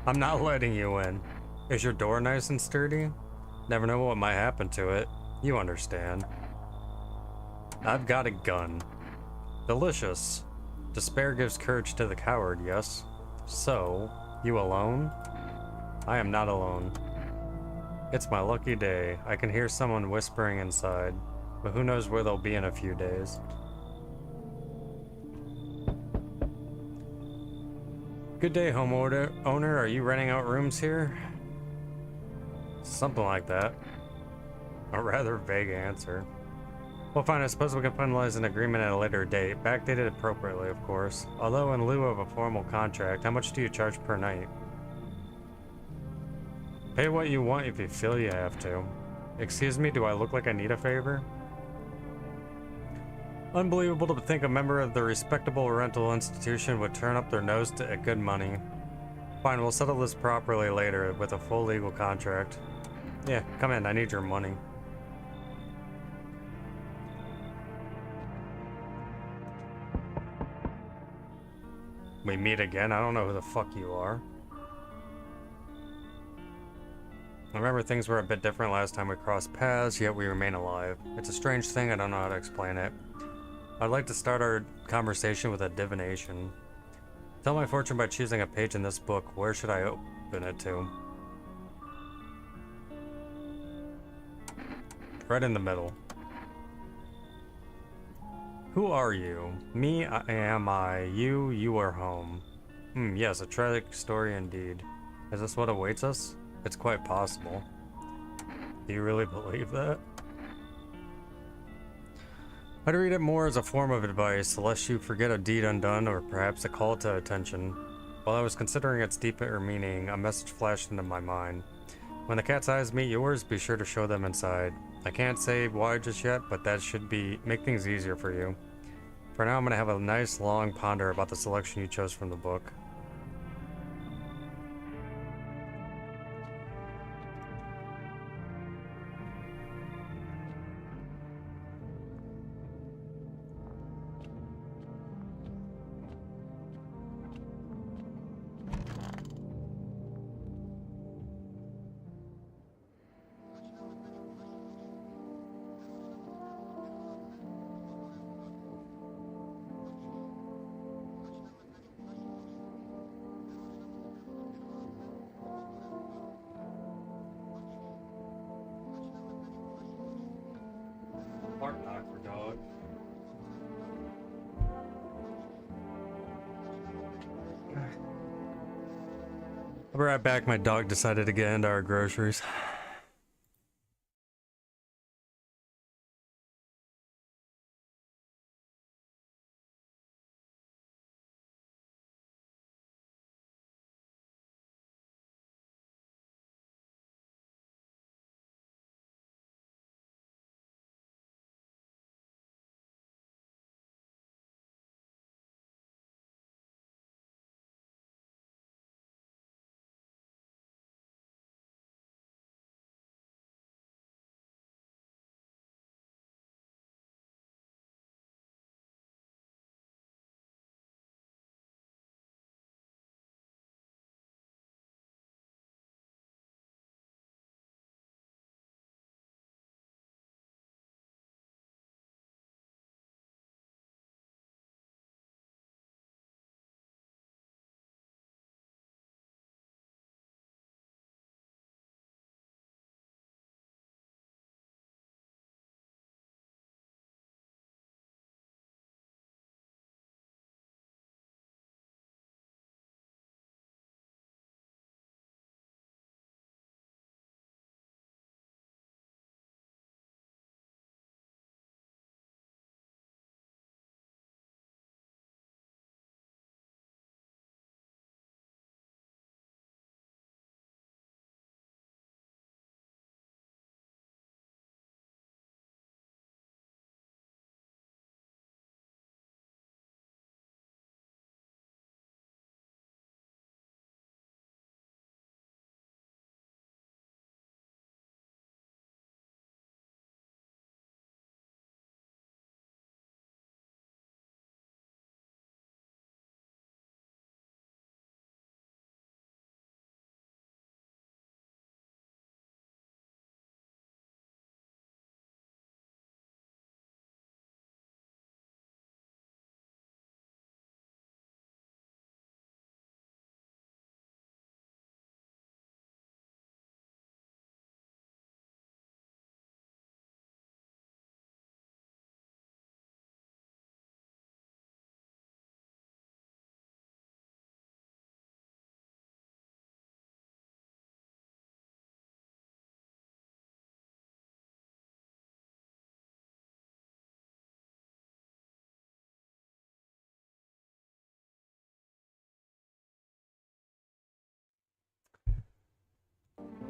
I'm not letting you in. Is your door nice and sturdy? Never know what might happen to it. You understand. I've got a gun. Delicious. Despair gives courage to the coward, yes? So, you alone? I am not alone. It's my lucky day. I can hear someone whispering inside, but who knows where they'll be in a few days. Good day, homeowner. Are you renting out rooms here? Something like that. A rather vague answer. Well, fine, I suppose we can finalize an agreement at a later date, backdated appropriately, of course. Although in lieu of a formal contract, how much do you charge per night? Pay what you want if you feel you have to. Excuse me, do I look like I need a favor? Unbelievable to think a member of the respectable rental institution would turn up their nose at good money. Fine, we'll settle this properly later with a full legal contract. Yeah, come in, I need your money. We meet again? I don't know who the fuck you are. I remember things were a bit different last time we crossed paths, yet we remain alive. It's a strange thing, I don't know how to explain it. I'd like to start our conversation with a divination. Tell my fortune by choosing a page in this book. Where should I open it to? Right in the middle. Who are you? Me, am I. You are home. Yes, a tragic story indeed. Is this what awaits us? It's quite possible. Do you really believe that? I'd read it more as a form of advice, lest you forget a deed undone or perhaps a call to attention. While I was considering its deeper meaning, a message flashed into my mind. When the cat's eyes meet yours, be sure to show them inside. I can't say why just yet, but that should make things easier for you. For now, I'm going to have a nice long ponder about the selection you chose from the book. Heart knocker, dog. I'll be right back. My dog decided to get into our groceries.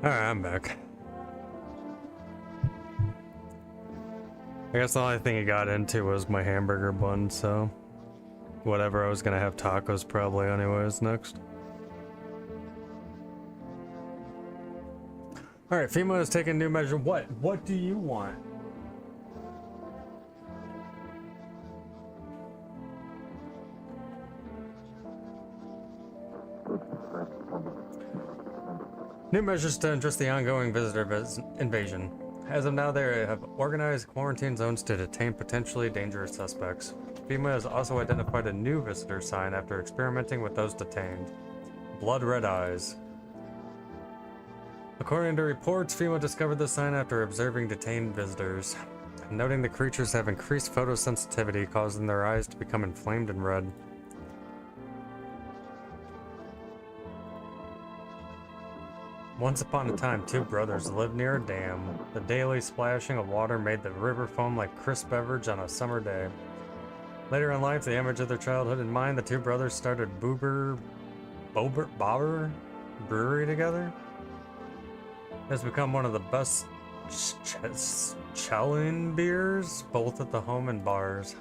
Alright, I'm back. I guess the only thing he got into was my hamburger bun, so whatever, I was gonna have tacos probably anyways next. Alright, FEMA has taken new measure. What do you want? New measures to address the ongoing visitor invasion. As of now, they have organized quarantine zones to detain potentially dangerous suspects. FEMA has also identified a new visitor sign after experimenting with those detained. Blood red eyes. According to reports, FEMA discovered the sign after observing detained visitors, noting the creatures have increased photosensitivity, causing their eyes to become inflamed and red. Once upon a time, two brothers lived near a dam. The daily splashing of water made the river foam like crisp beverage on a summer day. Later in life, the image of their childhood in mind, the two brothers started Bobber Brewery together. It has become one of the best Chelin beers, both at the home and bars.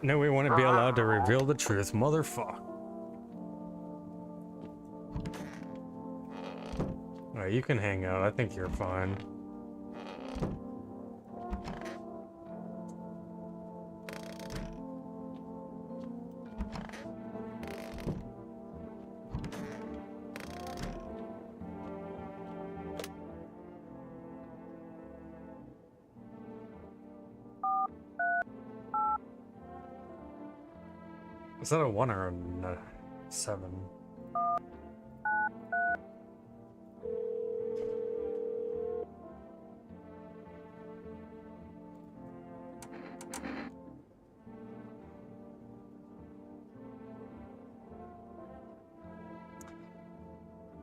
No, we wouldn't be allowed to reveal the truth, motherfucker. Alright, you can hang out. I think you're fine. Is that a 1 or a 7?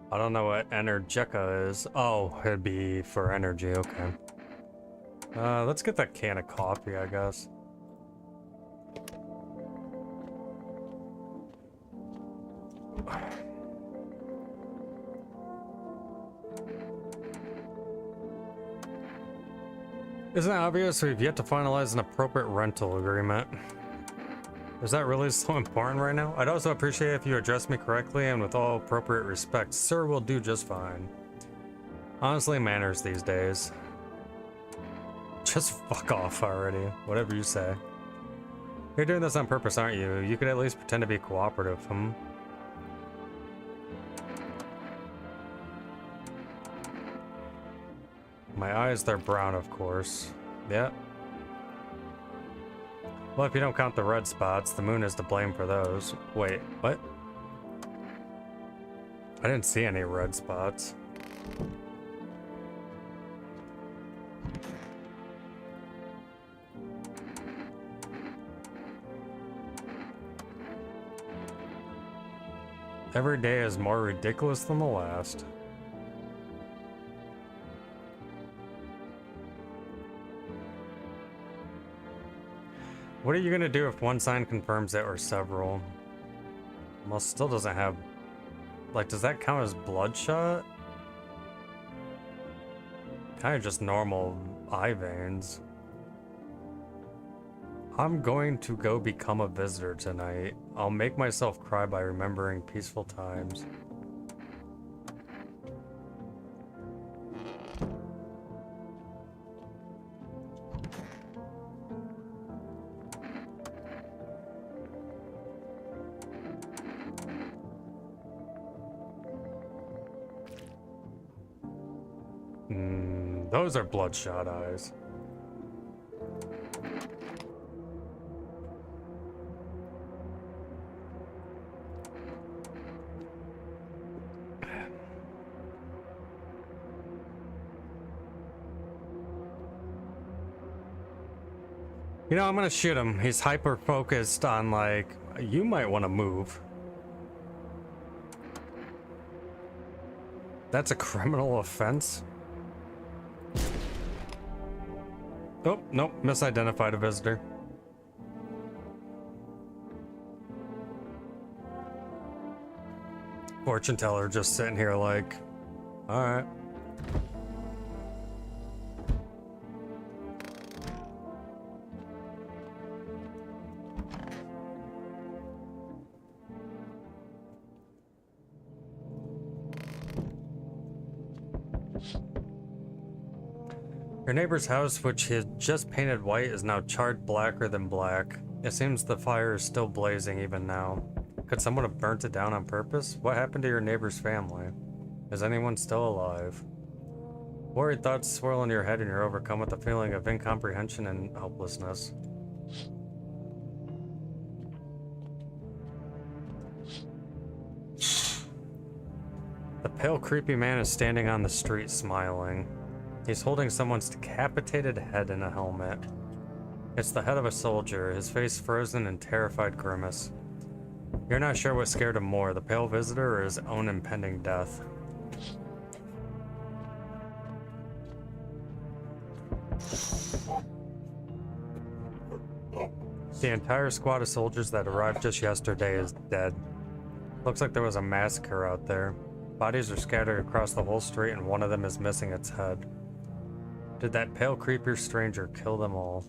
I don't know what Energeca is. Oh, it'd be for energy, okay. Let's get that can of coffee, I guess. Isn't it obvious we've yet to finalize an appropriate rental agreement? Is that really so important right now? I'd also appreciate if you address me correctly and with all appropriate respect. Sir will do just fine. Honestly, manners these days. Just fuck off already. Whatever you say. You're doing this on purpose, aren't you? You could at least pretend to be cooperative, hmm? My eyes, they're brown, of course. Yeah. Well, if you don't count the red spots, the moon is to blame for those. Wait, what? I didn't see any red spots. Every day is more ridiculous than the last. What are you gonna do if one sign confirms it or several? Well, still doesn't have... Like, does that count as bloodshot? Kind of just normal eye veins. I'm going to go become a visitor tonight. I'll make myself cry by remembering peaceful times. Those are bloodshot eyes. You know, I'm gonna shoot him. He's hyper focused on, like, you might want to move. That's a criminal offense. Oh, nope, misidentified a visitor. Fortune teller just sitting here like, all right. Your neighbor's house, which he had just painted white, is now charred blacker than black. It seems the fire is still blazing even now. Could someone have burnt it down on purpose? What happened to your neighbor's family? Is anyone still alive? Worried thoughts swirl in your head and you're overcome with a feeling of incomprehension and helplessness. The pale, creepy man is standing on the street smiling. He's holding someone's decapitated head in a helmet. It's the head of a soldier, his face frozen in terrified grimace. You're not sure what scared him more, the pale visitor or his own impending death. The entire squad of soldiers that arrived just yesterday is dead. Looks like there was a massacre out there. Bodies are scattered across the whole street and one of them is missing its head. Did that pale, creepier stranger kill them all?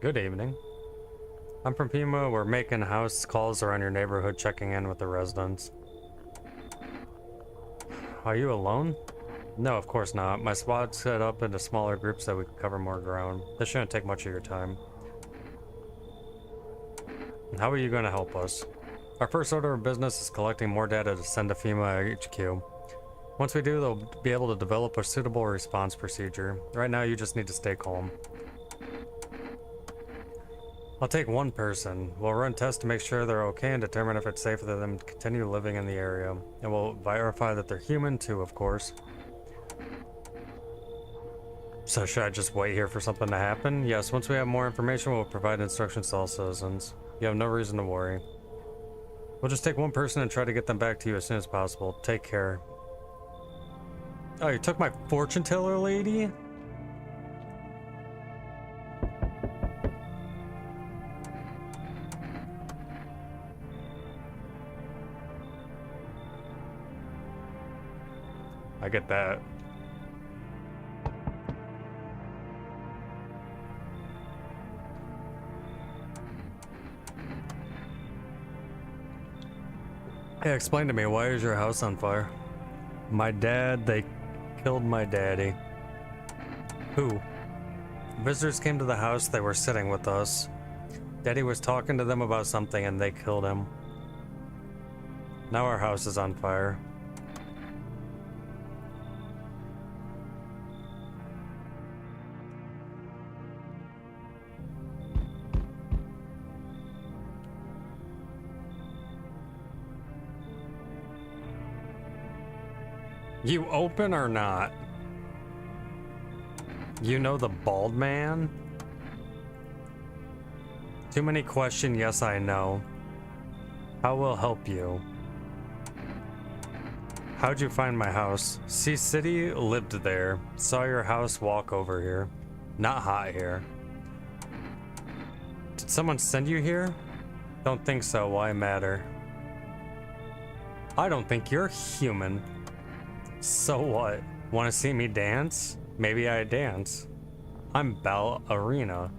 Good evening. I'm from Pima. We're making house calls around your neighborhood, checking in with the residents. Are you alone? No, of course not. My squad's set up into smaller groups so we can cover more ground. This shouldn't take much of your time. How are you going to help us? Our first order of business is collecting more data to send to FEMA HQ. Once we do, they'll be able to develop a suitable response procedure. Right now, you just need to stay calm. I'll take one person. We'll run tests to make sure they're okay and determine if it's safe for them to continue living in the area. And we'll verify that they're human too, of course. So should I just wait here for something to happen? Yes, once we have more information, we'll provide instructions to all citizens. You have no reason to worry. We'll just take one person and try to get them back to you as soon as possible. Take care. Oh, you took my fortune teller lady? I get that. Hey, explain to me, why is your house on fire? My dad, they killed my daddy. Who? Visitors came to the house, they were sitting with us. Daddy was talking to them about something and they killed him. Now our house is on fire. You open or not? You know the bald man? Too many questions, yes I know. How will help you? How'd you find my house? Sea City lived there. Saw your house, walk over here. Not hot here. Did someone send you here? Don't think so, why matter? I don't think you're human. So what? Want to see me dance? Maybe I dance. I'm ballerina.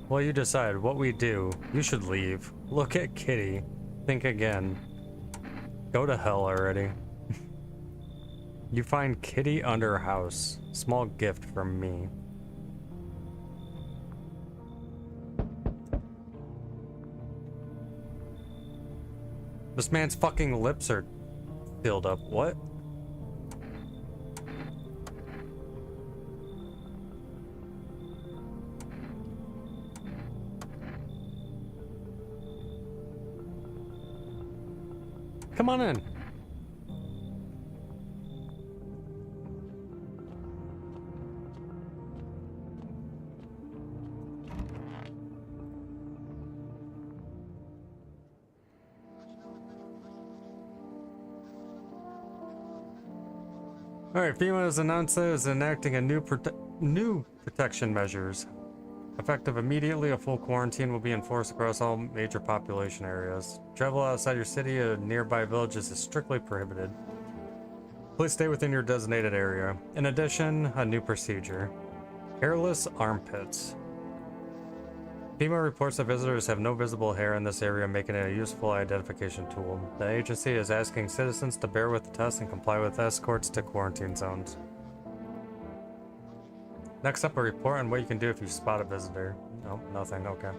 Well, you decide what we do. You should leave. Look at Kitty. Think again. Go to hell already. You find Kitty under house. Small gift from me. This man's fucking lips are filled up. What? Come on in. All right, FEMA has announced that it is enacting a new protection measures. Effective immediately, a full quarantine will be enforced across all major population areas. Travel outside your city or nearby villages is strictly prohibited. Please stay within your designated area. In addition, a new procedure. Hairless armpits. FEMA reports that visitors have no visible hair in this area, making it a useful identification tool. The agency is asking citizens to bear with the test and comply with escorts to quarantine zones. Next up, a report on what you can do if you spot a visitor. Oh, nothing, okay.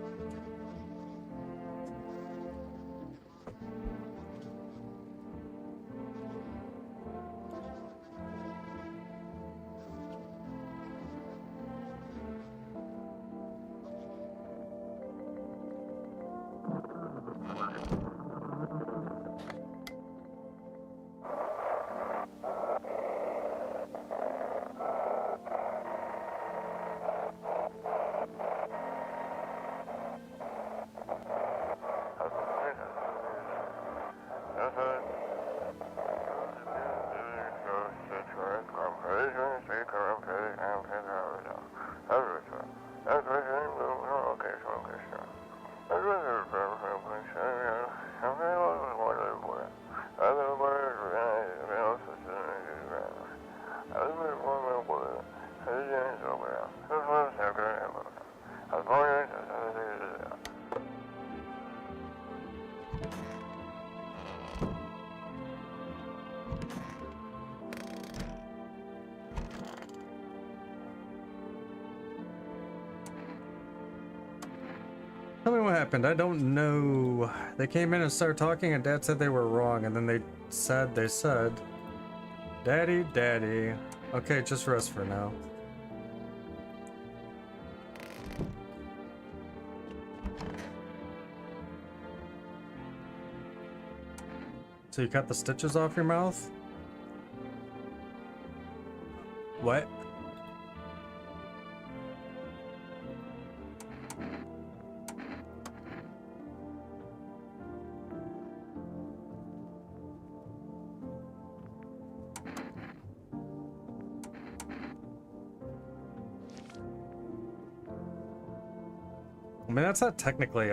Tell me what happened. I don't know. They came in and started talking and Dad said they were wrong, and then they said, Daddy, Daddy. Okay, just rest for now. So you cut the stitches off your mouth? What? I mean, that's not technically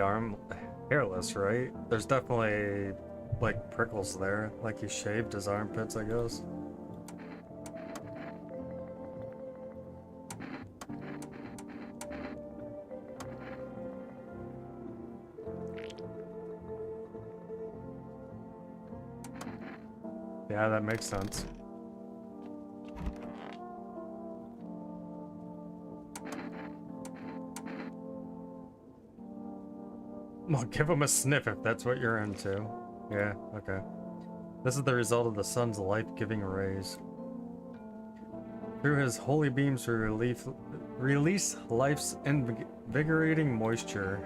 hairless, right? There's definitely, like, prickles there. Like, he shaved his armpits, I guess. Yeah, that makes sense. Well, give him a sniff if that's what you're into. Yeah, okay. This is the result of the sun's life-giving rays. Through his holy beams we release life's invigorating moisture.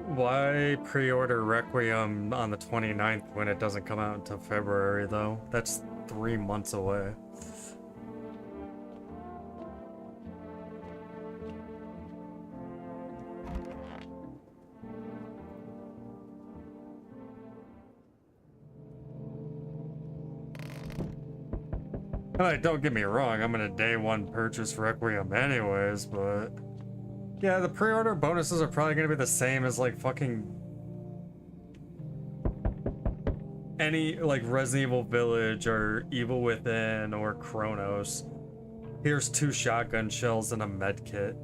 Why pre-order Requiem on the 29th when it doesn't come out until February, though? That's 3 months away. Alright, don't get me wrong, I'm gonna day one purchase Requiem anyways, but... Yeah, the pre-order bonuses are probably gonna be the same as, like, fucking any like Resident Evil Village or Evil Within or Chronos. Here's 2 shotgun shells and a med kit.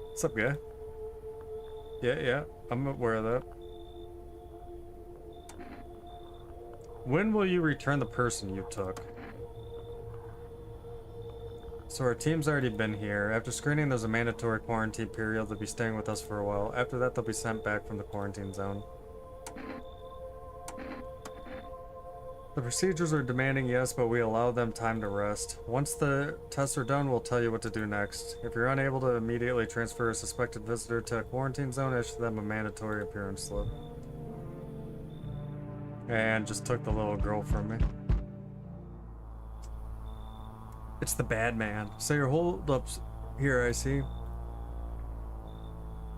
What's up, guy? Yeah, I'm aware of that. When will you return the person you took? So our team's already been here. After screening, there's a mandatory quarantine period. They'll be staying with us for a while. After that, they'll be sent back from the quarantine zone. The procedures are demanding, yes, but we allow them time to rest. Once the tests are done, we'll tell you what to do next. If you're unable to immediately transfer a suspected visitor to a quarantine zone, issue them a mandatory appearance slip. And just took the little girl from me. It's the bad man. So your hold-ups here, I see.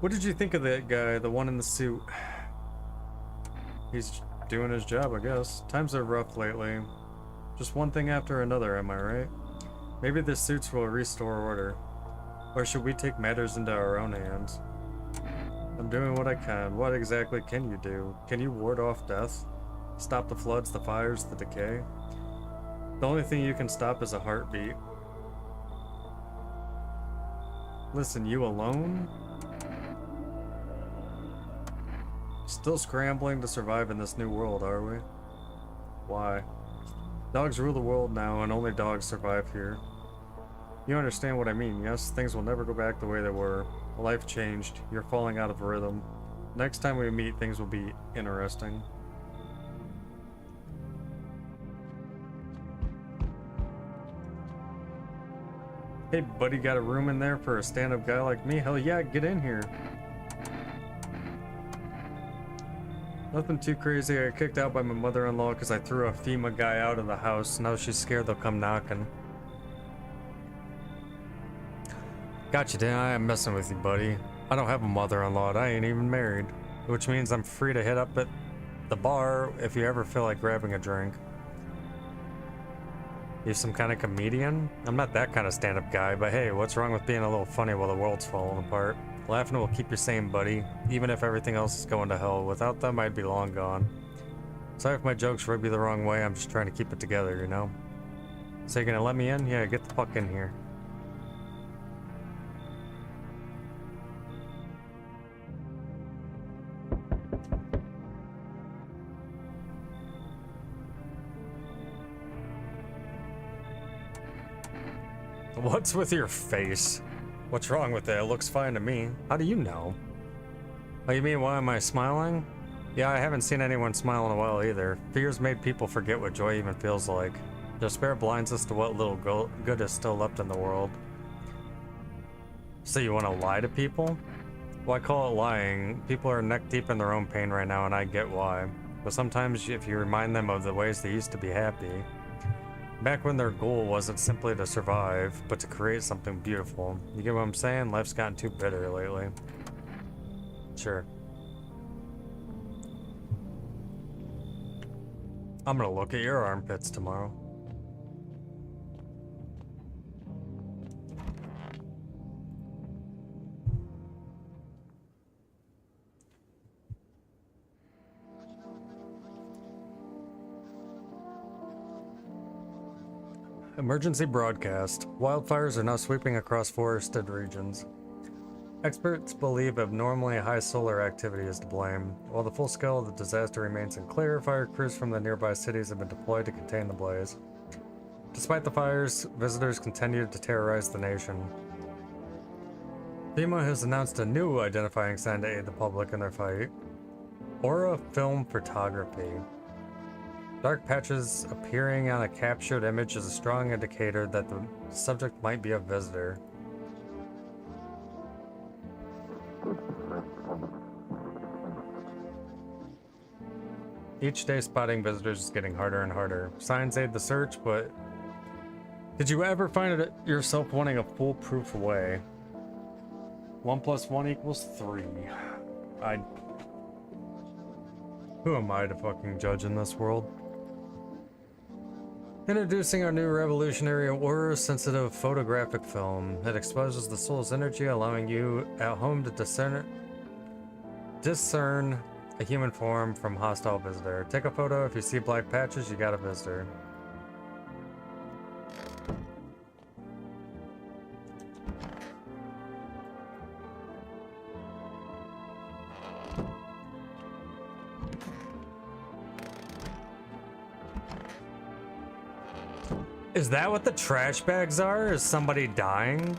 What did you think of that guy, the one in the suit? He's doing his job, I guess. Times are rough lately. Just one thing after another, am I right? Maybe the suits will restore order. Or should we take matters into our own hands? I'm doing what I can. What exactly can you do? Can you ward off death? Stop the floods, the fires, the decay? The only thing you can stop is a heartbeat. Listen, you alone? Still scrambling to survive in this new world, are we? Why? Dogs rule the world now, and only dogs survive here. You understand what I mean, yes? Things will never go back the way they were. Life changed. You're falling out of rhythm. Next time we meet, things will be interesting. Hey, buddy, got a room in there for a stand-up guy like me? Hell yeah, get in here. Nothing too crazy. I got kicked out by my mother-in-law because I threw a FEMA guy out of the house. Now she's scared they'll come knocking. Gotcha, Dan. I am messing with you, buddy. I don't have a mother-in-law and I ain't even married. Which means I'm free to hit up at the bar if you ever feel like grabbing a drink. You some kind of comedian? I'm not that kind of stand-up guy, but hey, what's wrong with being a little funny while the world's falling apart? Laughing will keep you sane, buddy, even if everything else is going to hell. Without them, I'd be long gone. Sorry if my jokes rub you the wrong way, I'm just trying to keep it together, you know? So you're gonna let me in? Yeah, get the fuck in here. What's with your face? What's wrong with it? It looks fine to me. How do you know? Oh, you mean why am I smiling? Yeah, I haven't seen anyone smile in a while either. Fears made people forget what joy even feels like. Despair blinds us to what little good is still left in the world. So you want to lie to people? Well, I call it lying. People are neck deep in their own pain right now, and I get why. But sometimes if you remind them of the ways they used to be happy, back when their goal wasn't simply to survive, but to create something beautiful. You get what I'm saying? Life's gotten too bitter lately. Sure. I'm gonna look at your armpits tomorrow. Emergency broadcast. Wildfires are now sweeping across forested regions. Experts believe abnormally high solar activity is to blame. While the full scale of the disaster remains unclear, fire crews from the nearby cities have been deployed to contain the blaze. Despite the fires, visitors continue to terrorize the nation. FEMA has announced a new identifying sign to aid the public in their fight. Aura film photography. Dark patches appearing on a captured image is a strong indicator that the subject might be a visitor. Each day spotting visitors is getting harder and harder. Signs aid the search, but did you ever find it yourself wanting a foolproof way? 1 + 1 = 3. Who am I to fucking judge in this world? Introducing our new revolutionary aura-sensitive photographic film. It exposes the soul's energy, allowing you at home to discern A human form from hostile visitor. Take a photo. If you see black patches, you got a visitor. Is that what the trash bags are? Is somebody dying?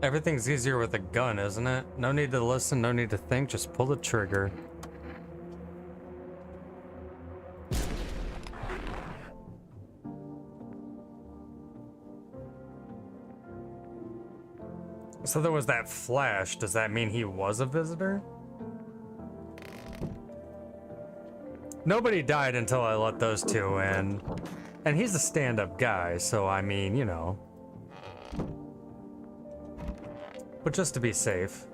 Everything's easier with a gun, isn't it? No need to listen, no need to think, just pull the trigger. So there was that flash. Does that mean he was a visitor? Nobody died until I let those two in. And he's a stand-up guy, so I mean, you know. But just to be safe.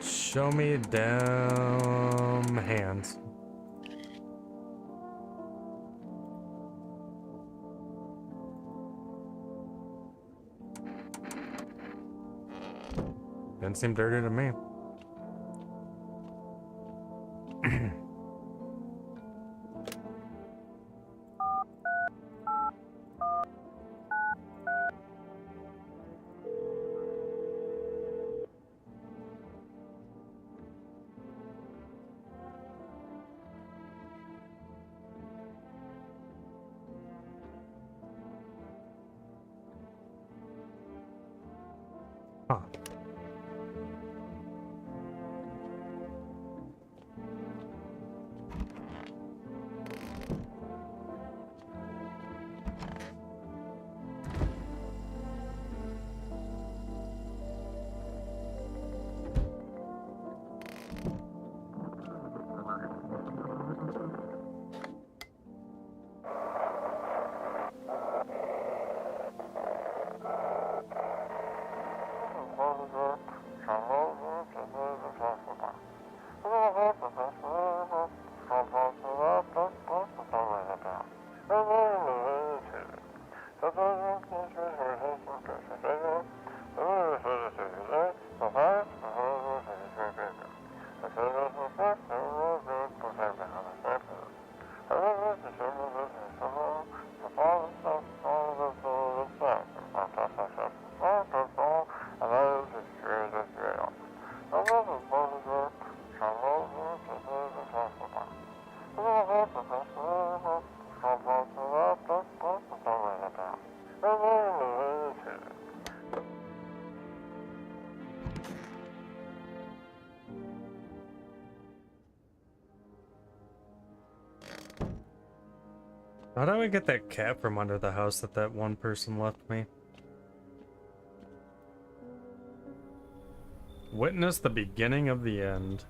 Show me damn hands. Didn't seem dirty to me. Huh. How do I get that cat from under the house that one person left me? Witness the beginning of the end.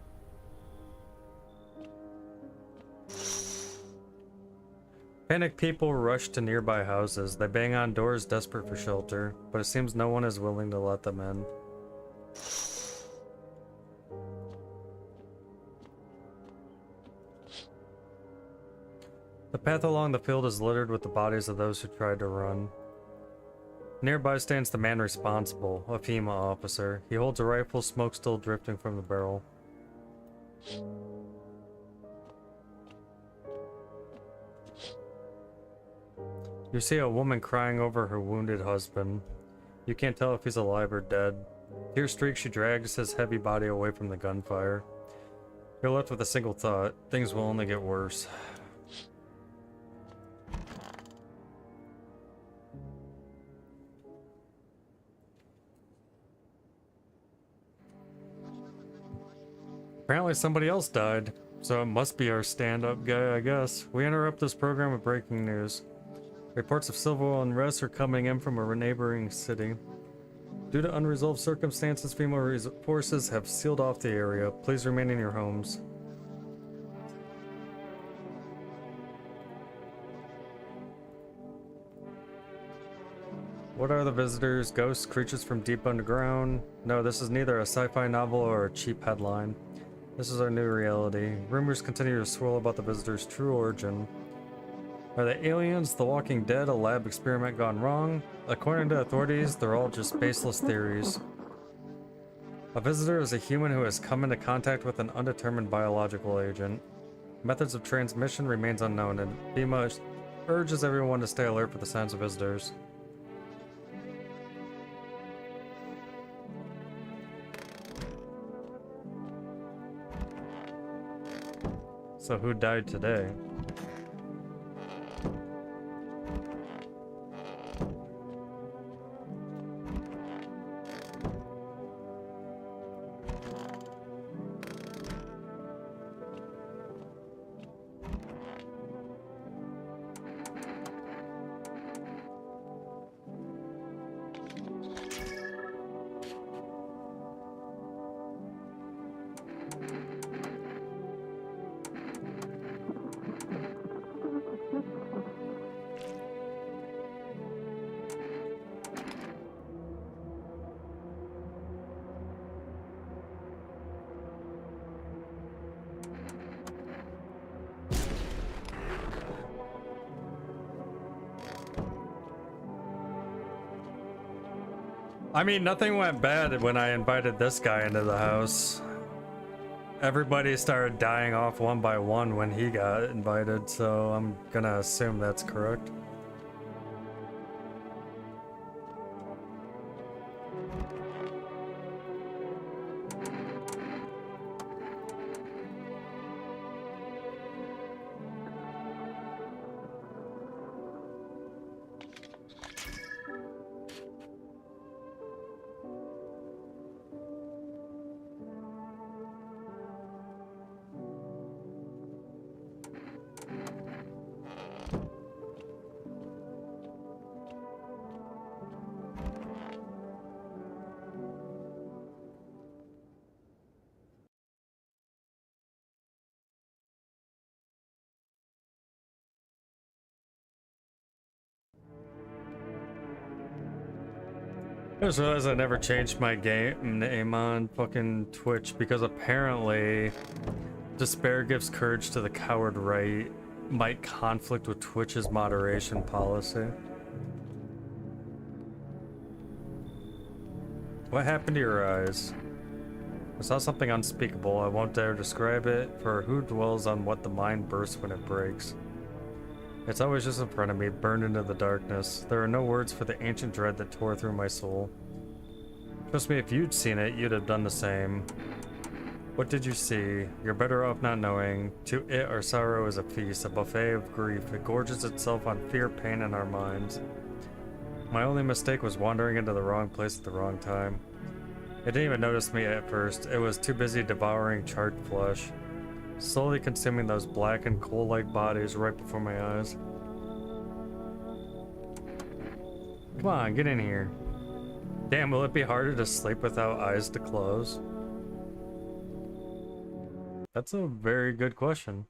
Panicked people rush to nearby houses. They bang on doors desperate for shelter, but it seems no one is willing to let them in. The path along the field is littered with the bodies of those who tried to run. Nearby stands the man responsible, a FEMA officer. He holds a rifle, smoke still drifting from the barrel. You see a woman crying over her wounded husband. You can't tell if he's alive or dead. Tear streaks, she drags his heavy body away from the gunfire. You're left with a single thought: things will only get worse. Apparently somebody else died, so it must be our stand-up guy, I guess. We interrupt this program with breaking news. Reports of civil unrest are coming in from a neighboring city. Due to unresolved circumstances, FEMA forces have sealed off the area. Please remain in your homes. What are the visitors? Ghosts? Creatures from deep underground? No, this is neither a sci-fi novel or a cheap headline. This is our new reality. Rumors continue to swirl about the visitors' true origin. Are they aliens, the Walking Dead, a lab experiment gone wrong? According to authorities, they're all just baseless theories. A visitor is a human who has come into contact with an undetermined biological agent. Methods of transmission remains unknown, and FEMA urges everyone to stay alert for the signs of visitors. So who died today? I mean, nothing went bad when I invited this guy into the house. Everybody started dying off one by one when he got invited, so I'm gonna assume that's correct. I just realized I never changed my game name on fucking Twitch because apparently despair gives courage to the coward right might conflict with Twitch's moderation policy. What happened to your eyes? I saw something unspeakable. I won't dare describe it, for who dwells on what the mind bursts when it breaks? It's always just in front of me, burned into the darkness. There are no words for the ancient dread that tore through my soul. Trust me, if you'd seen it, you'd have done the same. What did you see? You're better off not knowing. To it, our sorrow is a feast, a buffet of grief. It gorges itself on fear, pain, and our minds. My only mistake was wandering into the wrong place at the wrong time. It didn't even notice me at first. It was too busy devouring charred flesh, slowly consuming those black and coal-like bodies right before my eyes. Come on, get in here. Damn, will it be harder to sleep without eyes to close? That's a very good question.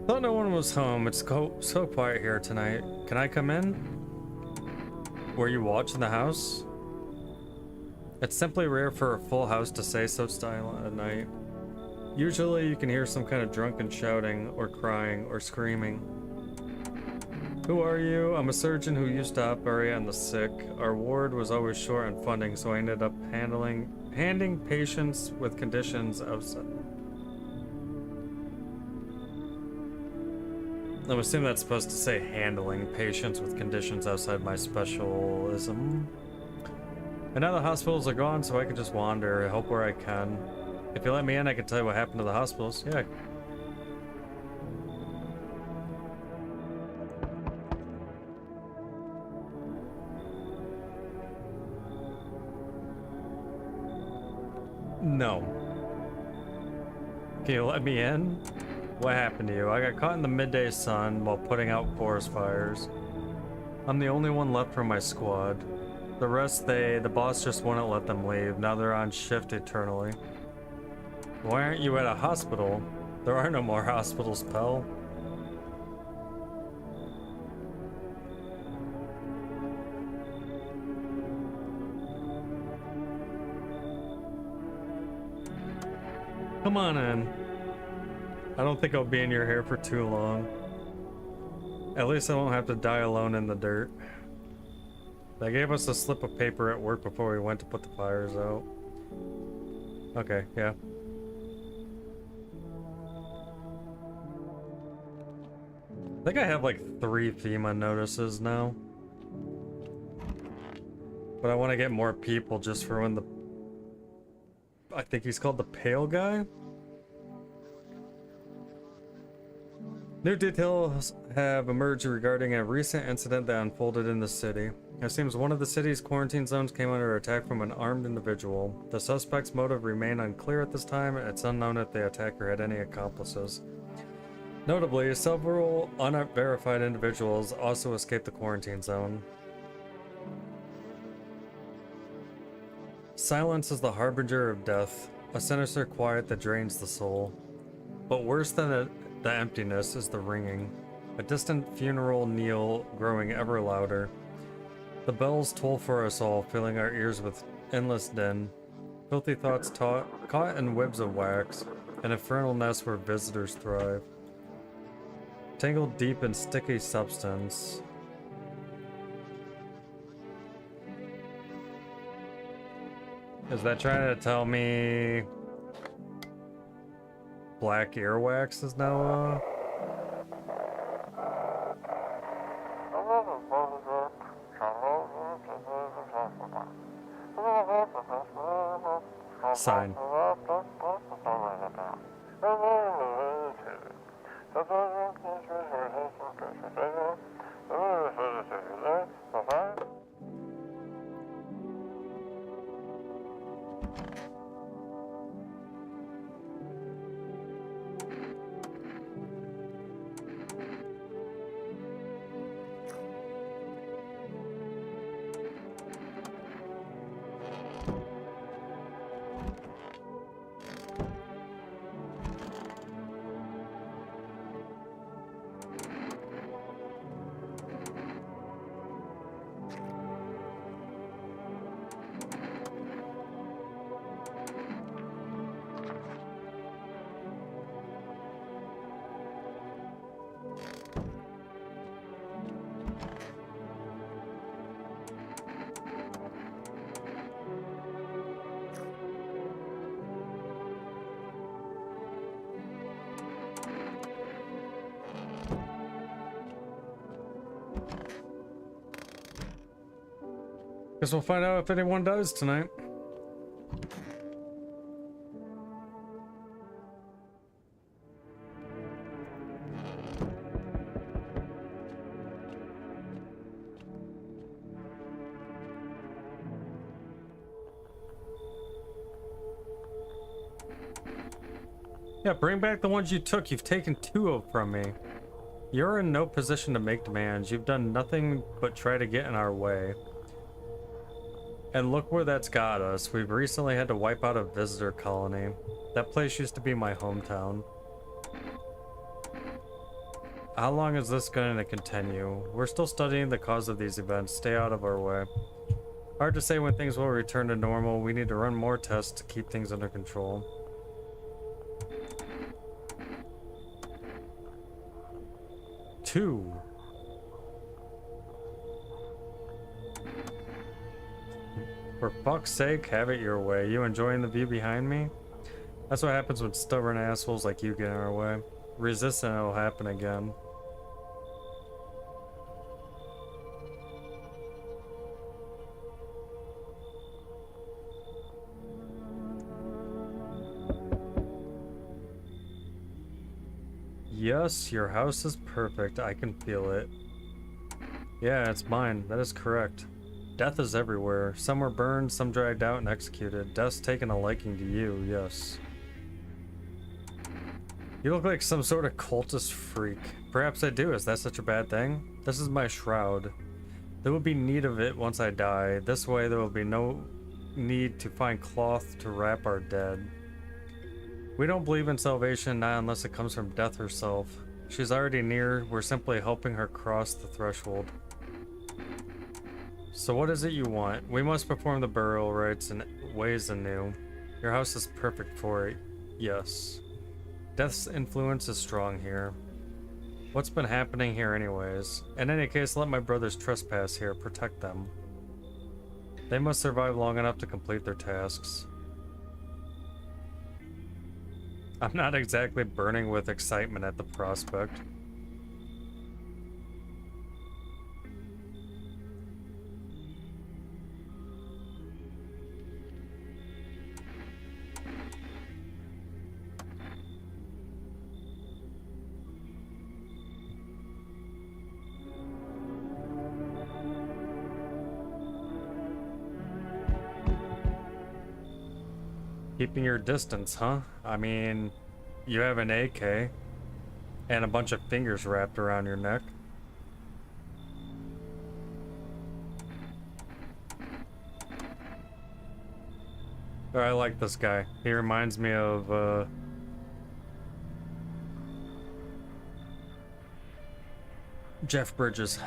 Thought no one was home. It's so quiet here tonight. Can I come in? Were you watching the house? It's simply rare for a full house to stay so silent at night. Usually you can hear some kind of drunken shouting or crying or screaming. Who are you? I'm a surgeon who used to operate on the sick. Our ward was always short on funding, so I ended up handing patients with conditions outside. I'm assuming that's supposed to say handling patients with conditions outside my specialism. And now the hospitals are gone, so I can just wander, help where I can. If you let me in, I can tell you what happened to the hospitals. Yeah. No. Can you let me in? What happened to you? I got caught in the midday sun while putting out forest fires. I'm the only one left from my squad. The rest, the boss just wouldn't let them leave. Now they're on shift eternally. Why aren't you at a hospital? There are no more hospitals, pal. Come on in. I don't think I'll be in your hair for too long. At least I won't have to die alone in the dirt. They gave us a slip of paper at work before we went to put the fires out. Okay, yeah. I think I have like 3 FEMA notices now. But I want to get more people just for when the... I think he's called the Pale Guy? New details have emerged regarding a recent incident that unfolded in the city. It seems one of the city's quarantine zones came under attack from an armed individual. The suspect's motive remained unclear at this time. It's unknown if the attacker had any accomplices. Notably, several unverified individuals also escaped the quarantine zone. Silence is the harbinger of death, a sinister quiet that drains the soul. But worse than the emptiness is the ringing, a distant funeral knell growing ever louder. The bells toll for us all, filling our ears with endless din. Filthy thoughts caught in webs of wax, an infernal nest where visitors thrive. Tangled deep in sticky substance. Is that trying to tell me black earwax is now sign. Guess we'll find out if anyone does tonight. Yeah, bring back the ones you took. You've taken 2 from me. You're in no position to make demands. You've done nothing but try to get in our way. And look where that's got us. We've recently had to wipe out a visitor colony. That place used to be my hometown. How long is this going to continue? We're still studying the cause of these events. Stay out of our way. Hard to say when things will return to normal. We need to run more tests to keep things under control. Two. For fuck's sake, have it your way. You enjoying the view behind me? That's what happens when stubborn assholes like you get in our way. Resist and it'll happen again. Yes, your house is perfect. I can feel it. Yeah, it's mine. That is correct. Death is everywhere. Some were burned, some dragged out and executed. Death's taken a liking to you, yes. You look like some sort of cultist freak. Perhaps I do. Is that such a bad thing? This is my shroud. There will be need of it once I die. This way there will be no need to find cloth to wrap our dead. We don't believe in salvation, not unless it comes from death herself. She's already near. We're simply helping her cross the threshold. So what is it you want? We must perform the burial rites in ways anew. Your house is perfect for it. Yes. Death's influence is strong here. What's been happening here anyways? In any case, let my brothers trespass here. Protect them. They must survive long enough to complete their tasks. I'm not exactly burning with excitement at the prospect. Keeping your distance, huh? I mean, you have an AK and a bunch of fingers wrapped around your neck. Oh, I like this guy. He reminds me of, Jeff Bridges.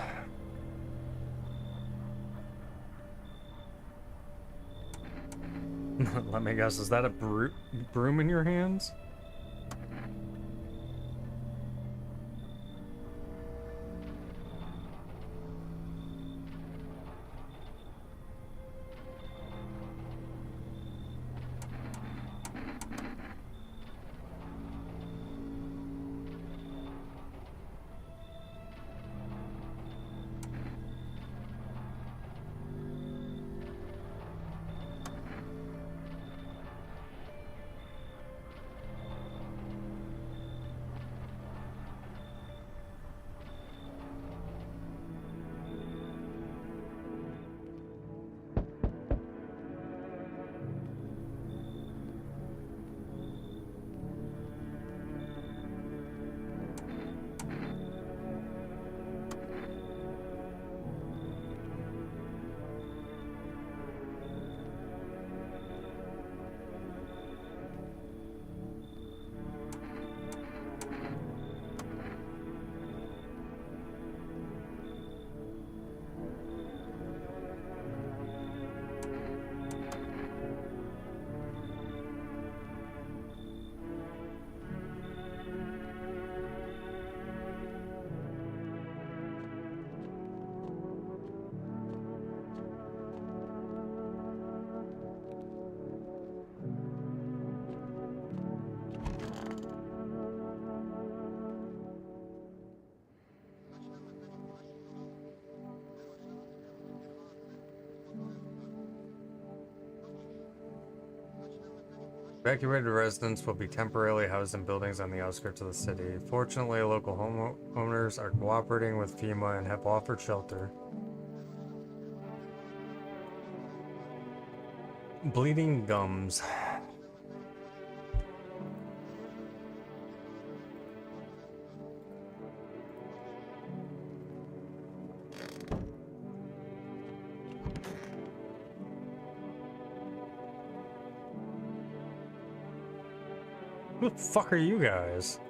Let me guess, is that a broom in your hands? Evacuated residents will be temporarily housed in buildings on the outskirts of the city. Fortunately, local homeowners are cooperating with FEMA and have offered shelter. Bleeding gums. Who the fuck are you guys?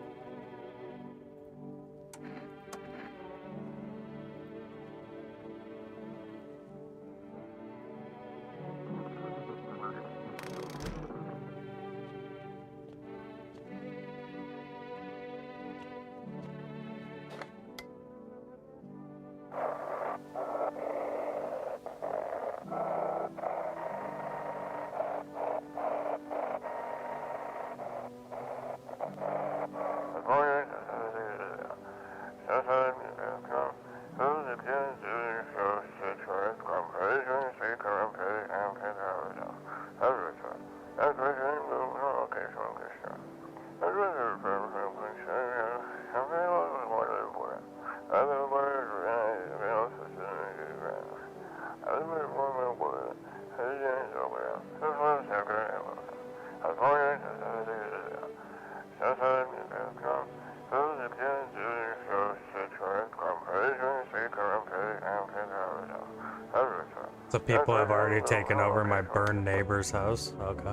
So people have already taken over my burned neighbor's house. Okay.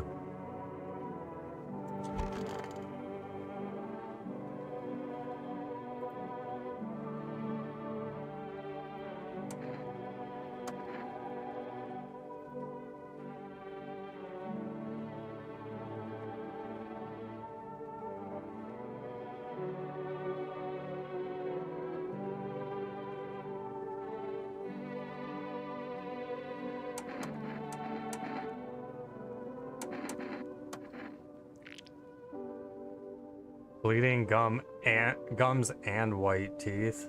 Bleeding gums and white teeth.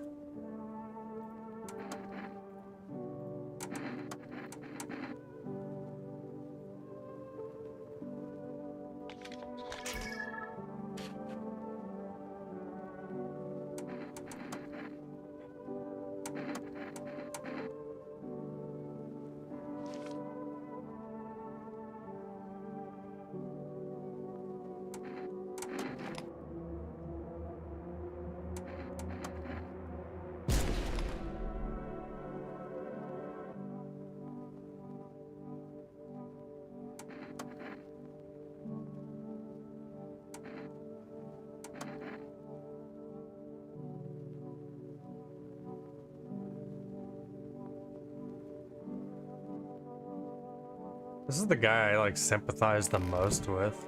This is the guy I like sympathize the most with.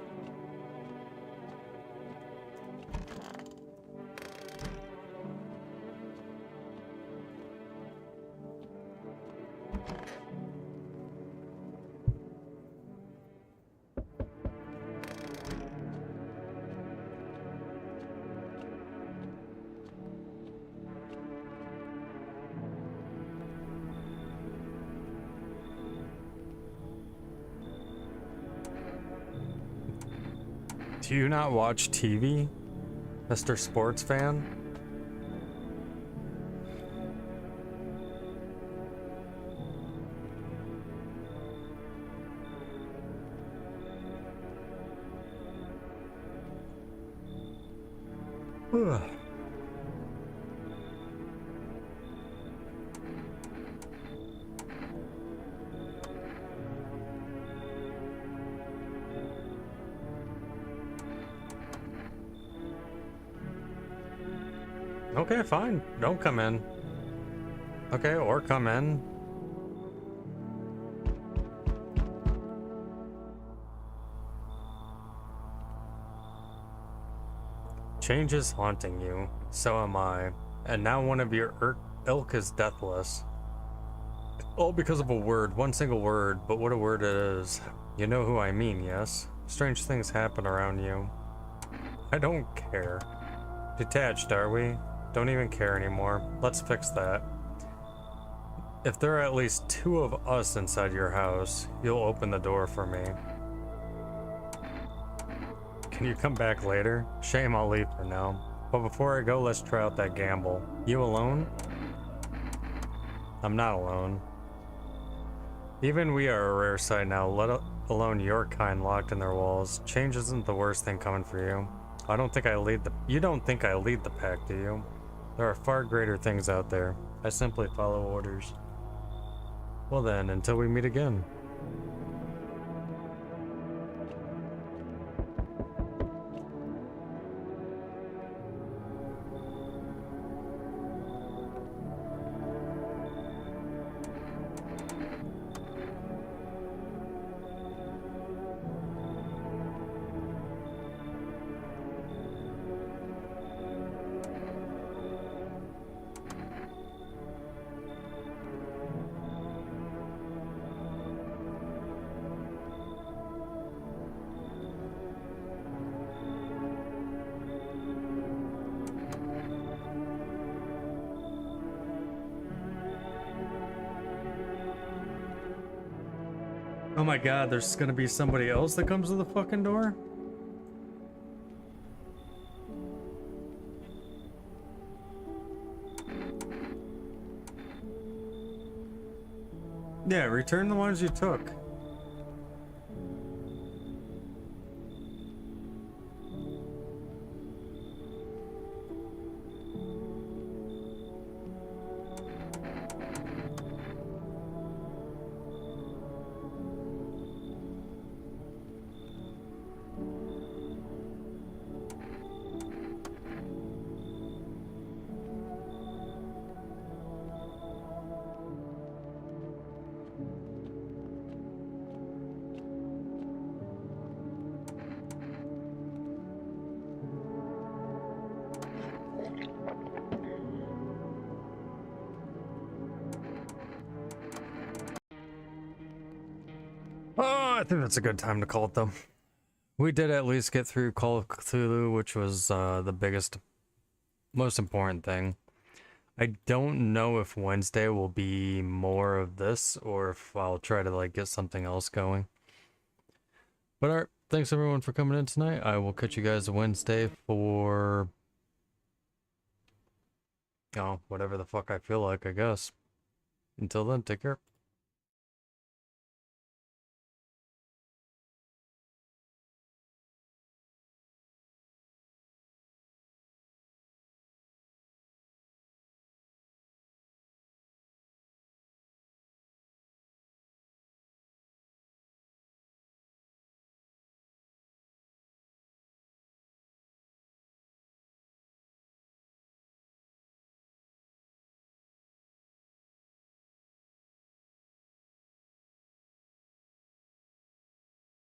Do you not watch TV, Mr. Sports Fan? Ugh. Okay, fine. Don't come in. Okay, or come in. Change is haunting you. So am I. And now one of your ilk is deathless. All because of a word. One single word. But what a word it is. You know who I mean, yes? Strange things happen around you. I don't care. Detached, are we? Don't even care anymore. Let's fix that. If there are at least 2 of us inside your house, you'll open the door for me. Can you come back later? Shame, I'll leave for now. But before I go, let's try out that gamble. You alone? I'm not alone. Even we are a rare sight now, let alone your kind locked in their walls. Change isn't the worst thing coming for you. You don't think I lead the pack, do you? There are far greater things out there. I simply follow orders. Well then, until we meet again. my god, there's gonna be somebody else that comes to the fucking door? Yeah, return the ones you took. Oh, I think that's a good time to call it though. We did at least get through Call of Cthulhu, which was the biggest, most important thing. I don't know if Wednesday will be more of this or if I'll try to like get something else going. But alright, thanks everyone for coming in tonight. I will catch you guys Wednesday for whatever the fuck I feel like, I guess. Until then, take care.